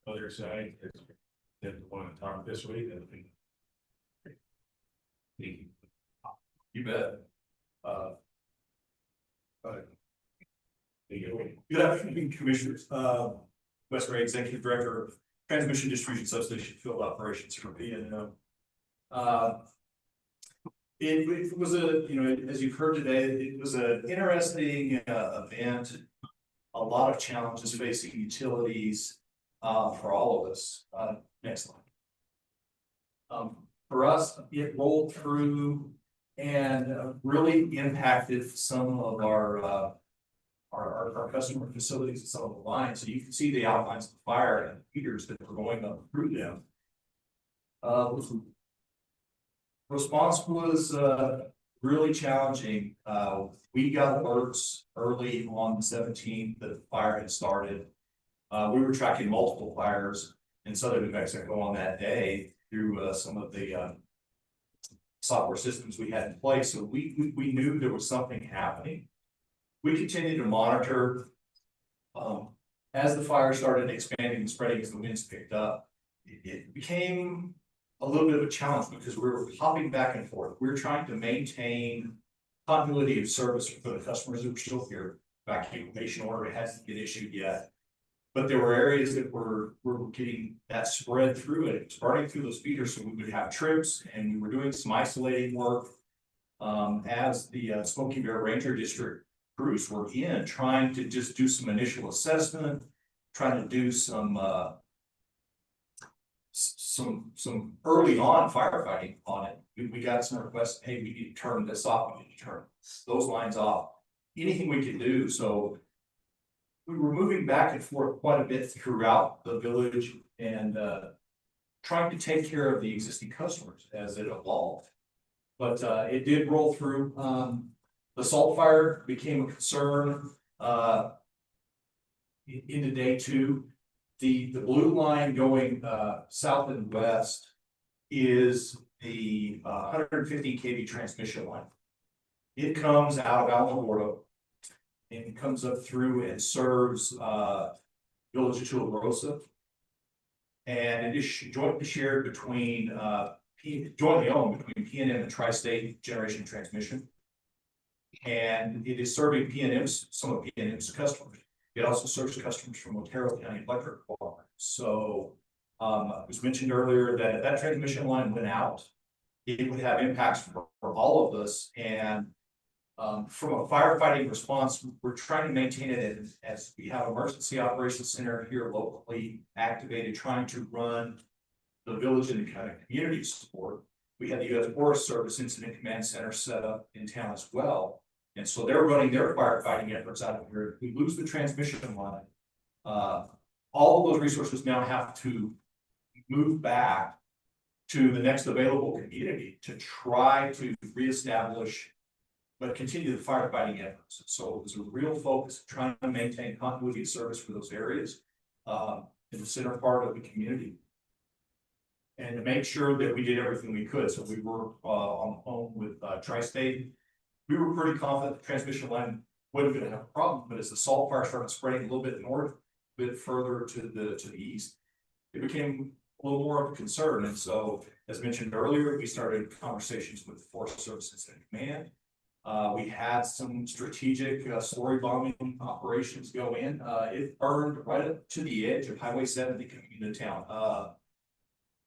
other side, because they want to talk this way. That would be. Thank you. You bet. Thank you. Good afternoon, Commissioners. Wes Ray, Executive Director of Transmission Distribution Substation Field Operations for PNM. It was as you've heard today, it was an interesting event. A lot of challenges facing utilities for all of us. Next slide. For us, it rolled through and really impacted some of our customer facilities and some of the lines. So you can see the outlines of the fire and the heaters that were going up through them. Response was really challenging. We got alerts early on the 17th that the fire had started. We were tracking multiple fires in southern New Mexico on that day through some of the software systems we had in place. So we knew there was something happening. We continued to monitor. As the fire started expanding and spreading as the winds picked up, it became a little bit of a challenge because we were hopping back and forth. We were trying to maintain continuity of service for the customers that were still here. Evacuation order hasn't been issued yet, but there were areas that were getting that spread through it, spreading through those feeders. So we would have trips, and we were doing some isolating work as the Smoky Bear Ranger District crews were in, trying to just do some initial assessment, trying to do some early on firefighting on it. We got some requests, hey, we need to turn this off, we need to turn those lines off, anything we could do. So we were moving back and forth quite a bit throughout the village and trying to take care of the existing customers as it evolved. But it did roll through. The salt fire became a concern into day two. The blue line going south and west is the 150 kV transmission line. It comes out of Alamogordo and it comes up through and serves Village of Ruidoso. And it is jointly shared between jointly owned between PNM and Tri-State Generation Transmission. And it is serving PNM's, some of PNM's customers. It also serves customers from Otero County Electric Cooperative. So it was mentioned earlier that that transmission line went out it would have impacts for all of us. And from a firefighting response, we're trying to maintain it as we have emergency operations center here locally activated, trying to run the village and the kind of community support. We had the U.S. Forest Service Incident Command Center set up in town as well. And so they're running their firefighting efforts out of here. If we lose the transmission line, all of those resources now have to move back to the next available community to try to reestablish, but continue the firefighting efforts. So it was a real focus trying to maintain continuity of service for those areas in the center part of the community. And to make sure that we did everything we could. So we were on the phone with Tri-State. We were pretty confident the transmission line wasn't going to have a problem, but as the salt fire started spreading a little bit north, a bit further to the east, it became a little more of a concern. And so, as mentioned earlier, we started conversations with the Forest Service Incident Command. We had some strategic slurry bombing operations go in. It burned right up to the edge of Highway 70 coming into town.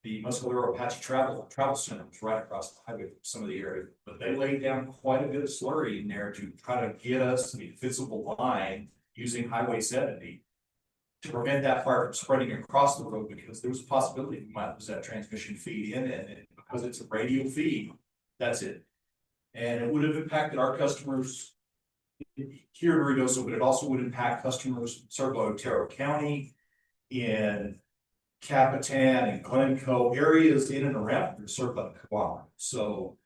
The Muscalero Apache Travel Center was right across the highway from some of the area, but they laid down quite a bit of slurry in there to try to get us the visible line using Highway 70 to prevent that fire from spreading across the road, because there was a possibility we might lose that transmission feed in, and because it's a radio feed, that's it. And it would have impacted our customers here in Ruidoso, but it also would impact customers served by Otero County, in Capitan and Glencoe, areas in and around here served by the conglomerate. So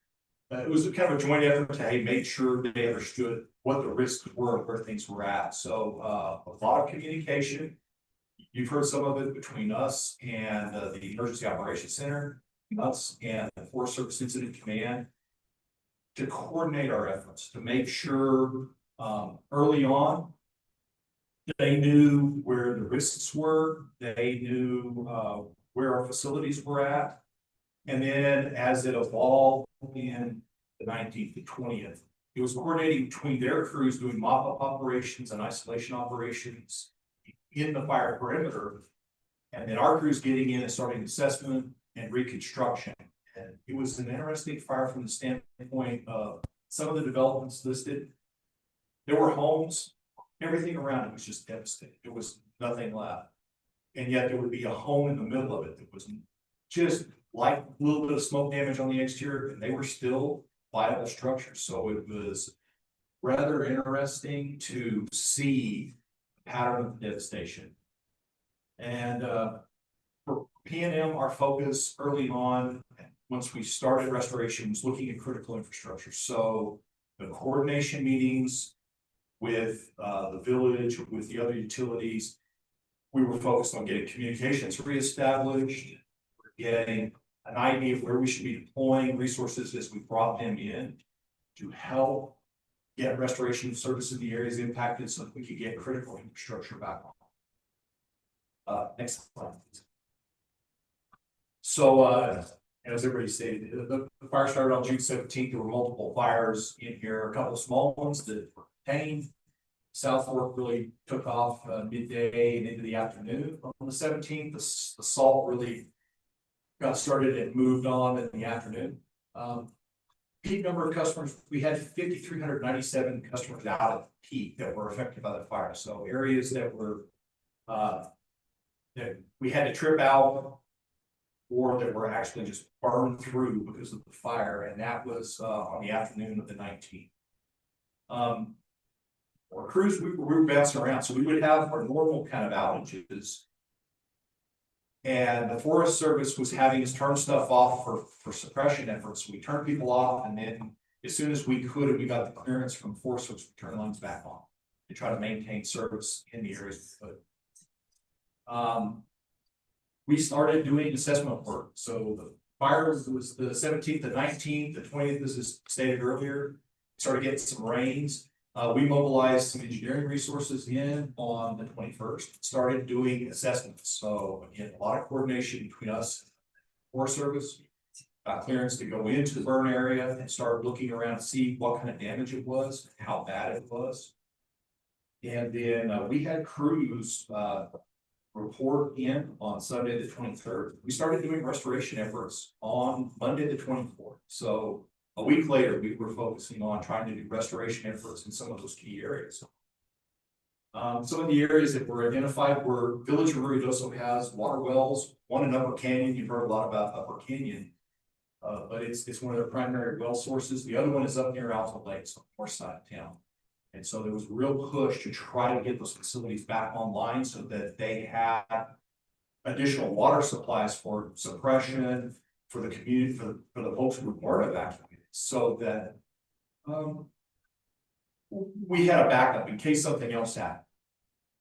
it was a kind of a joint effort to make sure they understood what the risks were and where things were at. So a lot of communication. You've heard some of it between us and the Emergency Operations Center, us and the Forest Service Incident Command, to coordinate our efforts to make sure early on they knew where the risks were, they knew where our facilities were at. And then as it evolved in the 19th to 20th, it was coordinating between their crews doing mop-up operations and isolation operations in the fire perimeter, and then our crews getting in and starting assessment and reconstruction. And it was an interesting fire from the standpoint of some of the developments listed. There were homes, everything around it was just devastated. There was nothing left. And yet there would be a home in the middle of it that was just like a little bit of smoke damage on the exterior, and they were still viable structures. So it was rather interesting to see the pattern of devastation. And for P&M, our focus early on, once we started restoration, was looking at critical infrastructure. So the coordination meetings with the village, with the other utilities, we were focused on getting communications reestablished, getting an idea of where we should be deploying resources as we brought them in to help get restoration service in the areas impacted so that we could get critical infrastructure back on. Next slide, please. So, as everybody stated, the fire started on June 17th. There were multiple fires in here, a couple of small ones that were contained. South Fork really took off midday and into the afternoon. On the 17th, the salt really got started and moved on in the afternoon. Peak number of customers, we had 5,397 customers out at peak that were affected by the fire. So areas that were that we had to trip out, or that were actually just burned through because of the fire, and that was on the afternoon of the 19th. Our crews, we were bouncing around, so we would have our normal kind of outages. And the Forest Service was having us turn stuff off for suppression efforts. We turned people off, and then as soon as we could, and we got the clearance from Forest Service, we turned lines back on to try to maintain service in the areas we could. We started doing assessment work. So the fire was the 17th, the 19th, the 20th, as is stated earlier. Started getting some rains. We mobilized some engineering resources in on the 21st, started doing assessments. So again, a lot of coordination between us and the Forest Service, got clearance to go into the burn area and start looking around to see what kind of damage it was, how bad it was. And then we had crews report in on Sunday, the 23rd. We started doing restoration efforts on Monday, the 24th. So a week later, we were focusing on trying to do restoration efforts in some of those key areas. Some of the areas that were identified were Village of Ruidoso has water wells, one in Upper Canyon. You've heard a lot about Upper Canyon. But it's one of their primary well sources. The other one is up near Alta Lakes on the north side of town. And so there was a real push to try to get those facilities back online so that they had additional water supplies for suppression, for the community, for the folks who weren't evacuated, so that we had a backup in case something else happened.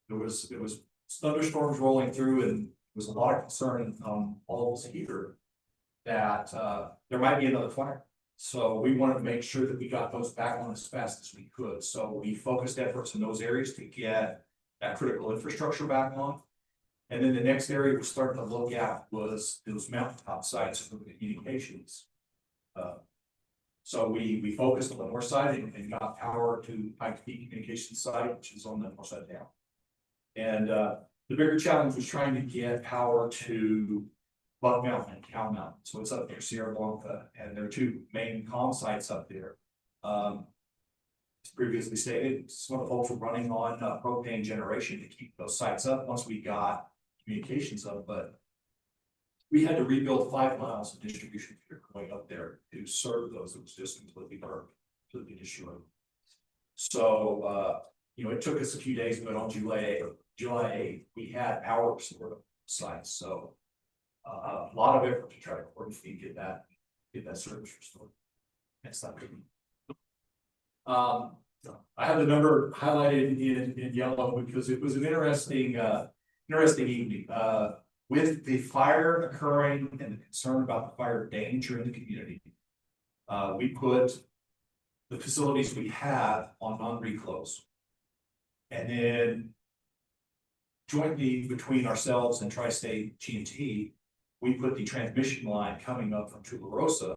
There was thunderstorms rolling through, and there was a lot of concern on all of us here that there might be another fire. So we wanted to make sure that we got those back on as fast as we could. So we focused efforts in those areas to get that critical infrastructure back on. And then the next area we started to look at was those mountaintop sites for the communications. So we focused on the north side and got power to high-speed communications site, which is on the north side down. And the bigger challenge was trying to get power to Buck Mountain and Cow Mountain. So it's up near Sierra Blanca, and there are two main comm sites up there. As previously stated, some of the folks were running on propane generation to keep those sites up once we got communications up, but we had to rebuild 5 miles of distribution going up there to serve those. It was just completely dark, completely destroyed. So you know, it took us a few days, but on July 8th, we had power for the sites. So a lot of effort to try to coordinate and get that service restored. Next slide. I have the number highlighted in yellow because it was an interesting evening. With the fire occurring and the concern about the fire danger in the community, we put the facilities we had on non-reclose. And then jointly between ourselves and Tri-State G&T, we put the transmission line coming up from Tularosa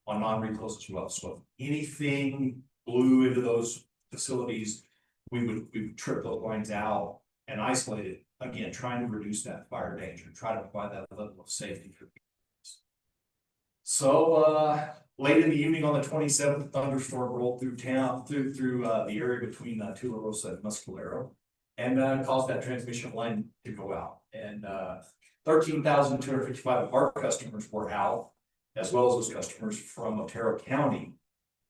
on non-reclose as well. So if anything blew into those facilities, we would trip those lines out and isolate it. Again, trying to reduce that fire danger, try to provide that level of safety for people. So late in the evening on the 27th, thunderstorm rolled through town, through the area between Tularosa and Muscalero, and caused that transmission line to go out. And 13,255 of our customers were out, as well as those customers from Otero County.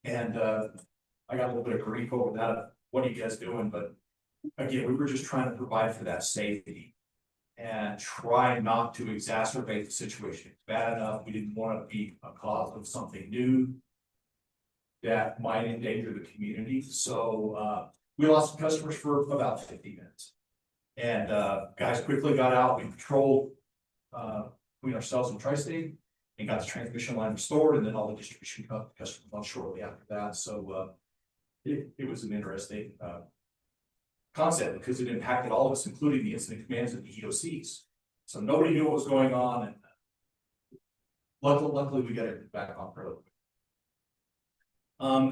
And I got a little bit of grief over that. What are you guys doing? But again, we were just trying to provide for that safety and try not to exacerbate the situation. It's bad enough. We didn't want to be a cause of something new that might endanger the community. So we lost customers for about 50 minutes. And guys quickly got out. We patrolled between ourselves and Tri-State and got the transmission line restored, and then all the distribution customers on shortly after that. So it was an interesting concept because it impacted all of us, including the incident commands and the EOCs. So nobody knew what was going on, and luckily we got it back on fairly quick.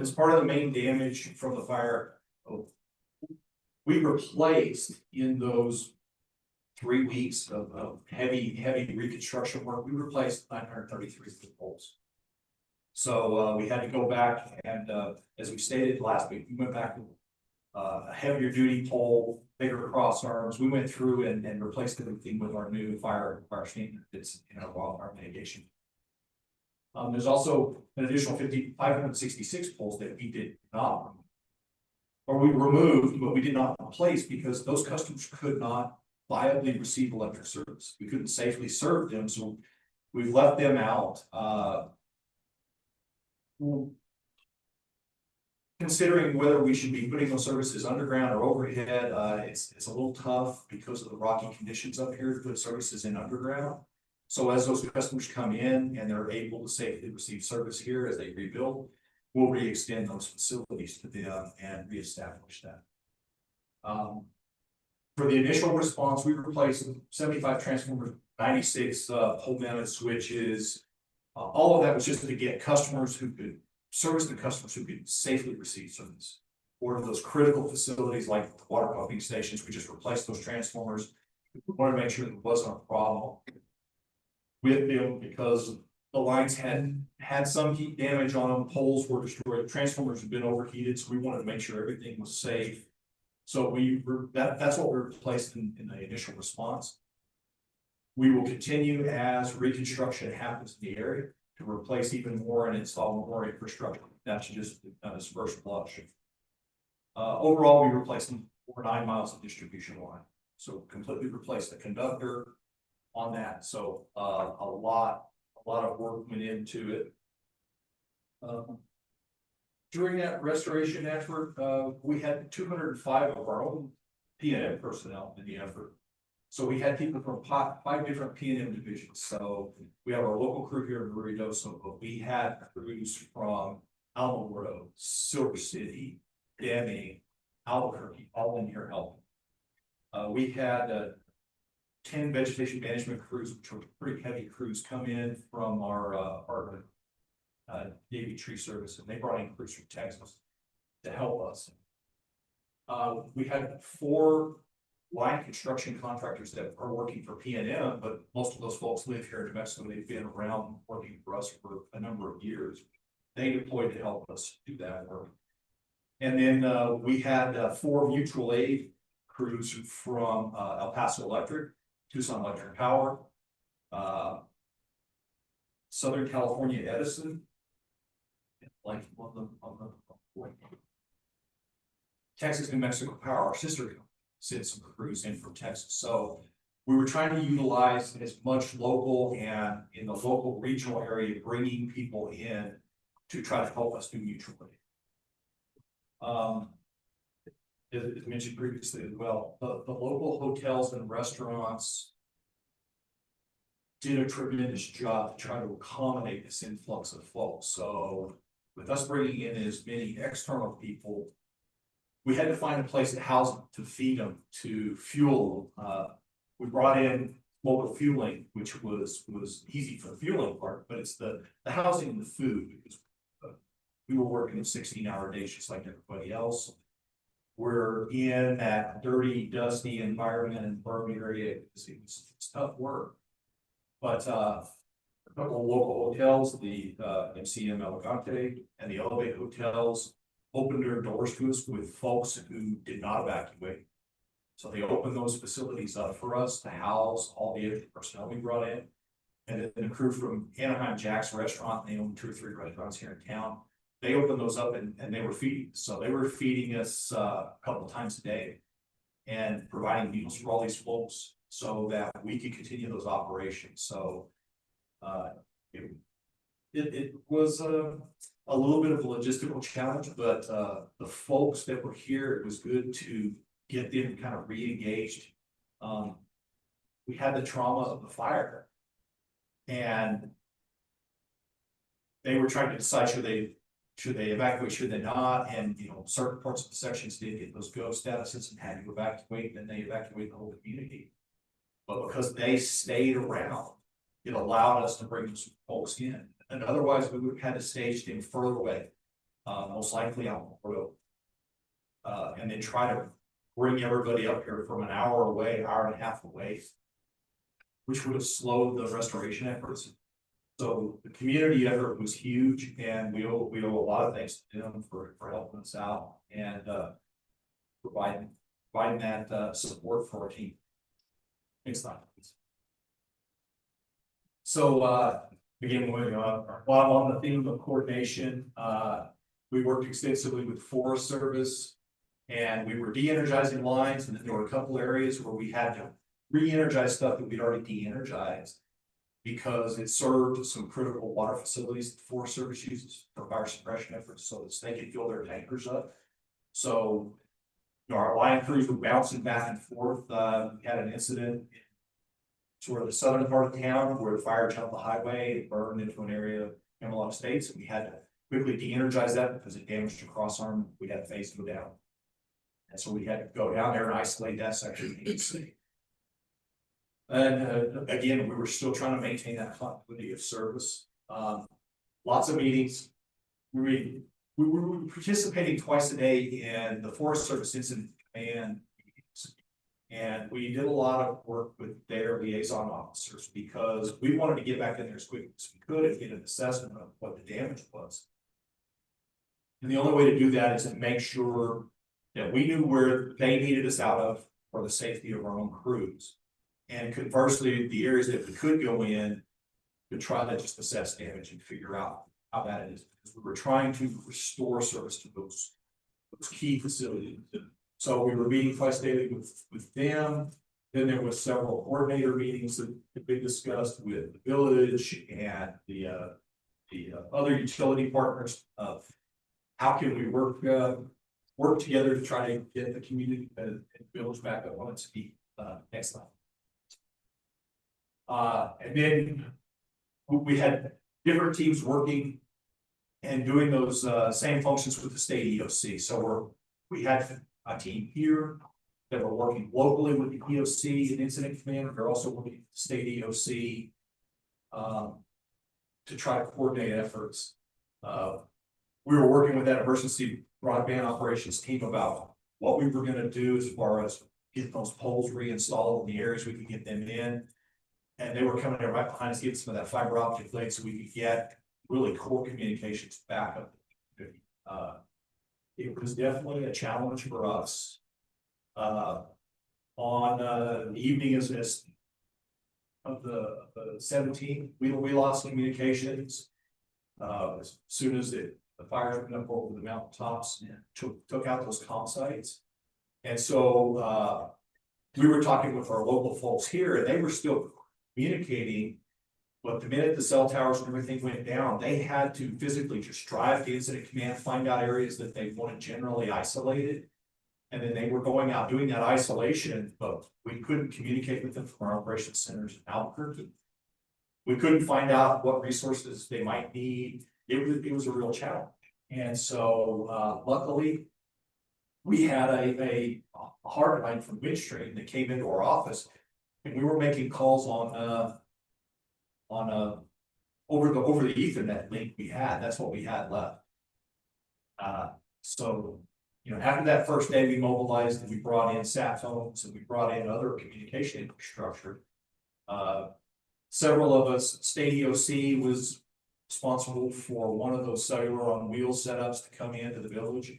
As part of the main damage from the fire, we replaced in those 3 weeks of heavy reconstruction work, we replaced 933 poles. So we had to go back and as we stated last week, we went back to a heavier duty pole, bigger cross arms. We went through and replaced everything with our new fire standard that's in our wildfire mitigation. There's also an additional 566 poles that we did not remove, or we removed, but we did not replace because those customers could not viably receive electric service. We couldn't safely serve them, so we've left them out. Considering whether we should be putting those services underground or overhead, it's a little tough because of the rocky conditions up here to put services in underground. So as those customers come in and they're able to safely receive service here as they rebuild, we'll re-extend those facilities to them and reestablish that. For the initial response, we replaced 75 transformers, 96 pole mounted switches. All of that was just to get customers who could service the customers who could safely receive service. Or those critical facilities like the water pumping stations, we just replaced those transformers We wanted to make sure there wasn't a problem with them because the lines had some heat damage on them, poles were destroyed, transformers had been overheated, so we wanted to make sure everything was safe. So that's what we replaced in the initial response. We will continue as reconstruction happens in the area to replace even more and install more infrastructure. That's just this first blush. Overall, we replaced over 9 miles of distribution line. So completely replaced the conductor on that. So a lot of work went into it. During that restoration effort, we had 205 of our own P&M personnel in the effort. So we had people from 5 different P&M divisions. So we have our local crew here in Ruidoso, but we had crews from Alamo, Silver City, Deming, Albuquerque, all in here helping. We had 10 vegetation management crews, which were pretty heavy crews, come in from our Navy Tree Service, and they brought in crews from Texas to help us. We had 4 line construction contractors that are working for P&M, but most of those folks live here in New Mexico. They've been around working for us for a number of years. They deployed to help us do that work. And then we had 4 mutual aid crews from El Paso Electric, Tucson Electric Power, Southern California Edison, like on the Texas New Mexico Power, our sister company, sent some crews in from Texas. So we were trying to utilize as much local and in the local regional area, bringing people in to try to help us do mutual aid. As mentioned previously as well, the local hotels and restaurants did a tremendous job to try to accommodate this influx of folks. So with us bringing in as many external people, we had to find a place to house them, to feed them, to fuel. We brought in mobile fueling, which was easy for the fueling part, but it's the housing and the food, because we were working a 16-hour days just like everybody else. We're in that dirty, dusty environment in the Burbank area. It's tough work. But a couple of local hotels, the MCM Elegante and the Elevate hotels, opened their doors to us with folks who did not evacuate. So they opened those facilities up for us to house all the personnel we brought in. And then a crew from Anaheim Jack's restaurant, they own 2 or 3 restaurants here in town. They opened those up and they were feeding. So they were feeding us a couple of times a day and providing meals for all these folks so that we could continue those operations. So it was a little bit of a logistical challenge, but the folks that were here, it was good to get them kind of re-engaged. We had the trauma of the fire, and they were trying to decide should they evacuate, should they not, and certain parts of the sections did get those go statuses and had to evacuate, then they evacuate the whole community. But because they stayed around, it allowed us to bring some folks in. And otherwise, we would have had to stage them further away, most likely on the road. And then try to bring everybody up here from an hour away, hour and a half away, which would have slowed the restoration efforts. So the community effort was huge, and we owe a lot of thanks to them for helping us out and providing that support for our team. Next slide, please. So again, while on the theme of coordination, we worked extensively with Forest Service, and we were de-energizing lines, and then there were a couple areas where we had to re-energize stuff that we'd already de-energized because it served some critical water facilities that the Forest Service uses for fire suppression efforts so that they could fill their tankers up. So our line crews were bouncing back and forth. We had an incident sort of the southern part of town where the fire jumped the highway, it burned into an area in a lot of states, and we had to quickly de-energize that because it damaged a cross arm. We had phase go down. And so we had to go down there and isolate that section of the city. And again, we were still trying to maintain that continuity of service. Lots of meetings. We were participating twice a day in the Forest Service incident command meetings. And we did a lot of work with their liaison officers because we wanted to get back in there as quick as we could and get an assessment of what the damage was. And the only way to do that is to make sure that we knew where they needed us out of for the safety of our own crews. And conversely, the areas that we could go in to try to just assess damage and figure out how bad it is. Because we were trying to restore service to those key facilities. So we were meeting twice daily with them. Then there was several coordinator meetings that had been discussed with the village and the other utility partners of how can we work together to try to get the community and village back up on its feet. Next slide. And then we had different teams working and doing those same functions with the state EOC. So we had a team here that were working locally with the EOC and incident command. They're also working with the state EOC to try to coordinate efforts. We were working with that emergency broadband operations team about what we were going to do as far as get those poles reinstalled in the areas we could get them in. And they were coming in right behind us, getting some of that fiber optic link so we could get really core communications back up. It was definitely a challenge for us. On the evening of the 17th, we lost communications. As soon as the fires went up over the mountaintops and took out those comm sites. And so we were talking with our local folks here, and they were still communicating. But the minute the cell towers and everything went down, they had to physically just drive to incident command, find out areas that they wanted generally isolated. And then they were going out doing that isolation, but we couldn't communicate with them from our operations centers in Albuquerque. We couldn't find out what resources they might need. It was a real challenge. And so luckily, we had a hard line from Midstream that came into our office, and we were making calls on over the Ethernet link we had. That's what we had left. So you know, after that first day, we mobilized and we brought in sat phones and we brought in other communication infrastructure. Several of us, state EOC was responsible for one of those cellular on wheels setups to come into the village.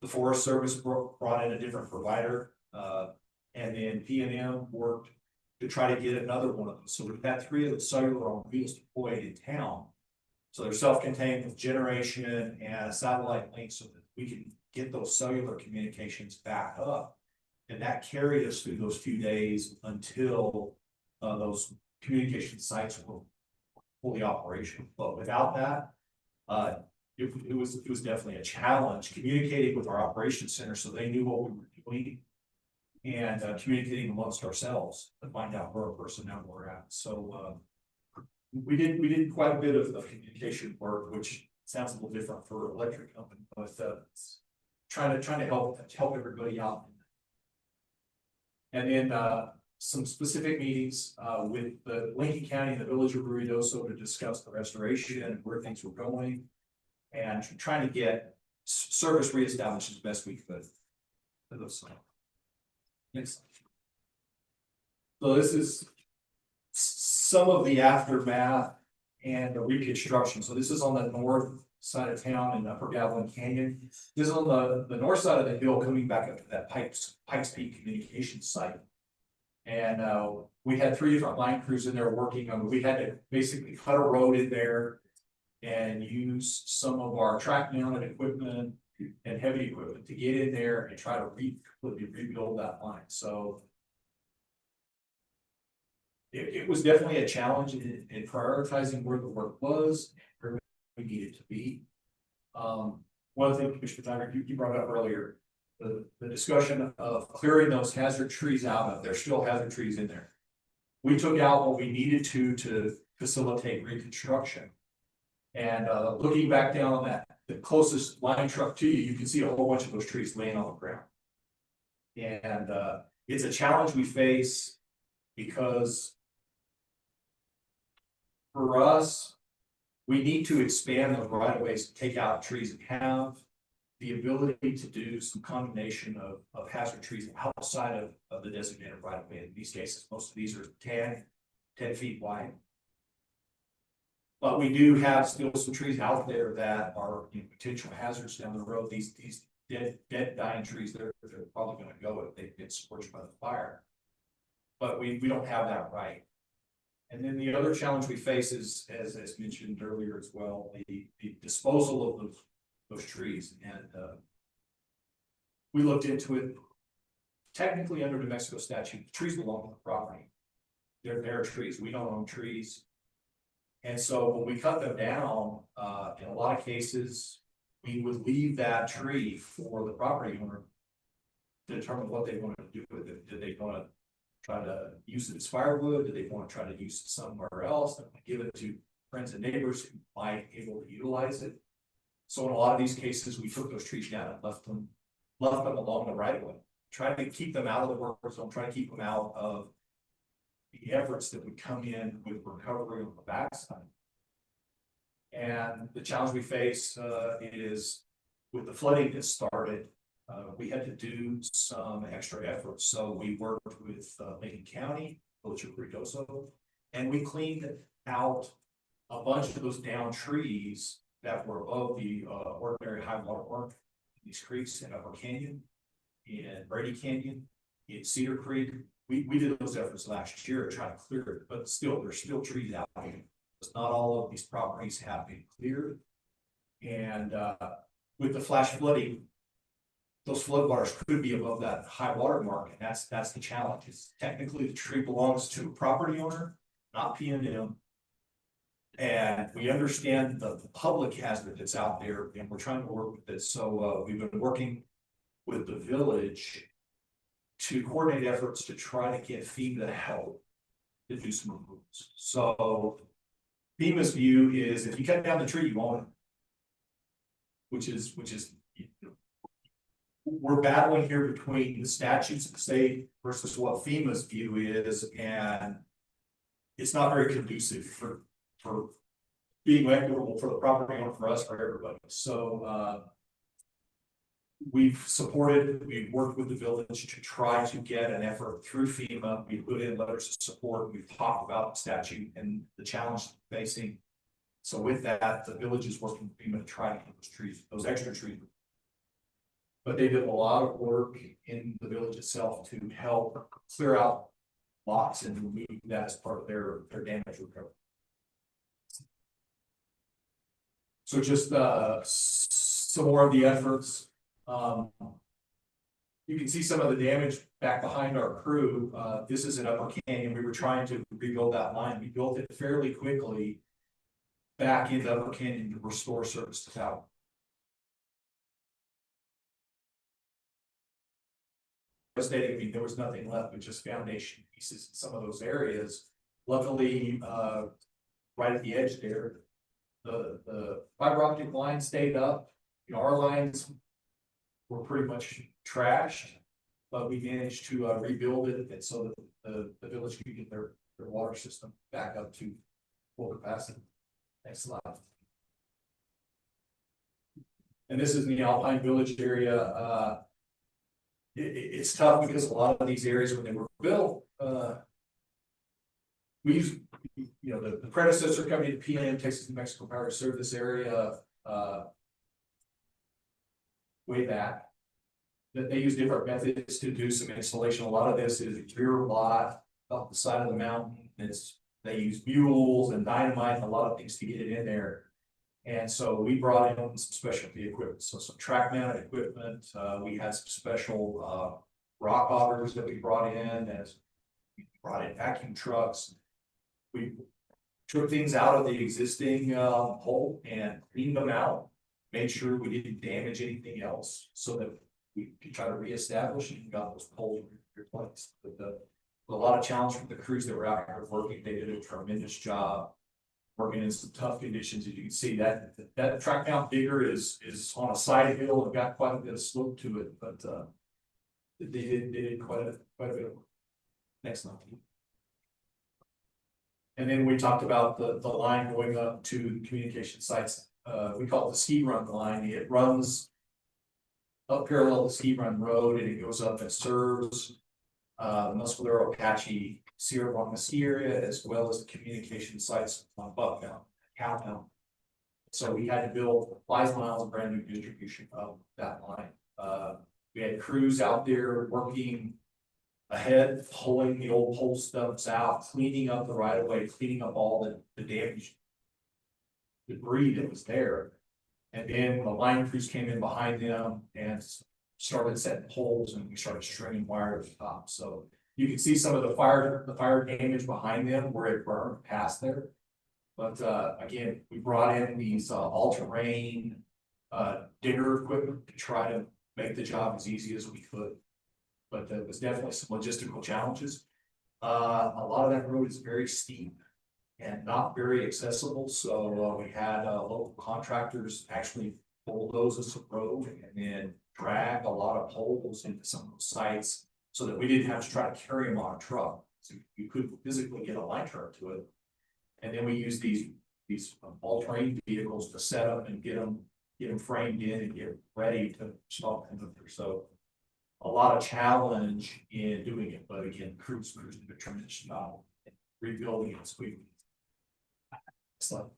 The Forest Service brought in a different provider, and then PNM worked to try to get another one of those. So we've had 3 of the cellular on wheels deployed in town. So they're self-contained with generation and a satellite link so that we can get those cellular communications back up. And that carried us through those few days until those communication sites were fully operational. But without that, it was definitely a challenge communicating with our operations center so they knew what we were doing, and communicating amongst ourselves to find out where our personnel were at. So we did quite a bit of communication work, which sounds a little different for an electric company, but trying to help everybody out. And then some specific meetings with the Lincoln County and the village of Ruidoso to discuss the restoration and where things were going, and trying to get service reestablished as best we could for those. Next. So this is some of the aftermath and the reconstruction. So this is on the north side of town in Upper Gavilan Canyon. This is on the north side of the hill coming back up to that Pikes Peak communication site. And we had 3 different line crews in there working on. We had to basically cut a road in there and use some of our track mounted equipment and heavy equipment to get in there and try to completely rebuild that line. So it was definitely a challenge in prioritizing where the work was and where we needed to be. One thing, Commissioner Tiger, you brought up earlier, the discussion of clearing those hazard trees out of, there's still hazard trees in there. We took out what we needed to facilitate reconstruction. And looking back down on that, the closest line truck to you, you can see a whole bunch of those trees laying on the ground. And it's a challenge we face because for us, we need to expand the right of ways to take out trees we have. the ability to do some combination of hazard trees outside of the designated right of way. In these cases, most of these are 10 feet wide. But we do have still some trees out there that are, you know, potential hazards down the road. These dead dying trees, they're probably gonna go if they get scorched by the fire. But we don't have that right. And then the other challenge we face is, as mentioned earlier as well, the disposal of those trees. And we looked into it. Technically, under New Mexico statute, the trees belong to the property. They're their trees. We don't own trees. And so when we cut them down, in a lot of cases, we would leave that tree for the property owner to determine what they want to do with it. Did they want to try to use it as firewood? Did they want to try to use it somewhere else? Give it to friends and neighbors who might be able to utilize it. So in a lot of these cases, we took those trees down and left them along the right of way. Trying to keep them out of the work zone, trying to keep them out of the efforts that would come in with recovery on the backside. And the challenge we face is with the flooding that started, we had to do some extra efforts. So we worked with Lincoln County, Village of Ruidoso, and we cleaned out a bunch of those down trees that were above the ordinary high water mark in these creeks in Upper Canyon, in Brady Canyon, in Cedar Creek. We did those efforts last year to try to clear it, but still, there's still trees out there. It's not all of these properties have been cleared. And with the flash flooding, those floodwaters could be above that high water mark, and that's the challenge. It's technically the tree belongs to a property owner, not P&M. And we understand the public hazard that's out there, and we're trying to work with it. So we've been working with the village to coordinate efforts to try to get FEMA to help to do some removals. So FEMA's view is if you cut down the tree, you own it. Which is, you know, we're battling here between the statutes of the state versus what FEMA's view is, and it's not very conducive for being equitable for the property owner, for us, for everybody. So we've worked with the village to try to get an effort through FEMA. We put in letters of support. We've talked about the statute and the challenge facing. So with that, the village is working with FEMA to try to get those trees, those extra trees. But they did a lot of work in the village itself to help clear out lots and remove that as part of their damage recovery. So just some more of the efforts. You can see some of the damage back behind our crew. This is in Upper Canyon. We were trying to rebuild that line. We built it fairly quickly back into Upper Canyon to restore service to town. Devastating. I mean, there was nothing left but just foundation pieces in some of those areas. Luckily, right at the edge there, the fiber optic line stayed up. You know, our lines were pretty much trashed, but we managed to rebuild it, and so that the village could get their water system back up to full capacity. Next slide. And this is in the Alpine Village area. It's tough because a lot of these areas, when they were built, we used, you know, the predecessor company to P&M, Texas New Mexico Power, served this area way back. That they use different methods to do some installation. A lot of this is rear lot up the side of the mountain. They use mules and dynamite and a lot of things to get it in there. And so we brought in some specialty equipment. So some track mounted equipment. We had some special rock augers that we brought in, as we brought in vacuum trucks. We took things out of the existing hole and cleaned them out, made sure we didn't damage anything else so that we could try to reestablish and got those poles replaced. But a lot of challenge from the crews that were out here working. They did a tremendous job working in some tough conditions. As you can see, that track mount digger is on a side hill and got quite a bit of slope to it, but they did quite a bit of work. Next slide. And then we talked about the line going up to communication sites. We call it the ski run line. It runs up parallel to Ski Run Road, and it goes up and serves Muscadero Apache Sierra Blanca ski area, as well as the communication sites on Bucktown, Cowtown. So we had to build 5 miles of brand new distribution of that line. We had crews out there working ahead, pulling the old pole stumps out, cleaning up the right of way, cleaning up all the damage debris that was there. And then the line crews came in behind them and started setting poles, and we started stringing wire to the top. So you can see some of the fire damage behind them where it burned past there. But again, we brought in these all-terrain digger equipment to try to make the job as easy as we could. But there was definitely some logistical challenges. A lot of that road is very steep and not very accessible, so we had local contractors actually bulldoze us a road and then drag a lot of poles into some of those sites so that we didn't have to try to carry them on a truck. So you couldn't physically get a line truck to it. And then we use these all-terrain vehicles to set up and get them framed in and get ready to stop them there. So a lot of challenge in doing it, but again, crews did a tremendous job in rebuilding it quickly. So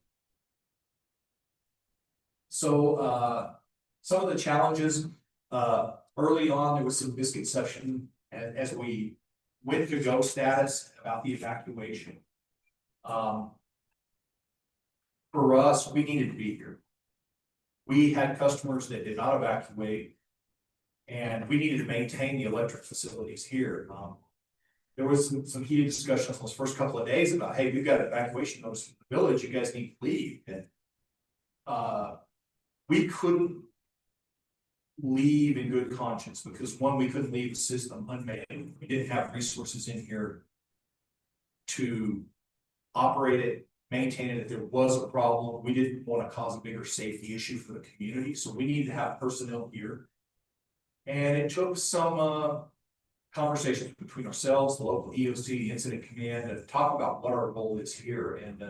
some of the challenges early on, there was some misconception as we went to go status about the evacuation. For us, we needed to be here. We had customers that did not evacuate, and we needed to maintain the electric facilities here. There was some heated discussions those first couple of days about, hey, we've got evacuation notice from the village, you guys need to leave. And we couldn't leave in good conscience because, one, we couldn't leave the system unmanned. We didn't have resources in here to operate it, maintain it. If there was a problem, we didn't want to cause a bigger safety issue for the community. So we needed to have personnel here. And it took some conversations between ourselves, the local EOC, the incident command, to talk about what our goal is here. And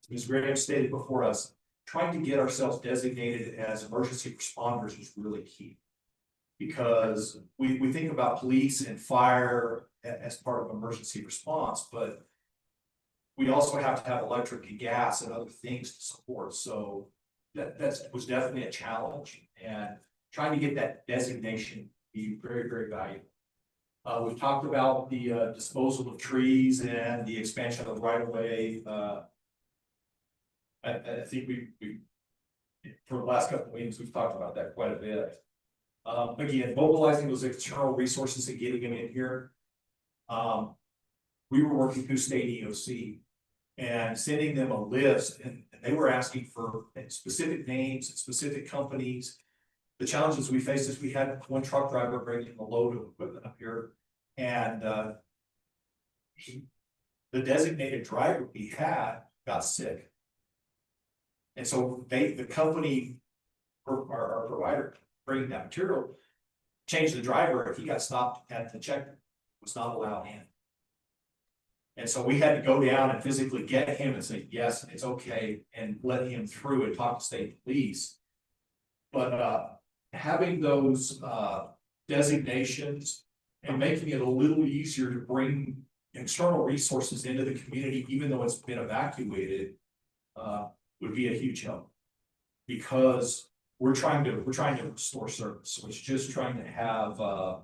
Ms. Graham stated before us, trying to get ourselves designated as emergency responders is really key. Because we think about police and fire as part of emergency response, but we also have to have electric and gas and other things to support. So that was definitely a challenge, and trying to get that designation be very, very valuable. We've talked about the disposal of trees and the expansion of the right of way. I think we for the last couple of meetings, we've talked about that quite a bit. Again, mobilizing those external resources and getting them in here. We were working through state EOC and sending them a list, and they were asking for specific names and specific companies. The challenges we faced is we had one truck driver bringing a load of equipment up here, and the designated driver we had got sick. And so the company, our provider bringing that material, changed the driver. If he got stopped at the check, was not allowed in. And so we had to go down and physically get him and say, yes, it's okay, and let him through and talk to state police. But having those designations and making it a little easier to bring external resources into the community, even though it's been evacuated, would be a huge help. Because we're trying to restore service. So it's just trying to have a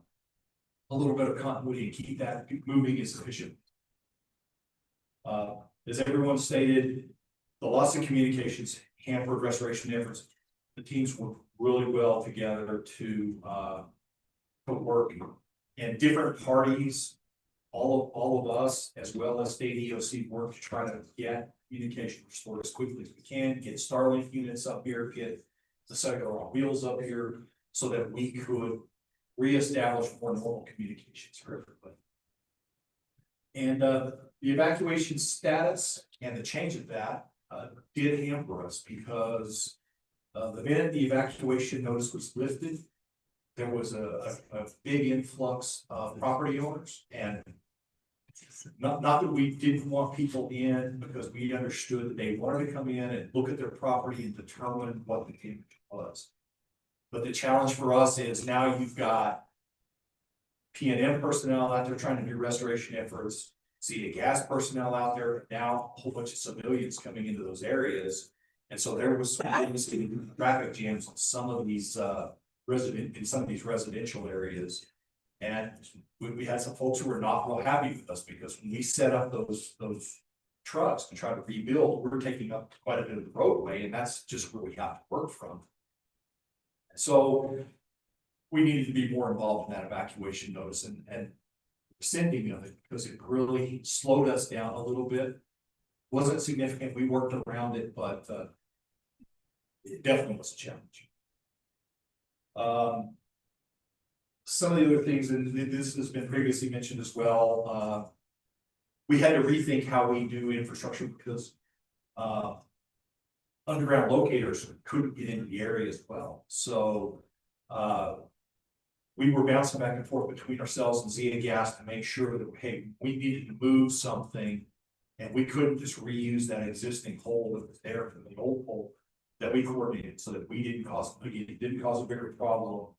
little bit of continuity and keep that moving as efficient. As everyone stated, the loss of communications hampered restoration efforts. The teams worked really well together to work, and different parties, all of us, as well as state EOC, work to try to get communication restored as quickly as we can, get Starlink units up here, get the cellular on wheels up here, so that we could reestablish more normal communications for everybody. And the evacuation status and the change of that did hamper us, because the minute the evacuation notice was lifted, there was a big influx of property owners, and not that we didn't want people in, because we understood that they wanted to come in and look at their property and determine what the damage was. But the challenge for us is now you've got PNM personnel out there trying to do restoration efforts, CA gas personnel out there, now a whole bunch of civilians coming into those areas. And so there was some interesting traffic jams on some of these residential areas. And we had some folks who were not real happy with us because when we set up those trucks to try to rebuild, we're taking up quite a bit of the roadway, and that's just where we have to work from. So we needed to be more involved in that evacuation notice and sending of it, because it really slowed us down a little bit. Wasn't significant, we worked around it, but it definitely was a challenge. Some of the other things, and this has been previously mentioned as well, we had to rethink how we do infrastructure because underground locators couldn't get into the area as well. So we were bouncing back and forth between ourselves and Zeta Gas to make sure that, hey, we needed to move something and we couldn't just reuse that existing hole that was there from the old hole, that we coordinated so that it didn't cause a bigger problem.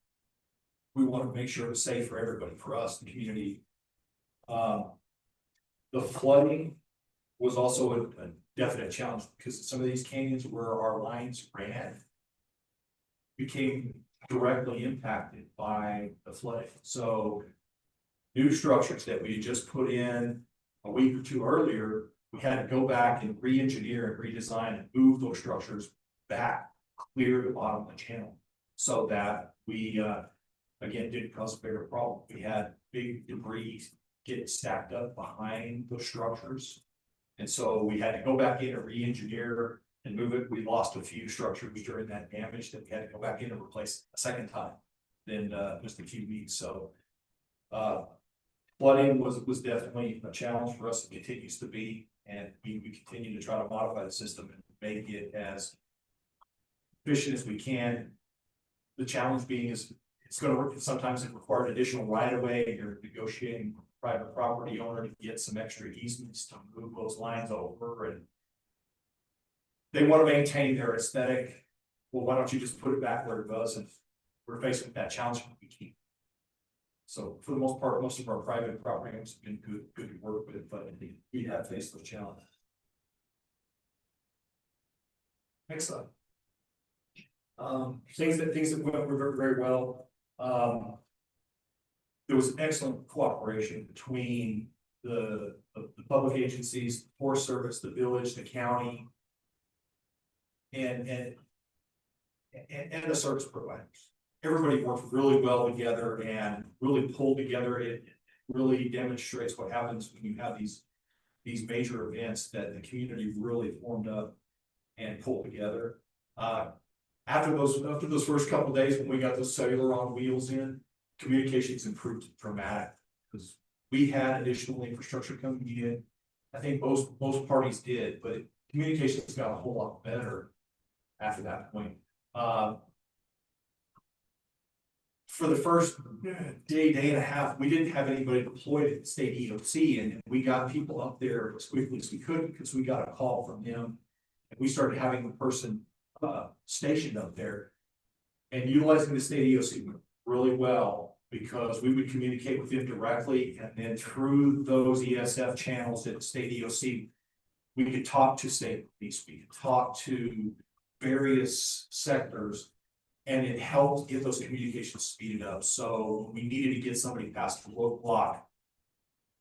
We want to make sure it was safe for everybody, for us, the community. The flooding was also a definite challenge because some of these canyons where our lines ran became directly impacted by the flooding. So new structures that we had just put in a week or two earlier, we had to go back and re-engineer and redesign and move those structures back clear the bottom of the channel so that we again didn't cause a bigger problem. We had big debris get stacked up behind those structures, and so we had to go back in and re-engineer and move it. We lost a few structures during that damage that we had to go back in and replace a second time in just a few weeks. So flooding was definitely a challenge for us. It continues to be, and we continue to try to modify the system and make it as efficient as we can. The challenge being is it's going to work. Sometimes it requires additional right of way. You're negotiating with a private property owner to get some extra easements to move those lines over, and they want to maintain their aesthetic. Well, why don't you just put it back where it was? And we're faced with that challenge. We can't. So for the most part, most of our private property owners have been good to work with, but we have faced those challenges. Next slide. Things that went very well. There was excellent cooperation between the public agencies, the Forest Service, the village, the county, and the service providers. Everybody worked really well together and really pulled together. It really demonstrates what happens when you have these major events, that the community really formed up and pulled together. After those first couple of days when we got those cellular on wheels in, communications improved dramatically because we had additional infrastructure coming in. I think most parties did, but communications got a whole lot better after that point. For the first day and a half, we didn't have anybody deployed at the state EOC, and we got people up there as quickly as we could because we got a call from them, and we started having the person stationed up there and utilizing the state EOC really well, because we would communicate with them directly, and then through those ESF channels at the state EOC, we could talk to state police, we could talk to various sectors, and it helped get those communications speeded up. So we needed to get somebody past the roadblock.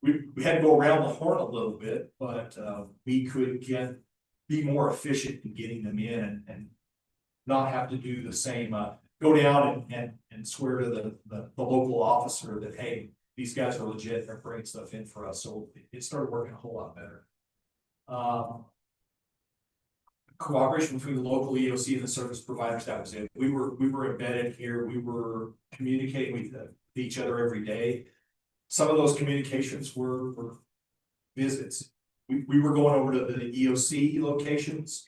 We had to go around the horn a little bit, but we could be more efficient in getting them in and not have to do the same, go down and swear to the local officer that, hey, these guys are legit, they're bringing stuff in for us. So it started working a whole lot better. Cooperation between the local EOC and the service providers, that was it. We were embedded here. We were communicating with each other every day. Some of those communications were visits. We were going over to the EOC locations.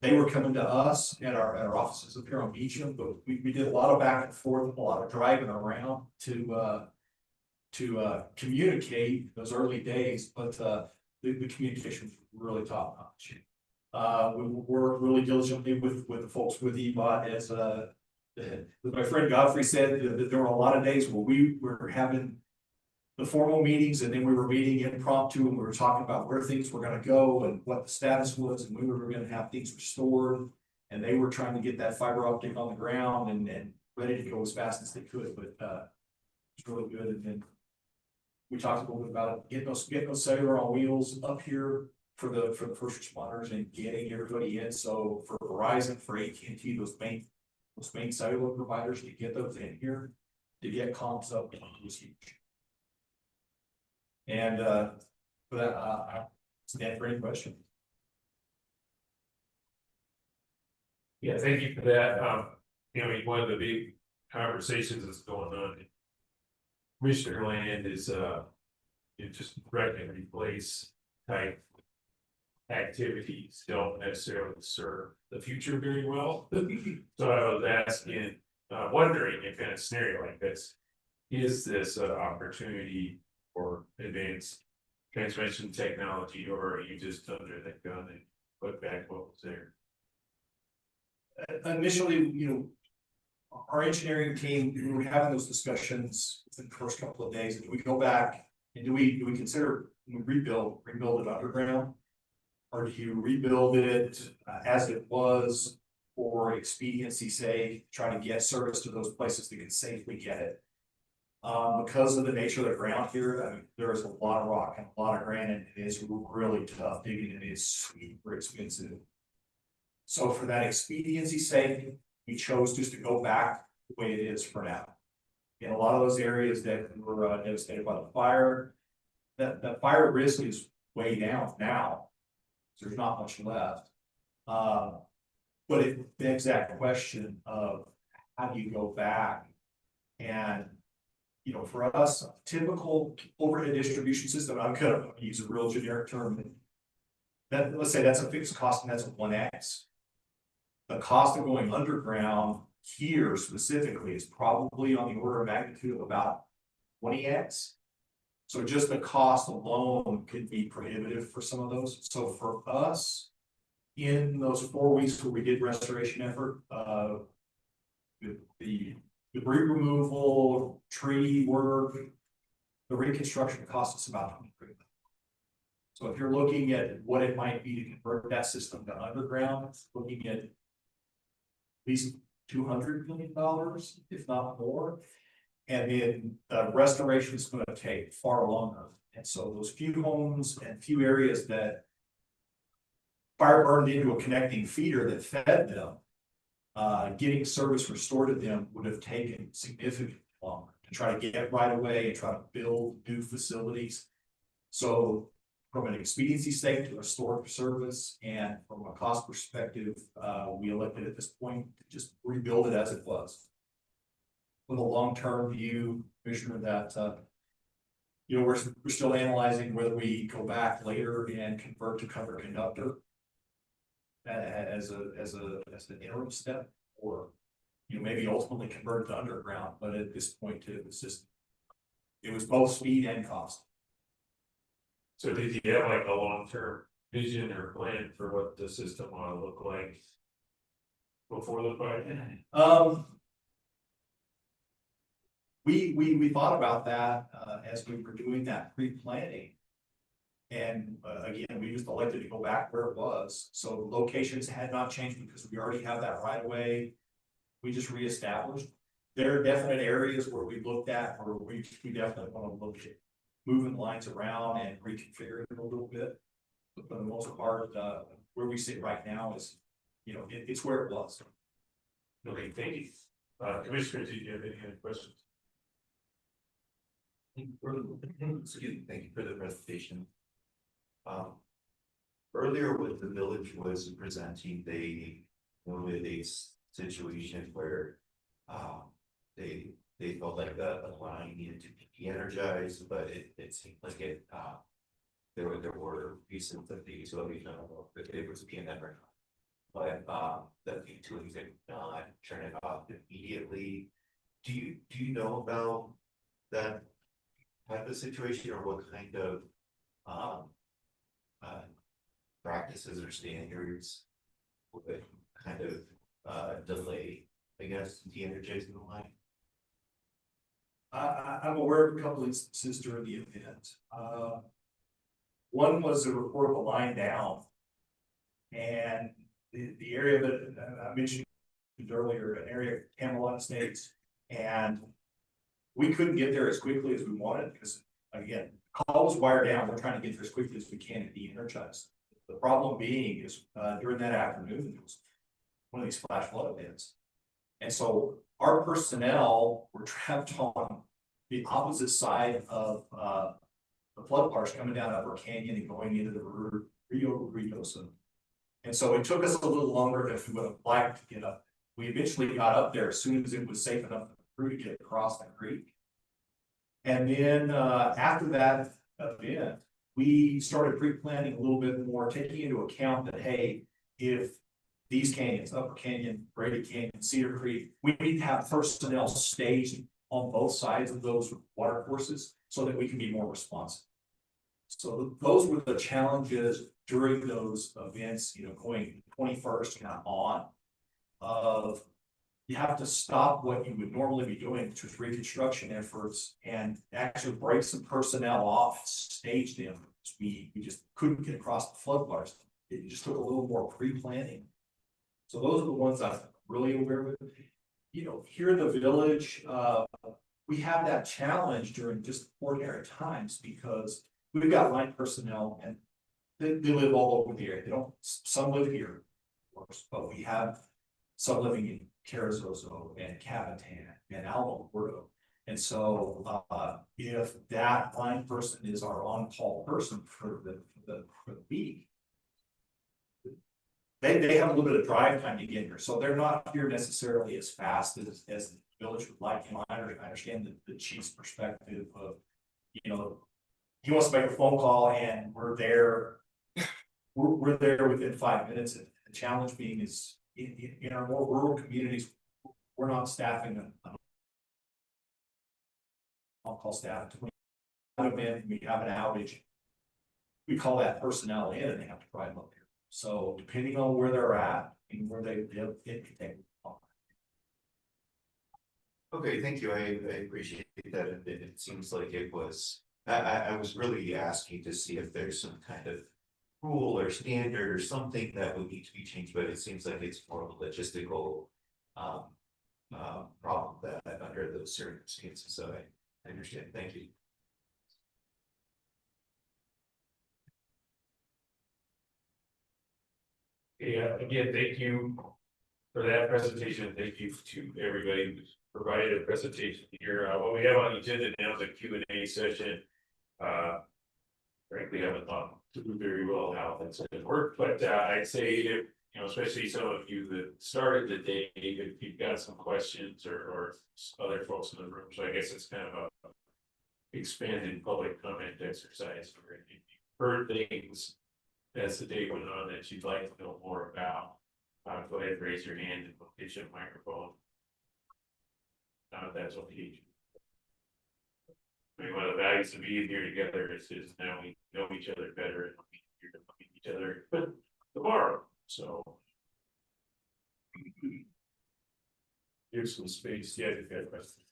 They were coming to us at our offices up here on Beecham, but we did a lot of back and forth, a lot of driving around to communicate those early days, but the communication was really top notch. We worked really diligently with the folks with EBOT as my friend Godfrey said that there were a lot of days where we were having the formal meetings and then we were meeting impromptu and we were talking about where things were gonna go and what the status was and we were gonna have things restored. And they were trying to get that fiber optic on the ground and ready to go as fast as they could, but it's really good. And then we talked a little bit about it, getting those cellular on wheels up here for the first responders and getting everybody in. So for Verizon, for AT&T, those main cellular providers, to get those in here, to get comps up was huge. And for that, I stand for any question. Yeah, thank you for that. One of the big conversations that's going on in Commissioner Land is just wreck and replace type activities don't necessarily serve the future very well. So I was asking, wondering if in a scenario like this, is this an opportunity for advanced transmission technology, or are you just under the gun and put back what was there? Initially, our engineering team, we were having those discussions in the first couple of days. Do we go back and do we consider when we rebuild it underground? Or do you rebuild it as it was for expediency sake, try to get service to those places that can safely get it? Because of the nature of the ground here, I mean, there is a lot of rock and a lot of granite. It is really tough digging and it's super expensive. So for that expediency sake, we chose just to go back the way it is for now. In a lot of those areas that were devastated by the fire, that fire risk is way down now. So there's not much left. But it begs that question of how do you go back? And for us, a typical overhead distribution system, I'm gonna use a real generic term. That let's say that's a fixed cost and that's a 1x. The cost of going underground here specifically is probably on the order of magnitude of about 20x. So just the cost alone could be prohibitive for some of those. So for us, in those 4 weeks where we did restoration effort, the debris removal, tree work, the reconstruction cost us about $23 million. So if you're looking at what it might be to convert that system to underground, looking at least $200 million, if not more. And then the restoration is going to take far longer. And so those few homes and few areas that fire burned into a connecting feeder that fed them, getting service restored to them would have taken significantly longer to try to get right away and try to build new facilities. So from an expediency sake to restore service and from a cost perspective, we elected at this point to just rebuild it as it was. With a long-term view, Commissioner, that we're still analyzing whether we go back later and convert to cover conductor as an interim step, or maybe ultimately convert to underground. But at this point, it was both speed and cost. So did you have like a long-term vision or plan for what the system ought to look like before the fire? We thought about that as we were doing that pre-planning. And again, we just elected to go back where it was. So locations had not changed because we already have that right away. We just reestablished. There are definite areas where we looked at where we definitely want to look at moving lines around and reconfiguring it a little bit. But for the most part, where we sit right now is, it's where it was. Okay, thank you. Commissioner, do you have any other questions? Excuse me, thank you for the presentation. Earlier when the village was presenting, they noted a situation where they felt like the line needed to be energized, but it seemed like there were pieces of the utility, I don't know if it was being ever, but the utilities did not turn it off immediately. Do you know about that type of situation, or what kind of practices or standards would kind of delay I guess, de-energizing the line? I'm aware of a couple instances during the event. One was a report of a line down. And the area that I mentioned earlier, an area of Camelot Estates, and we couldn't get there as quickly as we wanted because, again, call was wired down. We're trying to get there as quickly as we can to de-energize. The problem being is during that afternoon, it was one of these flash flood events. And so our personnel were trapped on the opposite side of the flood parks coming down Upper Canyon and going into the Ruidoso. And so it took us a little longer than we would have liked to get up. We eventually got up there as soon as it was safe enough for the crew to get across the creek. And then after that event, we started pre-planning a little bit more, taking into account that, hey, if these canyons, Upper Canyon, Brady Canyon, Cedar Creek, we need to have personnel staged on both sides of those water courses so that we can be more responsive. So those were the challenges during those events, you know, going 21st and on, of you have to stop what you would normally be doing, which was reconstruction efforts, and actually break some personnel off, stage them. We just couldn't get across the floodwaters. It just took a little more pre-planning. So those are the ones I'm really aware of. You know, here in the village, we have that challenge during just ordinary times because we've got line personnel and they live all over the area. They don't, some live here, of course, but we have some living in Ruidoso and Capitan and Albuquerque. And so if that line person is our on-call person for the week, they have a little bit of drive time to get here. So they're not here necessarily as fast as the village would like. You know, I understand the chief's perspective of, you know, he wants to make a phone call and we're there. We're there within 5 minutes. And the challenge being is in our more rural communities, we're not staffing an on-call staff. We have an outage. We call that personnel in and they have to drive up here. So depending on where they're at and where they live, it can take long. Okay, thank you. I appreciate that. It seems like it was, I was really asking to see if there's some kind of rule or standard or something that would need to be changed, but it seems like it's more of a logistical problem that under those circumstances. So I understand. Thank you. Yeah, again, thank you for that presentation. Thank you to everybody who's provided a presentation here. What we have on the agenda now is a Q&A session. Frankly, I haven't thought to do very well how that's going to work, but I'd say if, you know, especially some of you that started the day, if you've got some questions or other folks in the room, so I guess it's kind of a expanded public comment exercise. Where if you've heard things as the day went on that you'd like to know more about, go ahead and raise your hand and we'll get you a microphone. That's what we I mean, one of the values of being here together is now we know each other better and we'll be here to meet each other tomorrow. So here's some space. Yeah, if you have a question.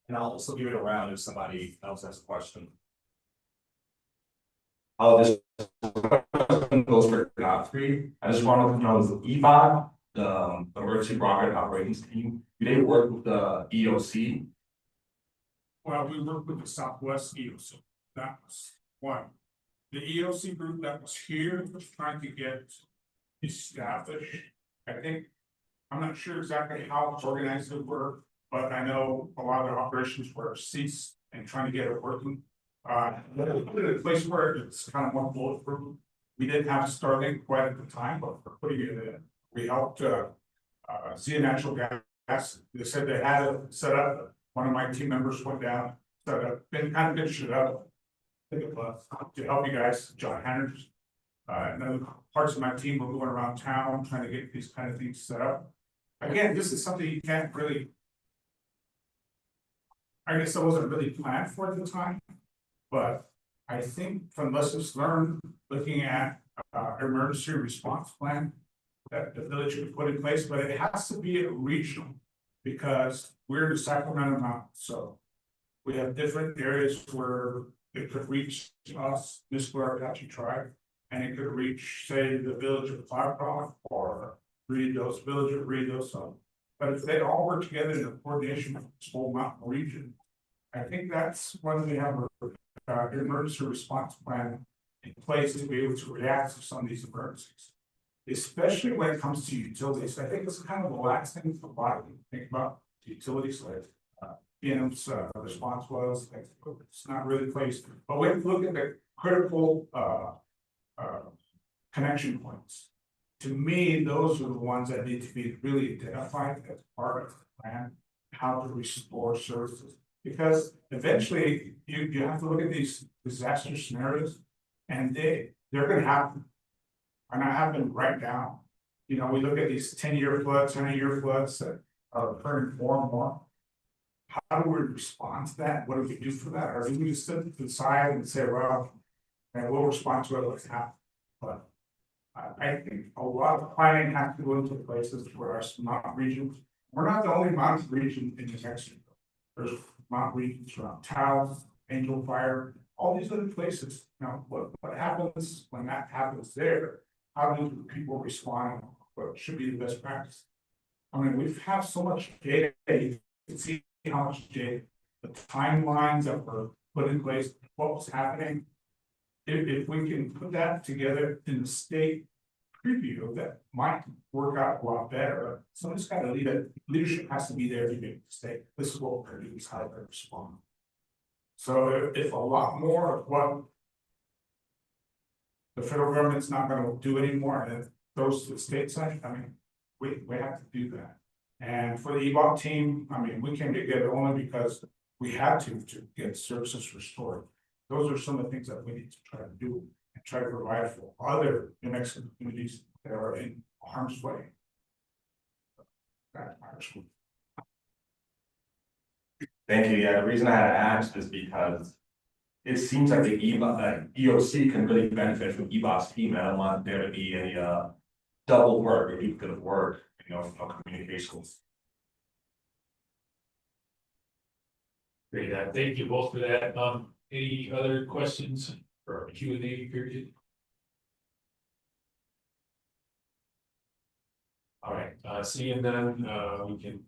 And I'll also give it around if somebody else has a question. This goes for Godfrey. I just wanted to know the EBOT, the emergency rocket operations team, do they work with the EOC? Well, we work with the Southwest EOC. That was one. The EOC group that was here was trying to get established. I think, I'm not sure exactly how organized they were, but I know a lot of the operations were ceased and trying to get it working. Put it in a place where it's kind of more bulletproof. We didn't have Starlink quite at the time, but we're putting it in. We helped Zia Natural Gas. They said they had it set up. One of my team members went down, set up, been kind of good shit up. To help you guys, John Hanners. And then parts of my team were going around town trying to get these kind of things set up. Again, this is something you can't really. I guess I wasn't really planned for at the time, but I think from lessons learned, looking at our emergency response plan, that the village could put in place, but it has to be regional. Because we're in Sacramento Mountain, so we have different areas where it could reach us, this Apache tribe. And it could reach, say, the village of Black Rock or Ruidoso, village of Ruidoso. But if they all work together in a coordination with this whole mountain region, I think that's when we have an emergency response plan in place to be able to react to some of these emergencies. Especially when it comes to utilities. I think it's kind of the last thing for a lot of people think about utilities, like BNM's response was like, it's not really placed, but we have to look at the critical connection points. To me, those are the ones that need to be really identified as part of the plan, how to restore services. Because eventually you have to look at these disaster scenarios and they're gonna happen. And I have them right now. You know, we look at these 10-year floods, 100-year floods that are occurring more and more. How do we respond to that? What do we do for that? Or do we just sit to the side and say, well, and we'll respond to it what's happening? But I think a lot of planning has to go into places where our mountain regions. We're not the only mountain region in New Mexico. There's mountain regions around Taos, Angel Fire, all these other places. You know, what happens when that happens there? How do people respond? What should be the best practice? I mean, we have so much data. You can see how much data, the timelines that were put in place, what was happening. If we can put that together in the state preview, that might work out a lot better. Somebody's got to lead it. Leadership has to be there to make the state. This is what we're going to do, is how to respond. So if a lot more of what the federal government's not going to do anymore, and it goes to the state side, I mean, we have to do that. And for the EBOT team, I mean, we came together only because we had to get services restored. Those are some of the things that we need to try to do and try to provide for other New Mexican communities that are in harm's way. That's my response. Thank you. Yeah, the reason I had asked is because it seems like the EOC can really benefit from EBOT's team. I don't want there to be any double work or duplicate work, you know, no communications. Great, thank you both for that. Any other questions for our Q&A period? All right, seeing none, we can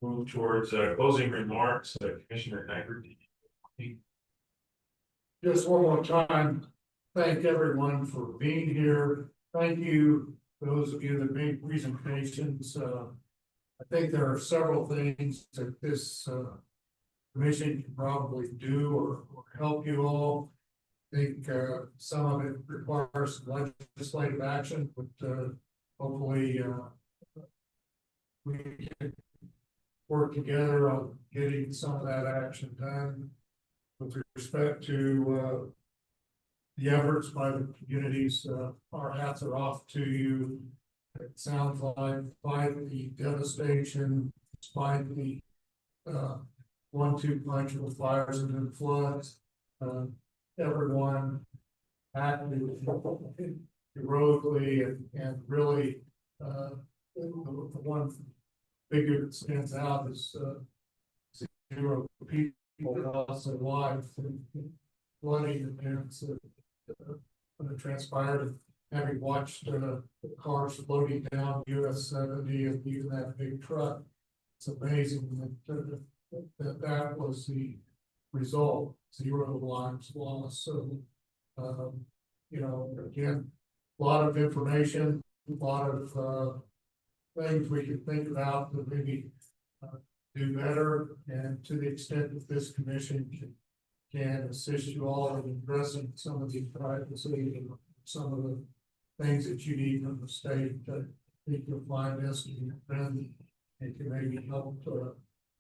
move towards closing remarks. Commissioner Nyberg. Just one more time, thank everyone for being here. Thank you, those of you that made presentations. I think there are several things that this commission can probably do or help you all. I think some of it requires legislative action, but hopefully we can work together on getting some of that action done. With respect to the efforts by the communities, our hats are off to you. It sounds like despite the devastation, despite the 1-2 punch of the fires and then floods, everyone acted heroically and really the one figure that stands out is 0 people lost their lives in flooding events when it transpired. Having watched the cars floating down US 70 and even that big truck, it's amazing that was the result. 0 lives lost. So, you know, again, a lot of information, a lot of things we can think about that maybe do better, and to the extent that this commission can assist you all in addressing some of these practices and some of the things that you need from the state. I think you'll find this to be a friend and can maybe help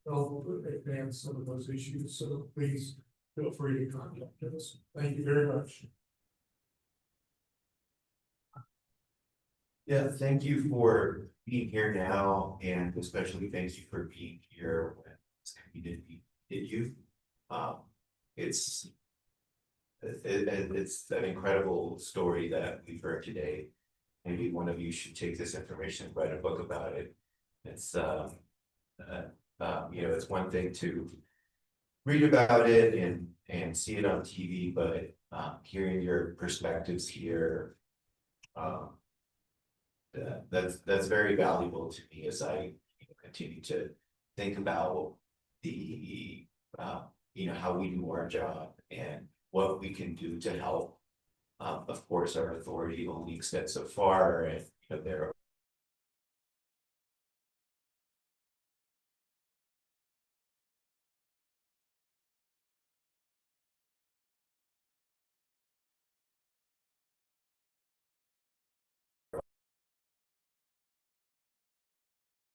advance some of those issues. So please feel free to contact us. Thank you very much. Yeah, thank you for being here now, and especially thank you for being here when this community did you. It's an incredible story that we've heard today. maybe one of you should take this information, and write a book about it. It's, you know, it's one thing to read about it and see it on TV, but, hearing your perspectives here, that's very valuable to me as I continue to think about the, you know, how we do our job and what we can do to help. Of course, our authority only extends so far, and you know, there are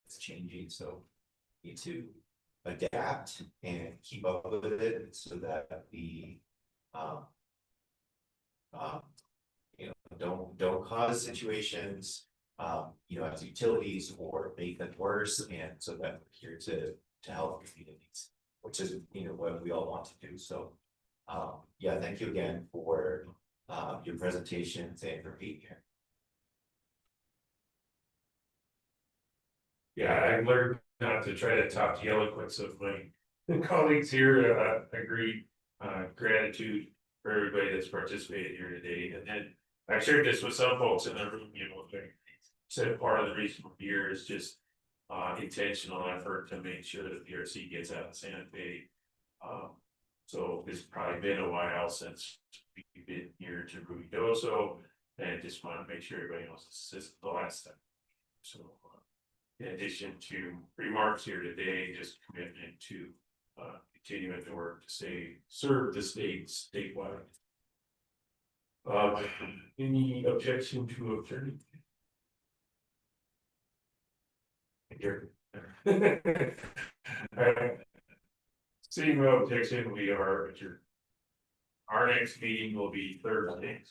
it's changing, so we need to adapt and keep up with it so that we um, you know, don't cause situations, you know, as utilities or make them worse, and so that we're here to help communities, which is, you know, what we all want to do. So, yeah, thank you again for your presentations and for being here. Yeah, I learned not to try to top the eloquence of my colleagues here. Agree, gratitude for everybody that's participated here today. And then I shared this with some folks in the room, you know, they said part of the reason we're here is just intentional effort to make sure that the PRC gets out of Santa Fe. So it's probably been a while since we've been here to Ruidoso, and just want to make sure everybody knows this is the last time. So in addition to remarks here today, just commitment to continuing to work to serve the state statewide. Any objection to adjournment? Seeing no objection, we are adjourned. Our next meeting will be Thursday.